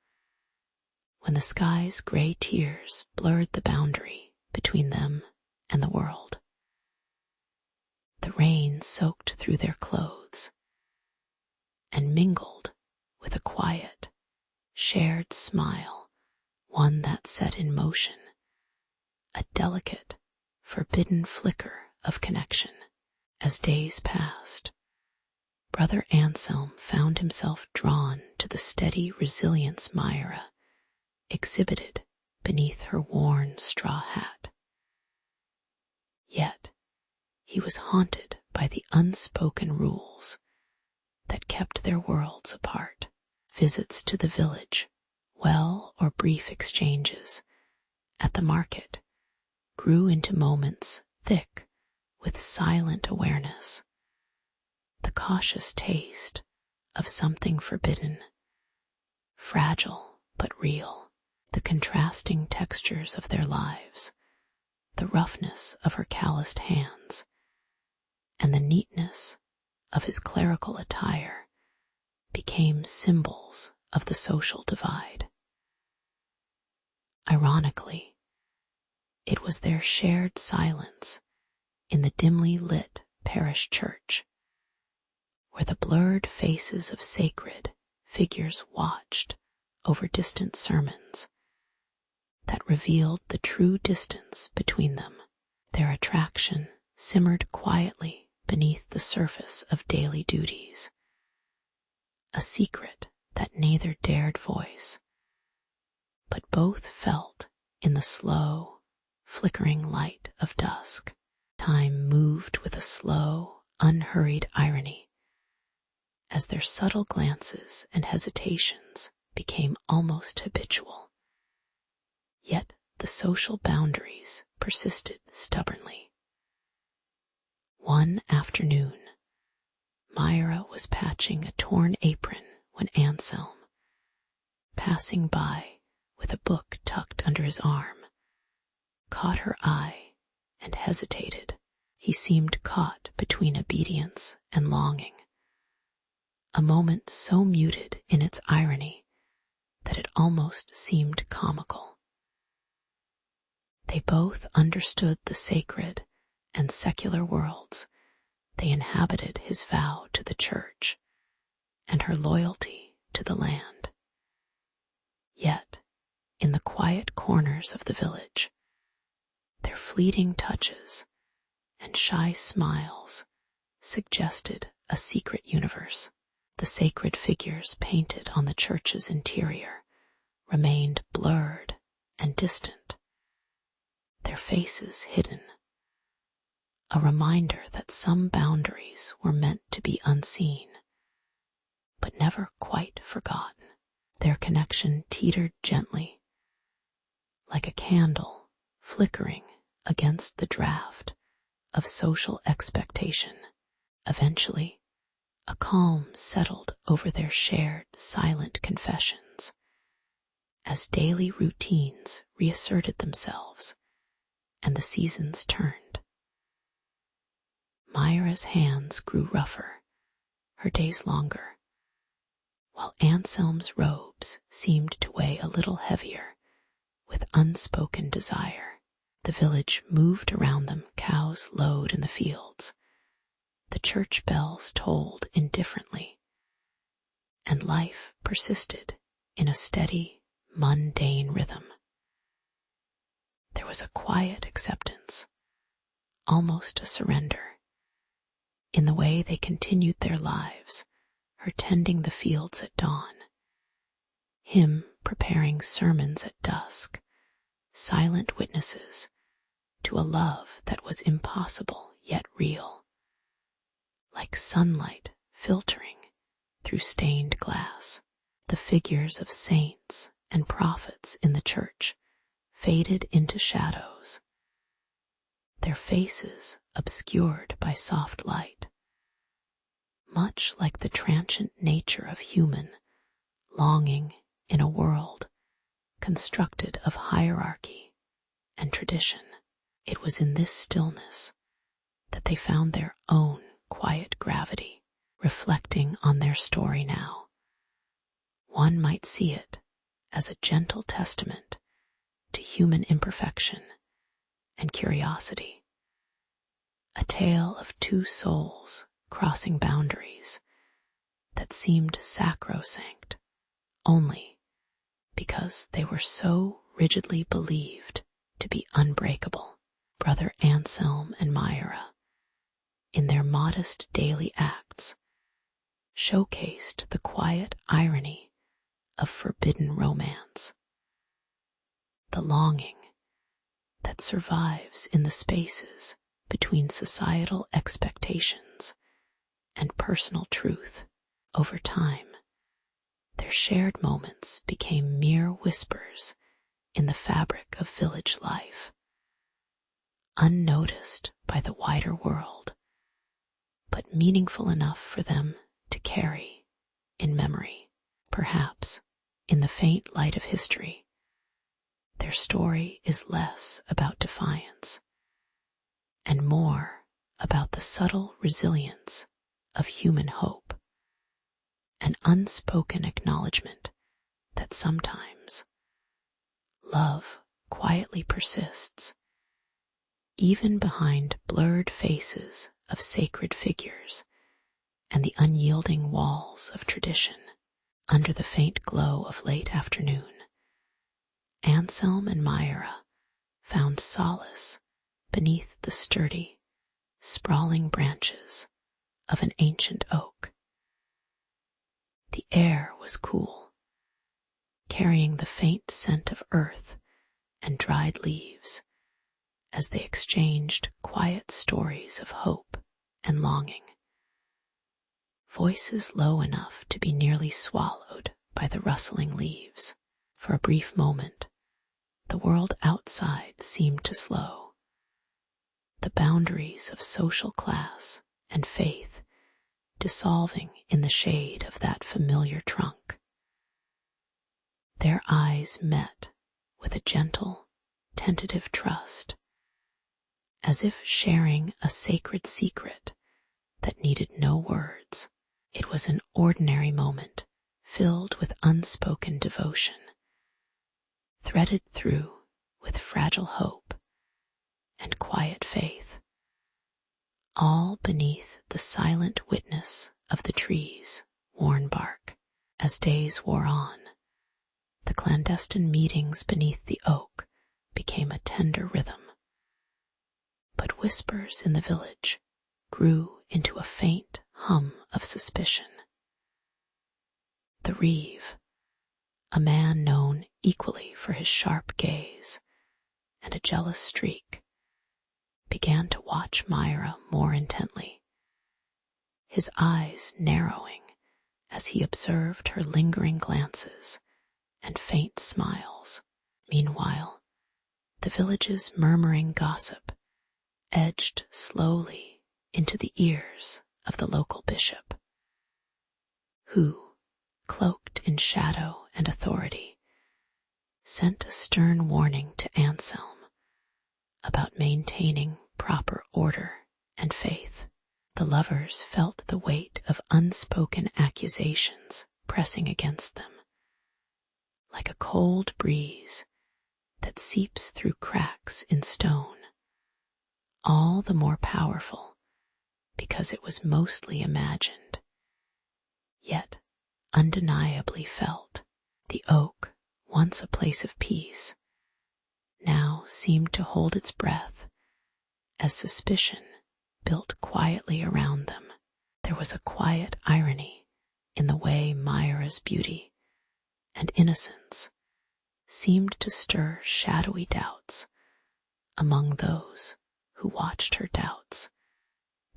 when the sky's gray tears blurred the boundary between them and the world. The rain soaked through their clothes and mingled with a quiet, shared smile, one that set in motion a delicate, forbidden flicker of connection. As days passed, Brother Anselm found himself drawn to the steady resilience Myra exhibited beneath her worn straw hat. Yet he was haunted by the unspoken rules that kept their worlds apart. Visits to the village, well or brief exchanges at the market, grew into moments thick with silent awareness, the cautious taste of something forbidden, fragile but real, the contrasting textures of their lives, the roughness of her calloused hands, and the neatness of his clerical attire became symbols of the social divide. Ironically, it was their shared silence in the dimly lit parish church, where the blurred faces of sacred figures watched over distant sermons, that revealed the true distance between them. Their attraction simmered quietly beneath the surface of daily duties, a secret that neither dared voice, but both felt in the slow, flickering light of dusk. Time moved with a slow, unhurried irony, as their subtle glances and hesitations became almost habitual. Yet the social boundaries persisted stubbornly. One afternoon, Myra was patching a torn apron when Anselm, passing by with a book tucked under his arm, caught her eye and hesitated. He seemed caught between obedience and longing, a moment so muted in its irony that it almost seemed comical. They both understood the sacred and secular worlds they inhabited, his vow to the church and her loyalty to the land. Yet, in the quiet corners of the village, their fleeting touches and shy smiles suggested a secret universe. The sacred figures painted on the church's interior remained blurred and distant, their faces hidden, a reminder that some boundaries were meant to be unseen, but never quite forgotten. Their connection teetered gently, like a candle flickering against the draft of social expectation. Eventually, a calm settled over their shared silent confessions as daily routines reasserted themselves and the seasons turned. Myra's hands grew rougher, her days longer, while Anselm's robes seemed to weigh a little heavier with unspoken desire. The village moved around them, cows lowed in the fields. The church bells tolled indifferently, and life persisted in a steady, mundane rhythm. There was a quiet acceptance, almost a surrender, in the way they continued their lives, her tending the fields at dawn, him preparing sermons at dusk, silent witnesses to a love that was impossible yet real, like sunlight filtering through stained glass. The figures of saints and prophets in the church faded into shadows, their faces obscured by soft light, much like the transient nature of human longing in a world constructed of hierarchy and tradition. It was in this stillness that they found their own quiet gravity, reflecting on their story now. One might see it as a gentle testament to human imperfection and curiosity, a tale of two souls crossing boundaries that seemed sacrosanct only because they were so rigidly believed to be unbreakable. Brother Anselm and Myra, in their modest daily acts, showcased the quiet irony of forbidden romance, the longing that survives in the spaces between societal expectations and personal truth. Over time, their shared moments became mere whispers in the fabric of village life, unnoticed by the wider world, but meaningful enough for them to carry in memory. Perhaps, in the faint light of history, their story is less about defiance and more about the subtle resilience of human hope, an unspoken acknowledgement that sometimes love quietly persists, even behind blurred faces of sacred figures and the unyielding walls of tradition. Under the faint glow of late afternoon, Anselm and Myra found solace beneath the sturdy, sprawling branches of an ancient oak. The air was cool, carrying the faint scent of earth and dried leaves as they exchanged quiet stories of hope and longing, voices low enough to be nearly swallowed by the rustling leaves. For a brief moment, the world outside seemed to slow, the boundaries of social class and faith dissolving in the shade of that familiar trunk. Their eyes met with a gentle, tentative trust, as if sharing a sacred secret that needed no words. It was an ordinary moment filled with unspoken devotion, threaded through with fragile hope and quiet faith, all beneath the silent witness of the tree's worn bark. As days wore on, the clandestine meetings beneath the oak became a tender rhythm, but whispers in the village grew into a faint hum of suspicion. The Reeve, a man known equally for his sharp gaze and a jealous streak, began to watch Myra more intently, his eyes narrowing as he observed her lingering glances and faint smiles. Meanwhile, The village's murmuring gossip edged slowly into the ears of the local bishop, who, cloaked in shadow and authority, sent a stern warning to Anselm about maintaining proper order and faith. The lovers felt the weight of unspoken accusations pressing against them, like a cold breeze that seeps through cracks in stone, all the more powerful because it was mostly imagined, yet undeniably felt. The oak, once a place of peace, now seemed to hold its breath as suspicion built quietly around them. There was a quiet irony in the way Myra's beauty and innocence seemed to stir shadowy doubts among those who watched her, doubts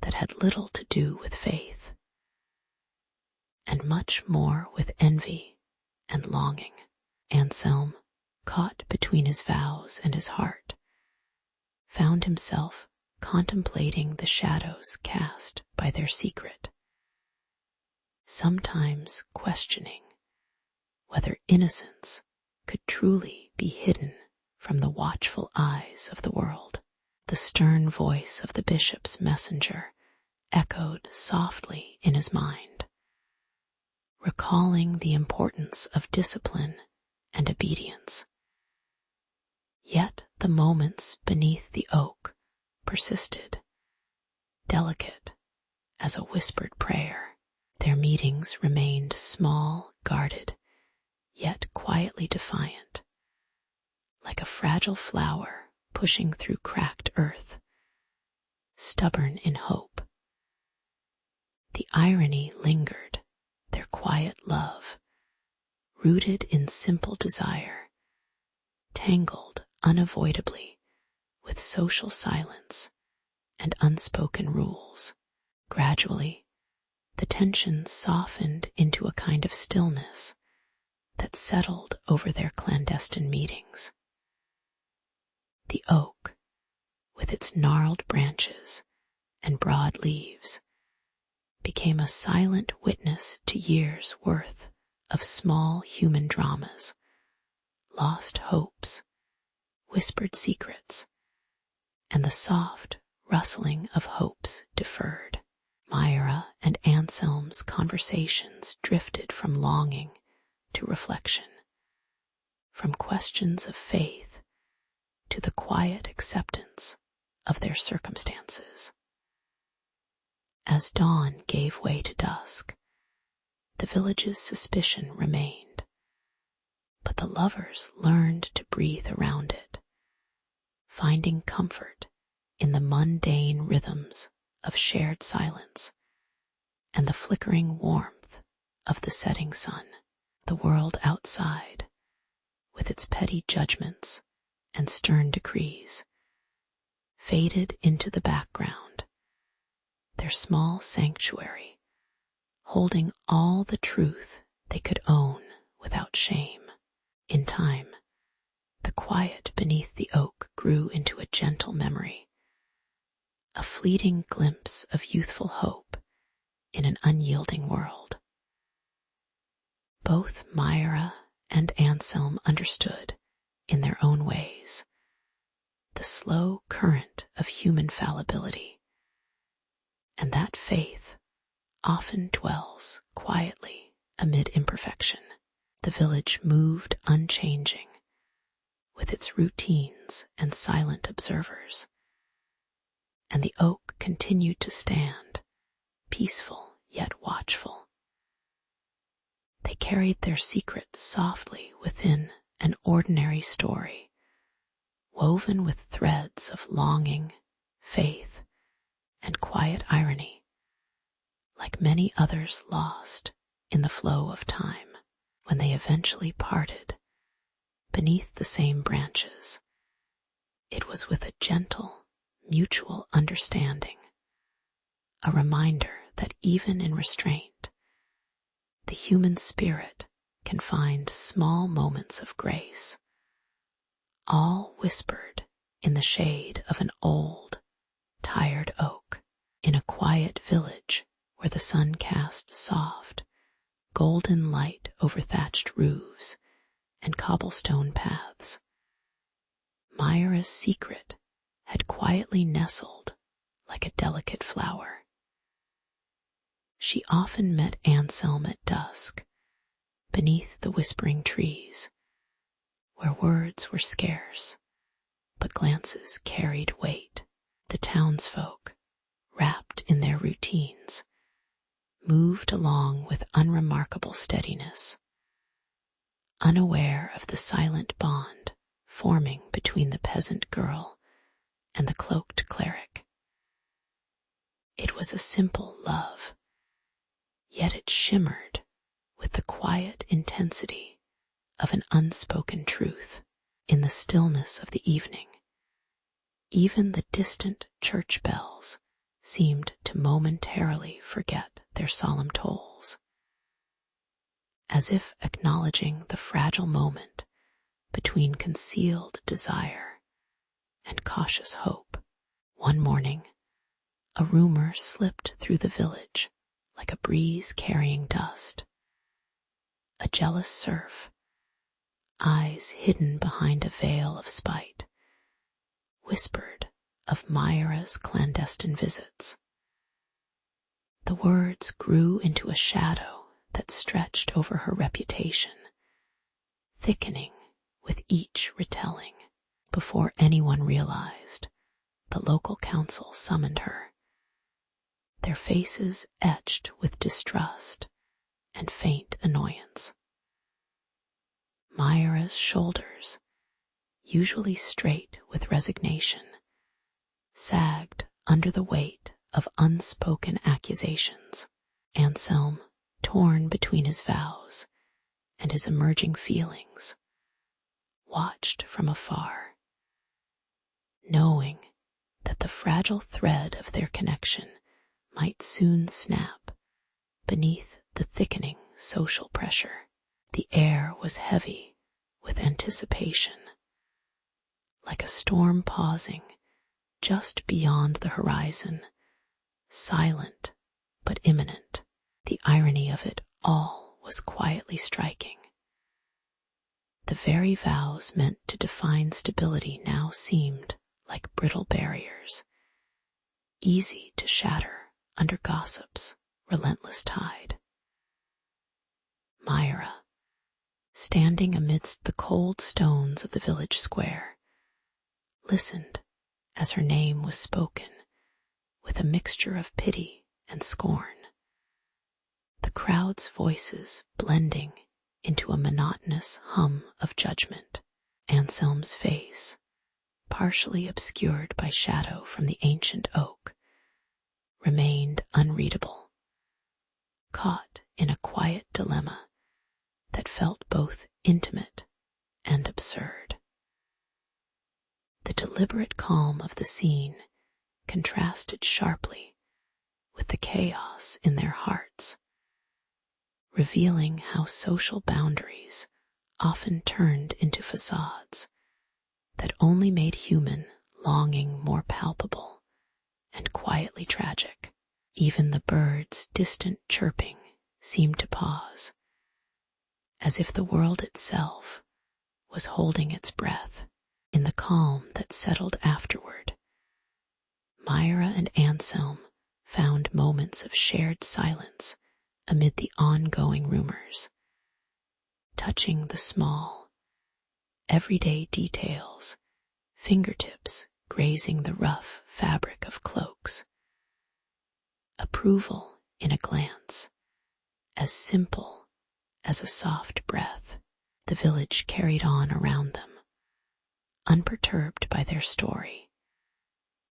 that had little to do with faith, and much more with envy and longing. Anselm, caught between his vows and his heart, found himself contemplating the shadows cast by their secret, sometimes questioning whether innocence could truly be hidden from the watchful eyes of the world. The stern voice of the bishop's messenger echoed softly in his mind, recalling the importance of discipline and obedience. Yet the moments beneath the oak persisted, delicate as a whispered prayer. Their meetings remained small, guarded, yet quietly defiant, like a fragile flower pushing through cracked earth, stubborn in hope. The irony lingered, their quiet love, rooted in simple desire, tangled unavoidably with social silence and unspoken rules. Gradually, the tension softened into a kind of stillness that settled over their clandestine meetings. The oak, with its gnarled branches and broad leaves, became a silent witness to years' worth of small human dramas, lost hopes, whispered secrets, and the soft rustling of hopes deferred. Myra and Anselm's conversations drifted from longing to reflection, from questions of faith to the quiet acceptance of their circumstances. As dawn gave way to dusk, the village's suspicion remained, but the lovers learned to breathe around it, finding comfort in the mundane rhythms of shared silence and the flickering warmth of the setting sun. The world outside, with its petty judgments and stern decrees, faded into the background, their small sanctuary holding all the truth they could own without shame. In time, the quiet beneath the oak grew into a gentle memory, a fleeting glimpse of youthful hope in an unyielding world. Both Myra and Anselm understood, in their own ways, the slow current of human fallibility, and that faith often dwells quietly amid imperfection. The village moved unchanging, with its routines and silent observers, and the oak continued to stand, peaceful yet watchful. They carried their secret softly within an ordinary story, woven with threads of longing, faith, and quiet irony, like many others lost in the flow of time. When they eventually parted beneath the same branches, it was with a gentle, mutual understanding, a reminder that even in restraint, the human spirit can find small moments of grace, all whispered in the shade of an old, tired oak, in a quiet village where the sun cast soft, golden light over thatched roofs and cobblestone paths. Myra's secret had quietly nestled like a delicate flower. She often met Anselm at dusk, beneath the whispering trees, where words were scarce, but glances carried weight. The townsfolk, wrapped in their routines, moved along with unremarkable steadiness, unaware of the silent bond forming between the peasant girl and the cloaked cleric. It was a simple love, yet it shimmered with the quiet intensity of an unspoken truth. In the stillness of the evening, even the distant church bells seemed to momentarily forget their solemn tolls, as if acknowledging the fragile moment between concealed desire and cautious hope. One morning, a rumor slipped through the village like a breeze carrying dust. A jealous serf, eyes hidden behind a veil of spite, whispered of Myra's clandestine visits. The words grew into a shadow that stretched over her reputation, thickening with each retelling. Before anyone realized, the local council summoned her, their faces etched with distrust and faint annoyance. Myra's shoulders, usually straight with resignation, sagged under the weight of unspoken accusations. Anselm, torn between his vows and his emerging feelings, watched from afar, knowing that the fragile thread of their connection might soon snap beneath the thickening social pressure. The air was heavy with anticipation, like a storm pausing just beyond the horizon, silent but imminent. The irony of it all was quietly striking. The very vows meant to define stability now seemed like brittle barriers, easy to shatter under gossip's relentless tide. Myra, standing amidst the cold stones of the village square, listened as her name was spoken with a mixture of pity and scorn, the crowd's voices blending into a monotonous hum of judgment. Anselm's face, partially obscured by shadow from the ancient oak, remained unreadable, caught in a quiet dilemma that felt both intimate and absurd. The deliberate calm of the scene contrasted sharply with the chaos in their hearts, revealing how social boundaries often turned into facades that only made human longing more palpable and quietly tragic. Even the birds' distant chirping seemed to pause, as if the world itself was holding its breath. In the calm that settled afterward, Myra and Anselm found moments of shared silence amid the ongoing rumors, touching the small, everyday details, fingertips grazing the rough fabric of cloaks. Approval in a glance, as simple as a soft breath. The village carried on around them, unperturbed by their story,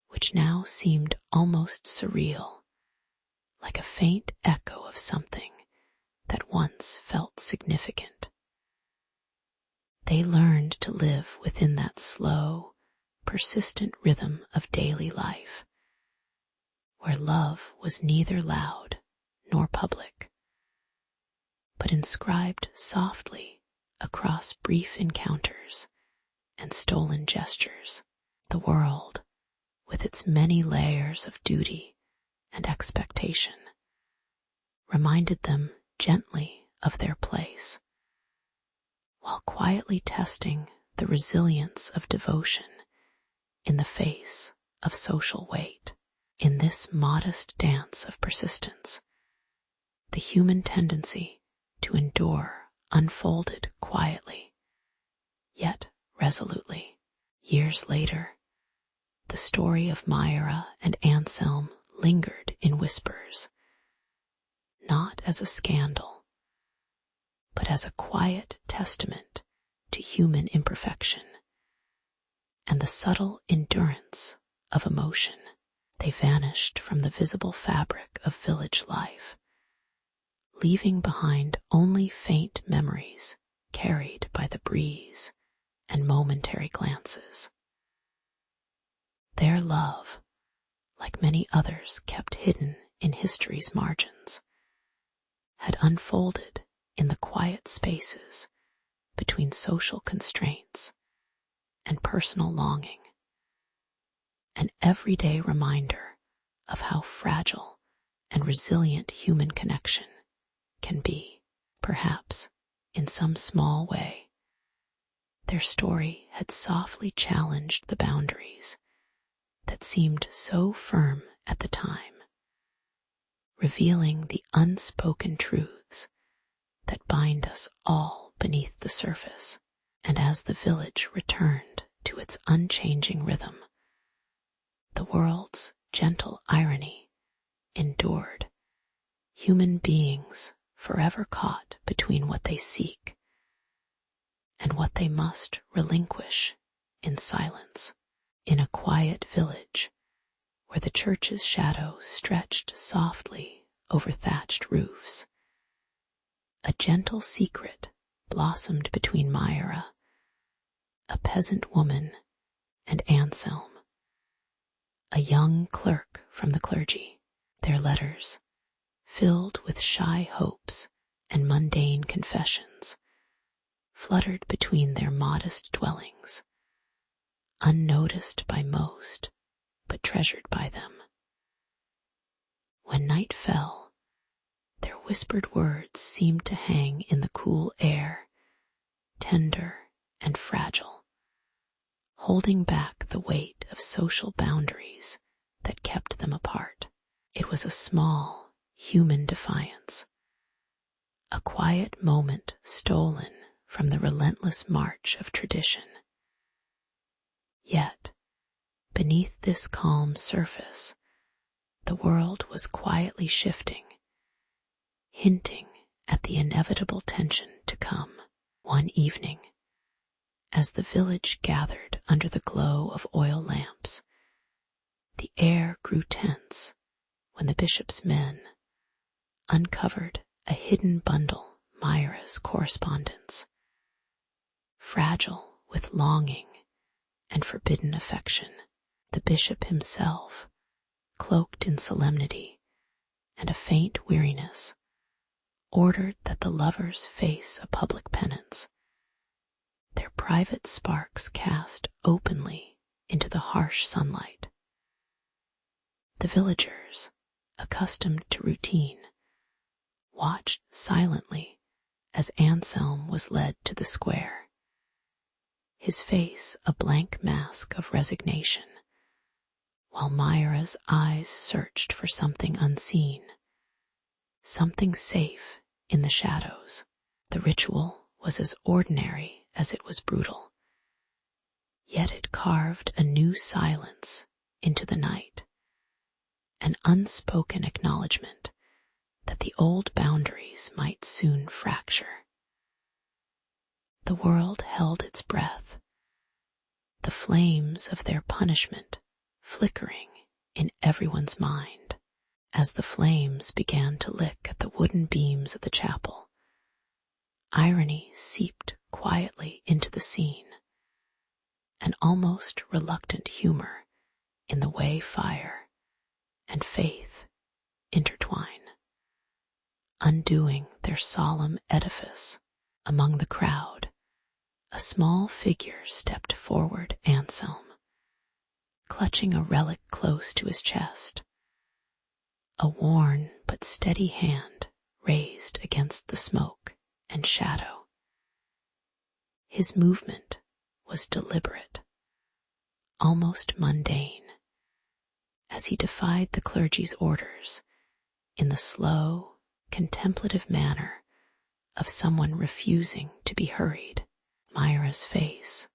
which now seemed almost surreal, like a faint echo of something that once felt significant. They learned to live within that slow, persistent rhythm of daily life, where love was neither loud nor public, but inscribed softly across brief encounters and stolen gestures. The world, with its many layers of duty and expectation, reminded them gently of their place, while quietly testing the resilience of devotion in the face of social weight. In this modest dance of persistence, the human tendency to endure unfolded quietly, yet resolutely. Years later, the story of Myra and Anselm lingered in whispers, not as a scandal, but as a quiet testament to human imperfection and the subtle endurance of emotion. They vanished from the visible fabric of village life, leaving behind only faint memories carried by the breeze and momentary glances. Their love, like many others kept hidden in history's margins, had unfolded in the quiet spaces between social constraints and personal longing, an everyday reminder of how fragile and resilient human connection can be. Perhaps, in some small way, their story had softly challenged the boundaries that seemed so firm at the time, revealing the unspoken truths that bind us all beneath the surface. And as the village returned to its unchanging rhythm, the world's gentle irony endured, human beings forever caught between what they seek and what they must relinquish in silence. In a quiet village where the church's shadow stretched softly over thatched roofs, a gentle secret blossomed between Myra, a peasant woman, and Anselm, a young clerk from the clergy. Their letters, filled with shy hopes and mundane confessions, fluttered between their modest dwellings, unnoticed by most, but treasured by them. When night fell, their whispered words seemed to hang in the cool air, tender and fragile, holding back the weight of social boundaries that kept them apart. It was a small, human defiance, a quiet moment stolen from the relentless march of tradition. Yet, beneath this calm surface, the world was quietly shifting, hinting at the inevitable tension to come. One evening, as the village gathered under the glow of oil lamps, the air grew tense when the bishop's men uncovered a hidden bundle, Myra's correspondence, fragile with longing and forbidden affection. The bishop himself, cloaked in solemnity and a faint weariness, ordered that the lovers face a public penance, their private sparks cast openly into the harsh sunlight. The villagers, accustomed to routine, watched silently as Anselm was led to the square, his face a blank mask of resignation, while Myra's eyes searched for something unseen, something safe in the shadows. The ritual was as ordinary as it was brutal, yet it carved a new silence into the night, an unspoken acknowledgement that the old boundaries might soon fracture. The world held its breath, the flames of their punishment flickering in everyone's mind. As the flames began to lick at the wooden beams of the chapel, irony seeped quietly into the scene, an almost reluctant humor in the way fire and faith intertwine, undoing their solemn edifice. Among the crowd, A small figure stepped forward, Anselm, clutching a relic close to his chest, a worn but steady hand raised against the smoke and shadow. His movement was deliberate, almost mundane, as he defied the clergy's orders in the slow, contemplative manner of someone refusing to be hurried. Myra's face,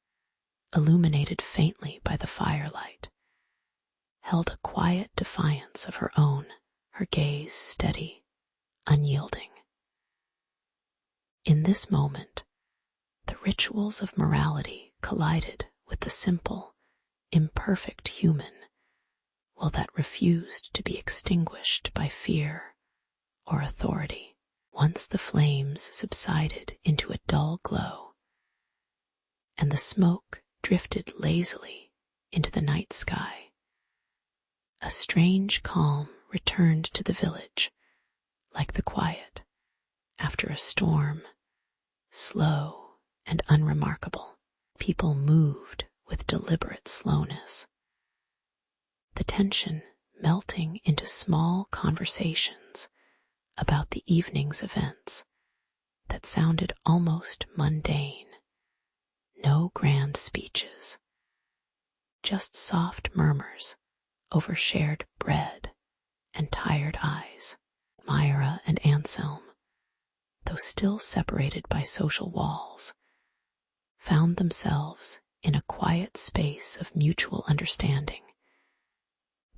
illuminated faintly by the firelight, held a quiet defiance of her own, her gaze steady, unyielding. In this moment, the rituals of morality collided with the simple, imperfect human will that refused to be extinguished by fear or authority. Once the flames subsided into a dull glow, and the smoke drifted lazily into the night sky, a strange calm returned to the village, like the quiet after a storm, slow and unremarkable. People moved with deliberate slowness, the tension melting into small conversations about the evening's events that sounded almost mundane. No grand speeches, just soft murmurs over shared bread and tired eyes. Myra and Anselm, though still separated by social walls, found themselves in a quiet space of mutual understanding,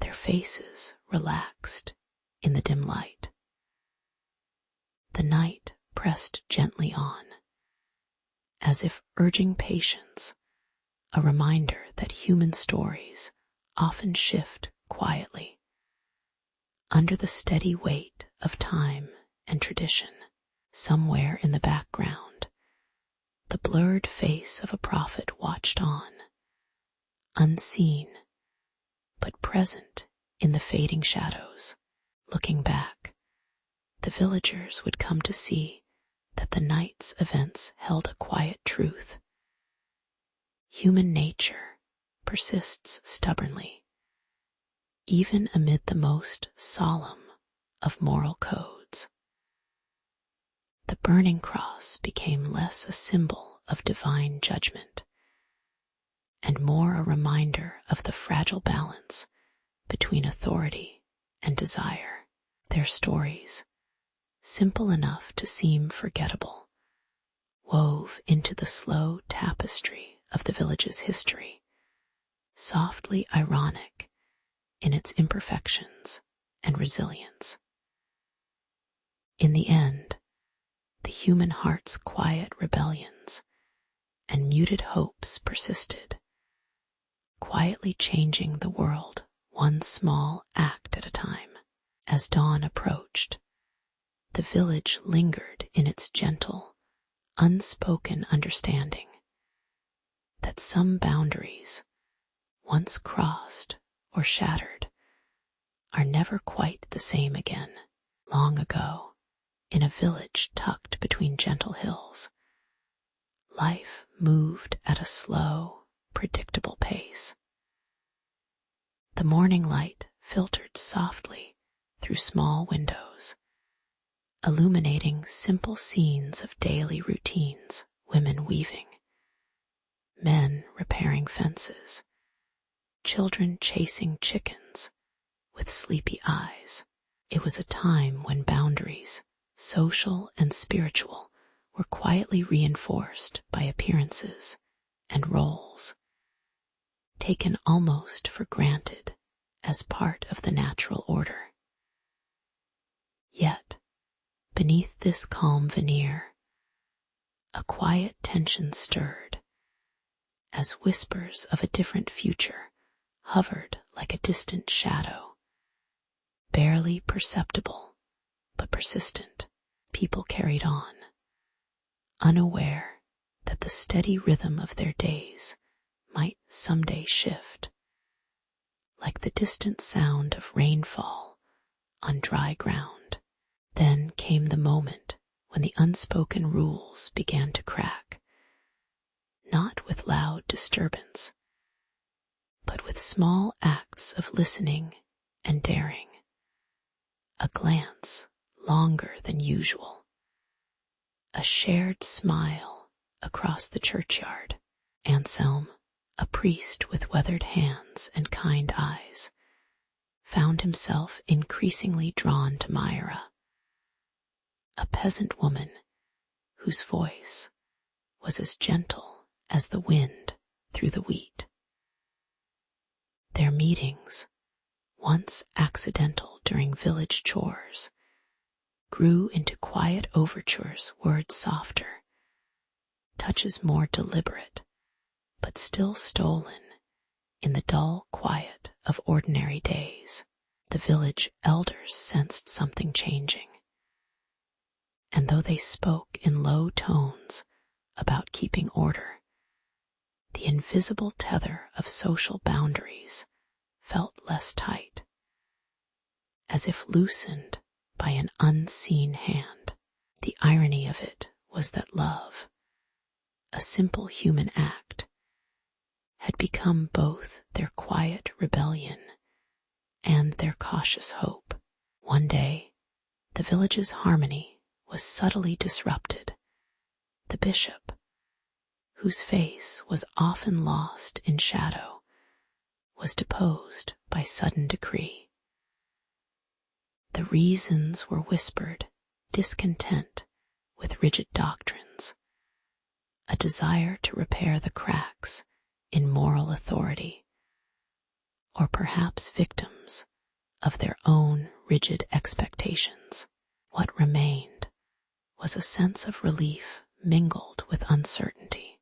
their faces relaxed in the dim light. The night pressed gently on, as if urging patience, a reminder that human stories often shift quietly under the steady weight of time and tradition. Somewhere in the background, the blurred face of a prophet watched on, unseen but present in the fading shadows. Looking back, the villagers would come to see that the night's events held a quiet truth. Human nature persists stubbornly, even amid the most solemn of moral codes. The burning cross became less a symbol of divine judgment and more a reminder of the fragile balance between authority and desire. Their stories, simple enough to seem forgettable, wove into the slow tapestry of the village's history, softly ironic in its imperfections and resilience. In the end, the human heart's quiet rebellions and muted hopes persisted, quietly changing the world one small act at a time. As dawn approached, the village lingered in its gentle, unspoken understanding that some boundaries, once crossed or shattered, are never quite the same again. Long ago, in a village tucked between gentle hills, life moved at a slow, predictable pace. The morning light filtered softly through small windows, illuminating simple scenes of daily routines, women weaving, men repairing fences, children chasing chickens with sleepy eyes. It was a time when boundaries, social and spiritual, were quietly reinforced by appearances and roles, taken almost for granted as part of the natural order. Yet, beneath this calm veneer, a quiet tension stirred, as whispers of a different future hovered like a distant shadow, barely perceptible but persistent. People carried on, unaware that the steady rhythm of their days might someday shift, like the distant sound of rainfall on dry ground. Then came the moment when the unspoken rules began to crack, not with loud disturbance, but with small acts of listening and daring. A glance longer than usual, a shared smile across the churchyard. Anselm, a priest with weathered hands and kind eyes, found himself increasingly drawn to Myra, a peasant woman whose voice was as gentle as the wind through the wheat. Their meetings, once accidental during village chores, grew into quiet overtures, words softer, touches more deliberate, but still stolen in the dull quiet of ordinary days. The village elders sensed something changing, and though they spoke in low tones about keeping order, the invisible tether of social boundaries felt less tight, as if loosened by an unseen hand. The irony of it was that love, a simple human act, had become both their quiet rebellion and their cautious hope. One day, the village's harmony was subtly disrupted. The bishop, whose face was often lost in shadow, was deposed by sudden decree. The reasons were whispered: discontent with rigid doctrines, a desire to repair the cracks in moral authority, or perhaps victims of their own rigid expectations. What remained was a sense of relief mingled with uncertainty.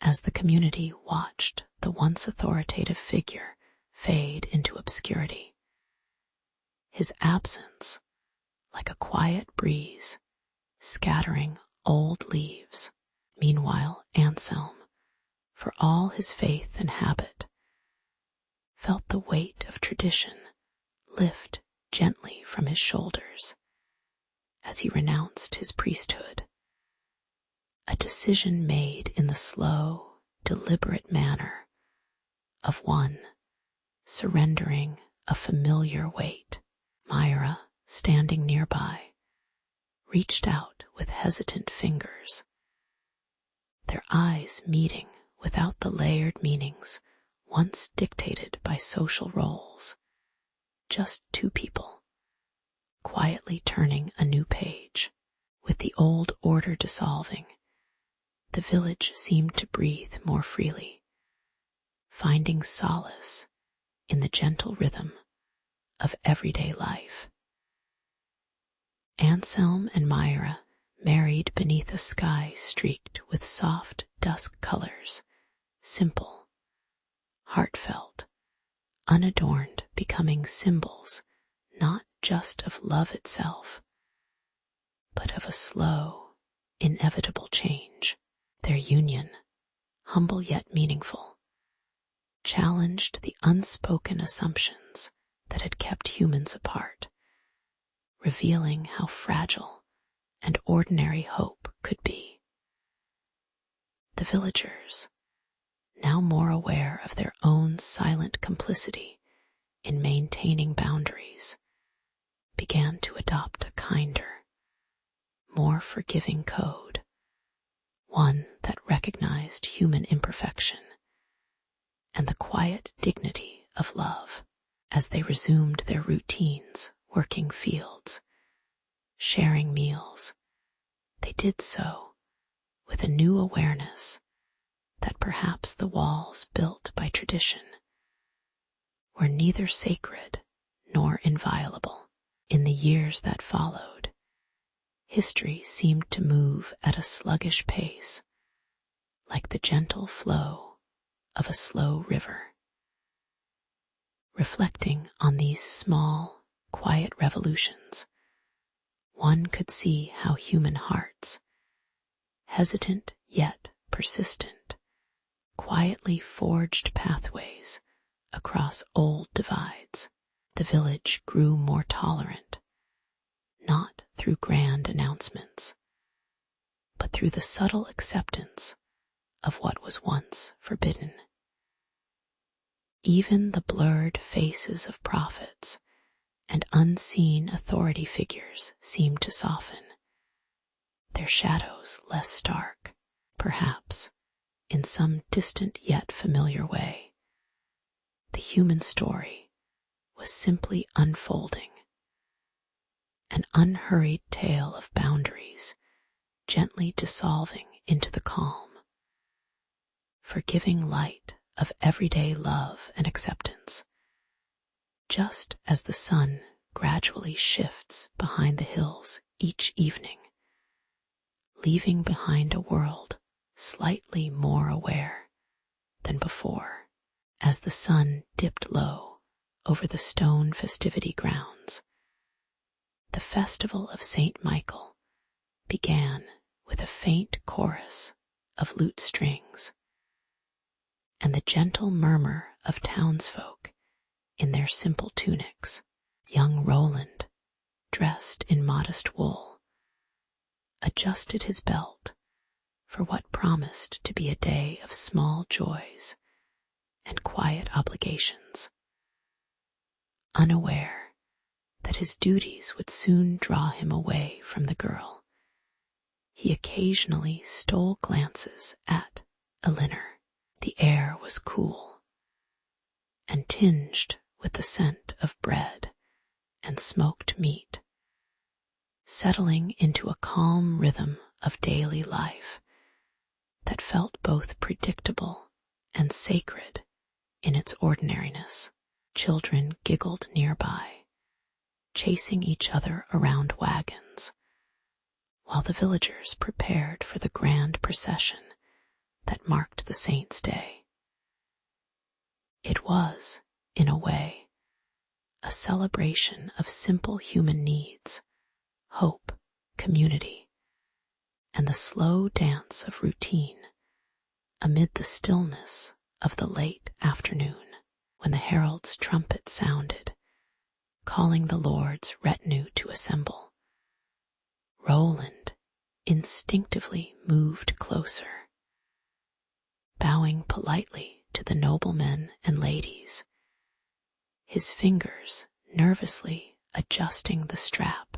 As the community watched the once authoritative figure fade into obscurity, his absence, like a quiet breeze, scattering old leaves. Meanwhile, Anselm, for all his faith and habit, felt the weight of tradition lift gently from his shoulders as he renounced his priesthood, a decision made in the slow, deliberate manner of one surrendering a familiar weight. Myra, standing nearby, reached out with hesitant fingers, their eyes meeting without the layered meanings once dictated by social roles. Just two people, quietly turning a new page. With the old order dissolving, the village seemed to breathe more freely, finding solace in the gentle rhythm of everyday life. Anselm and Myra married beneath a sky streaked with soft dusk colors, simple, heartfelt, unadorned, becoming symbols not just of love itself, but of a slow, inevitable change. Their union, humble yet meaningful, challenged the unspoken assumptions that had kept humans apart, revealing how fragile and ordinary hope could be. The villagers, now more aware of their own silent complicity in maintaining boundaries, began to adopt a kinder, more forgiving code, one that recognized human imperfection and the quiet dignity of love. As they resumed their routines, working fields, sharing meals, they did so with a new awareness that perhaps the walls built by tradition were neither sacred nor inviolable. In the years that followed, history seemed to move at a sluggish pace, like the gentle flow of a slow river. Reflecting on these small, quiet revolutions, one could see how human hearts, hesitant yet persistent, quietly forged pathways across old divides. The village grew more tolerant, not through grand announcements, but through the subtle acceptance of what was once forbidden. Even the blurred faces of prophets and unseen authority figures seemed to soften, their shadows less stark, perhaps, in some distant yet familiar way. The human story was simply unfolding, an unhurried tale of boundaries gently dissolving into the calm, forgiving light of everyday love and acceptance. Just as the sun gradually shifts behind the hills each evening, leaving behind a world slightly more aware than before, as the sun dipped low over the stone festivity grounds, the festival of St. Michael began with a faint chorus of lute strings and the gentle murmur of townsfolk in their simple tunics. Young Roland, dressed in modest wool, adjusted his belt for what promised to be a day of small joys and quiet obligations, unaware that his duties would soon draw him away from the girl. He occasionally stole glances at Elinor. The air was cool and tinged with the scent of bread and smoked meat, settling into a calm rhythm of daily life that felt both predictable and sacred in its ordinariness. Children giggled nearby, chasing each other around wagons, while the villagers prepared for the grand procession that marked the saint's day. It was, in a way, a celebration of simple human needs, hope, community, and the slow dance of routine amid the stillness of the late afternoon when the herald's trumpet sounded, calling the Lord's retinue to assemble. Roland instinctively moved closer, bowing politely to the noblemen and ladies, his fingers nervously adjusting the strap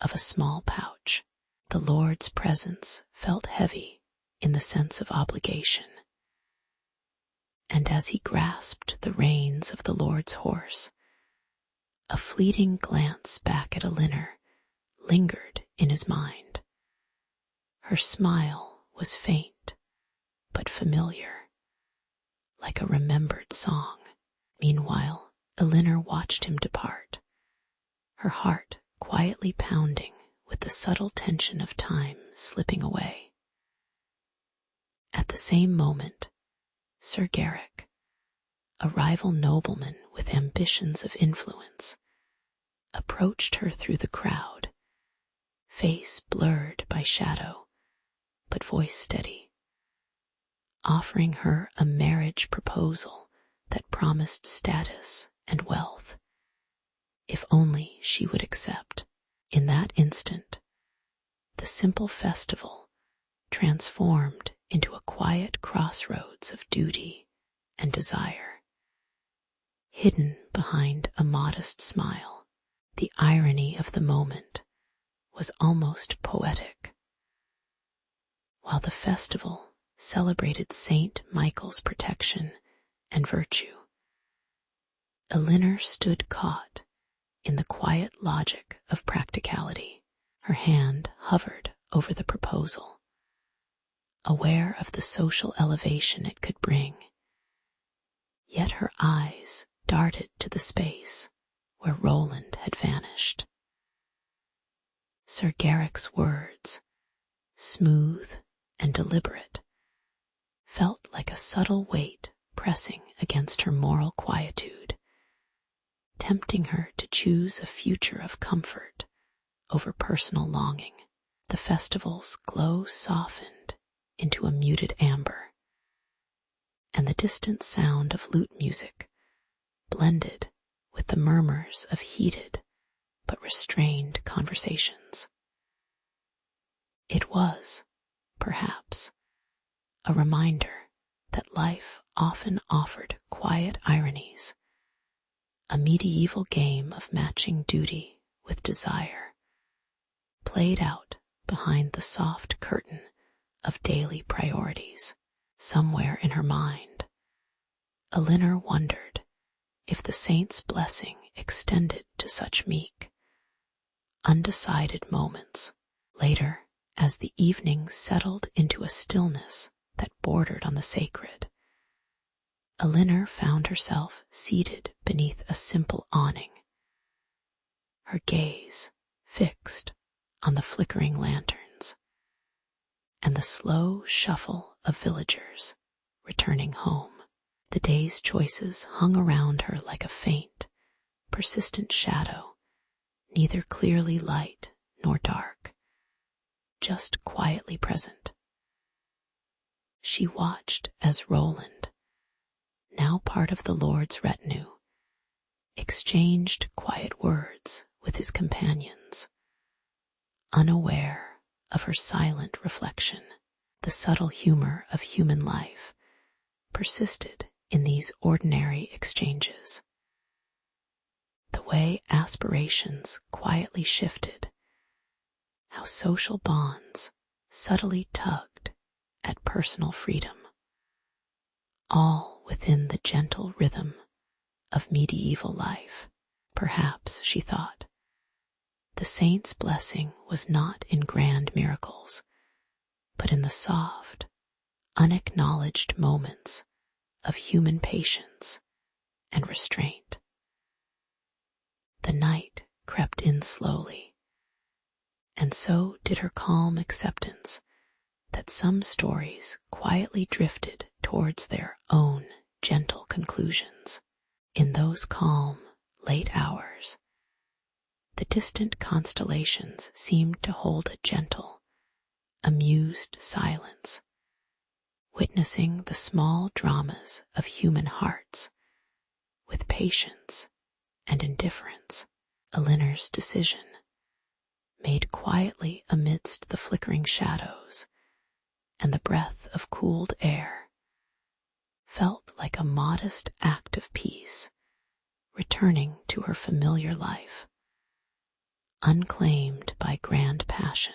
of a small pouch. The Lord's presence felt heavy in the sense of obligation, and as he grasped the reins of the Lord's horse, a fleeting glance back at Elinor lingered in his mind. Her smile was faint but familiar, like a remembered song. Meanwhile, Elinor watched him depart, her heart quietly pounding with the subtle tension of time slipping away. At the same moment, Sir Garrick, a rival nobleman with ambitions of influence, approached her through the crowd, face blurred by shadow, but voice steady, offering her a marriage proposal that promised status and wealth, if only she would accept. In that instant, the simple festival transformed into a quiet crossroads of duty and desire. Hidden behind a modest smile, the irony of the moment was almost poetic. While the festival celebrated St. Michael's protection and virtue, Elinor stood caught in the quiet logic of practicality. Her hand hovered over the proposal, aware of the social elevation it could bring. Yet her eyes darted to the space where Roland had vanished. Sir Garrick's words, smooth and deliberate, felt like a subtle weight pressing against her moral quietude, tempting her to choose a future of comfort over personal longing. The festival's glow softened into a muted amber, and the distant sound of lute music blended with the murmurs of heated but restrained conversations. It was, perhaps, a reminder that life often offered quiet ironies, a medieval game of matching duty with desire, played out behind the soft curtain of daily priorities. Somewhere in her mind, Elinor wondered if the saint's blessing extended to such meek, undecided moments. Later, as the evening settled into a stillness that bordered on the sacred, Elinor found herself seated beneath a simple awning, her gaze fixed on the flickering lanterns and the slow shuffle of villagers returning home. The day's choices hung around her like a faint, persistent shadow, neither clearly light nor dark, just quietly present. She watched as Roland, now part of the Lord's retinue, exchanged quiet words with his companions, unaware of her silent reflection. The subtle humor of human life persisted in these ordinary exchanges. The way aspirations quietly shifted, how social bonds subtly tugged at personal freedom, all within the gentle rhythm of medieval life. Perhaps, she thought, the saint's blessing was not in grand miracles, but in the soft, unacknowledged moments of human patience and restraint. The night crept in slowly, and so did her calm acceptance that some stories quietly drifted towards their own gentle conclusions. In those calm, late hours, the distant constellations seemed to hold a gentle, amused silence, witnessing the small dramas of human hearts with patience and indifference. Elinor's decision, made quietly amidst the flickering shadows and the breath of cooled air, felt like a modest act of peace, returning to her familiar life, unclaimed by grand passion,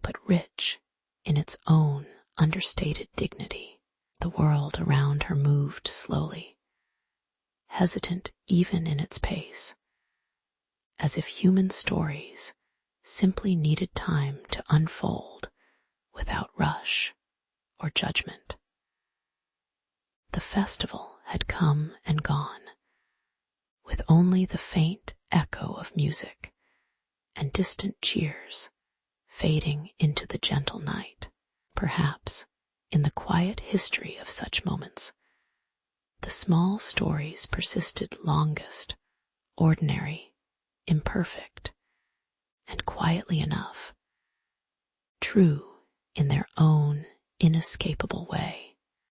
but rich in its own understated dignity. The world around her moved slowly, hesitant even in its pace, as if human stories simply needed time to unfold without rush or judgment. The festival had come and gone, with only the faint echo of music and distant cheers fading into the gentle night. Perhaps, in the quiet history of such moments, the small stories persisted longest, ordinary, imperfect, and quietly enough, true in their own inescapable way.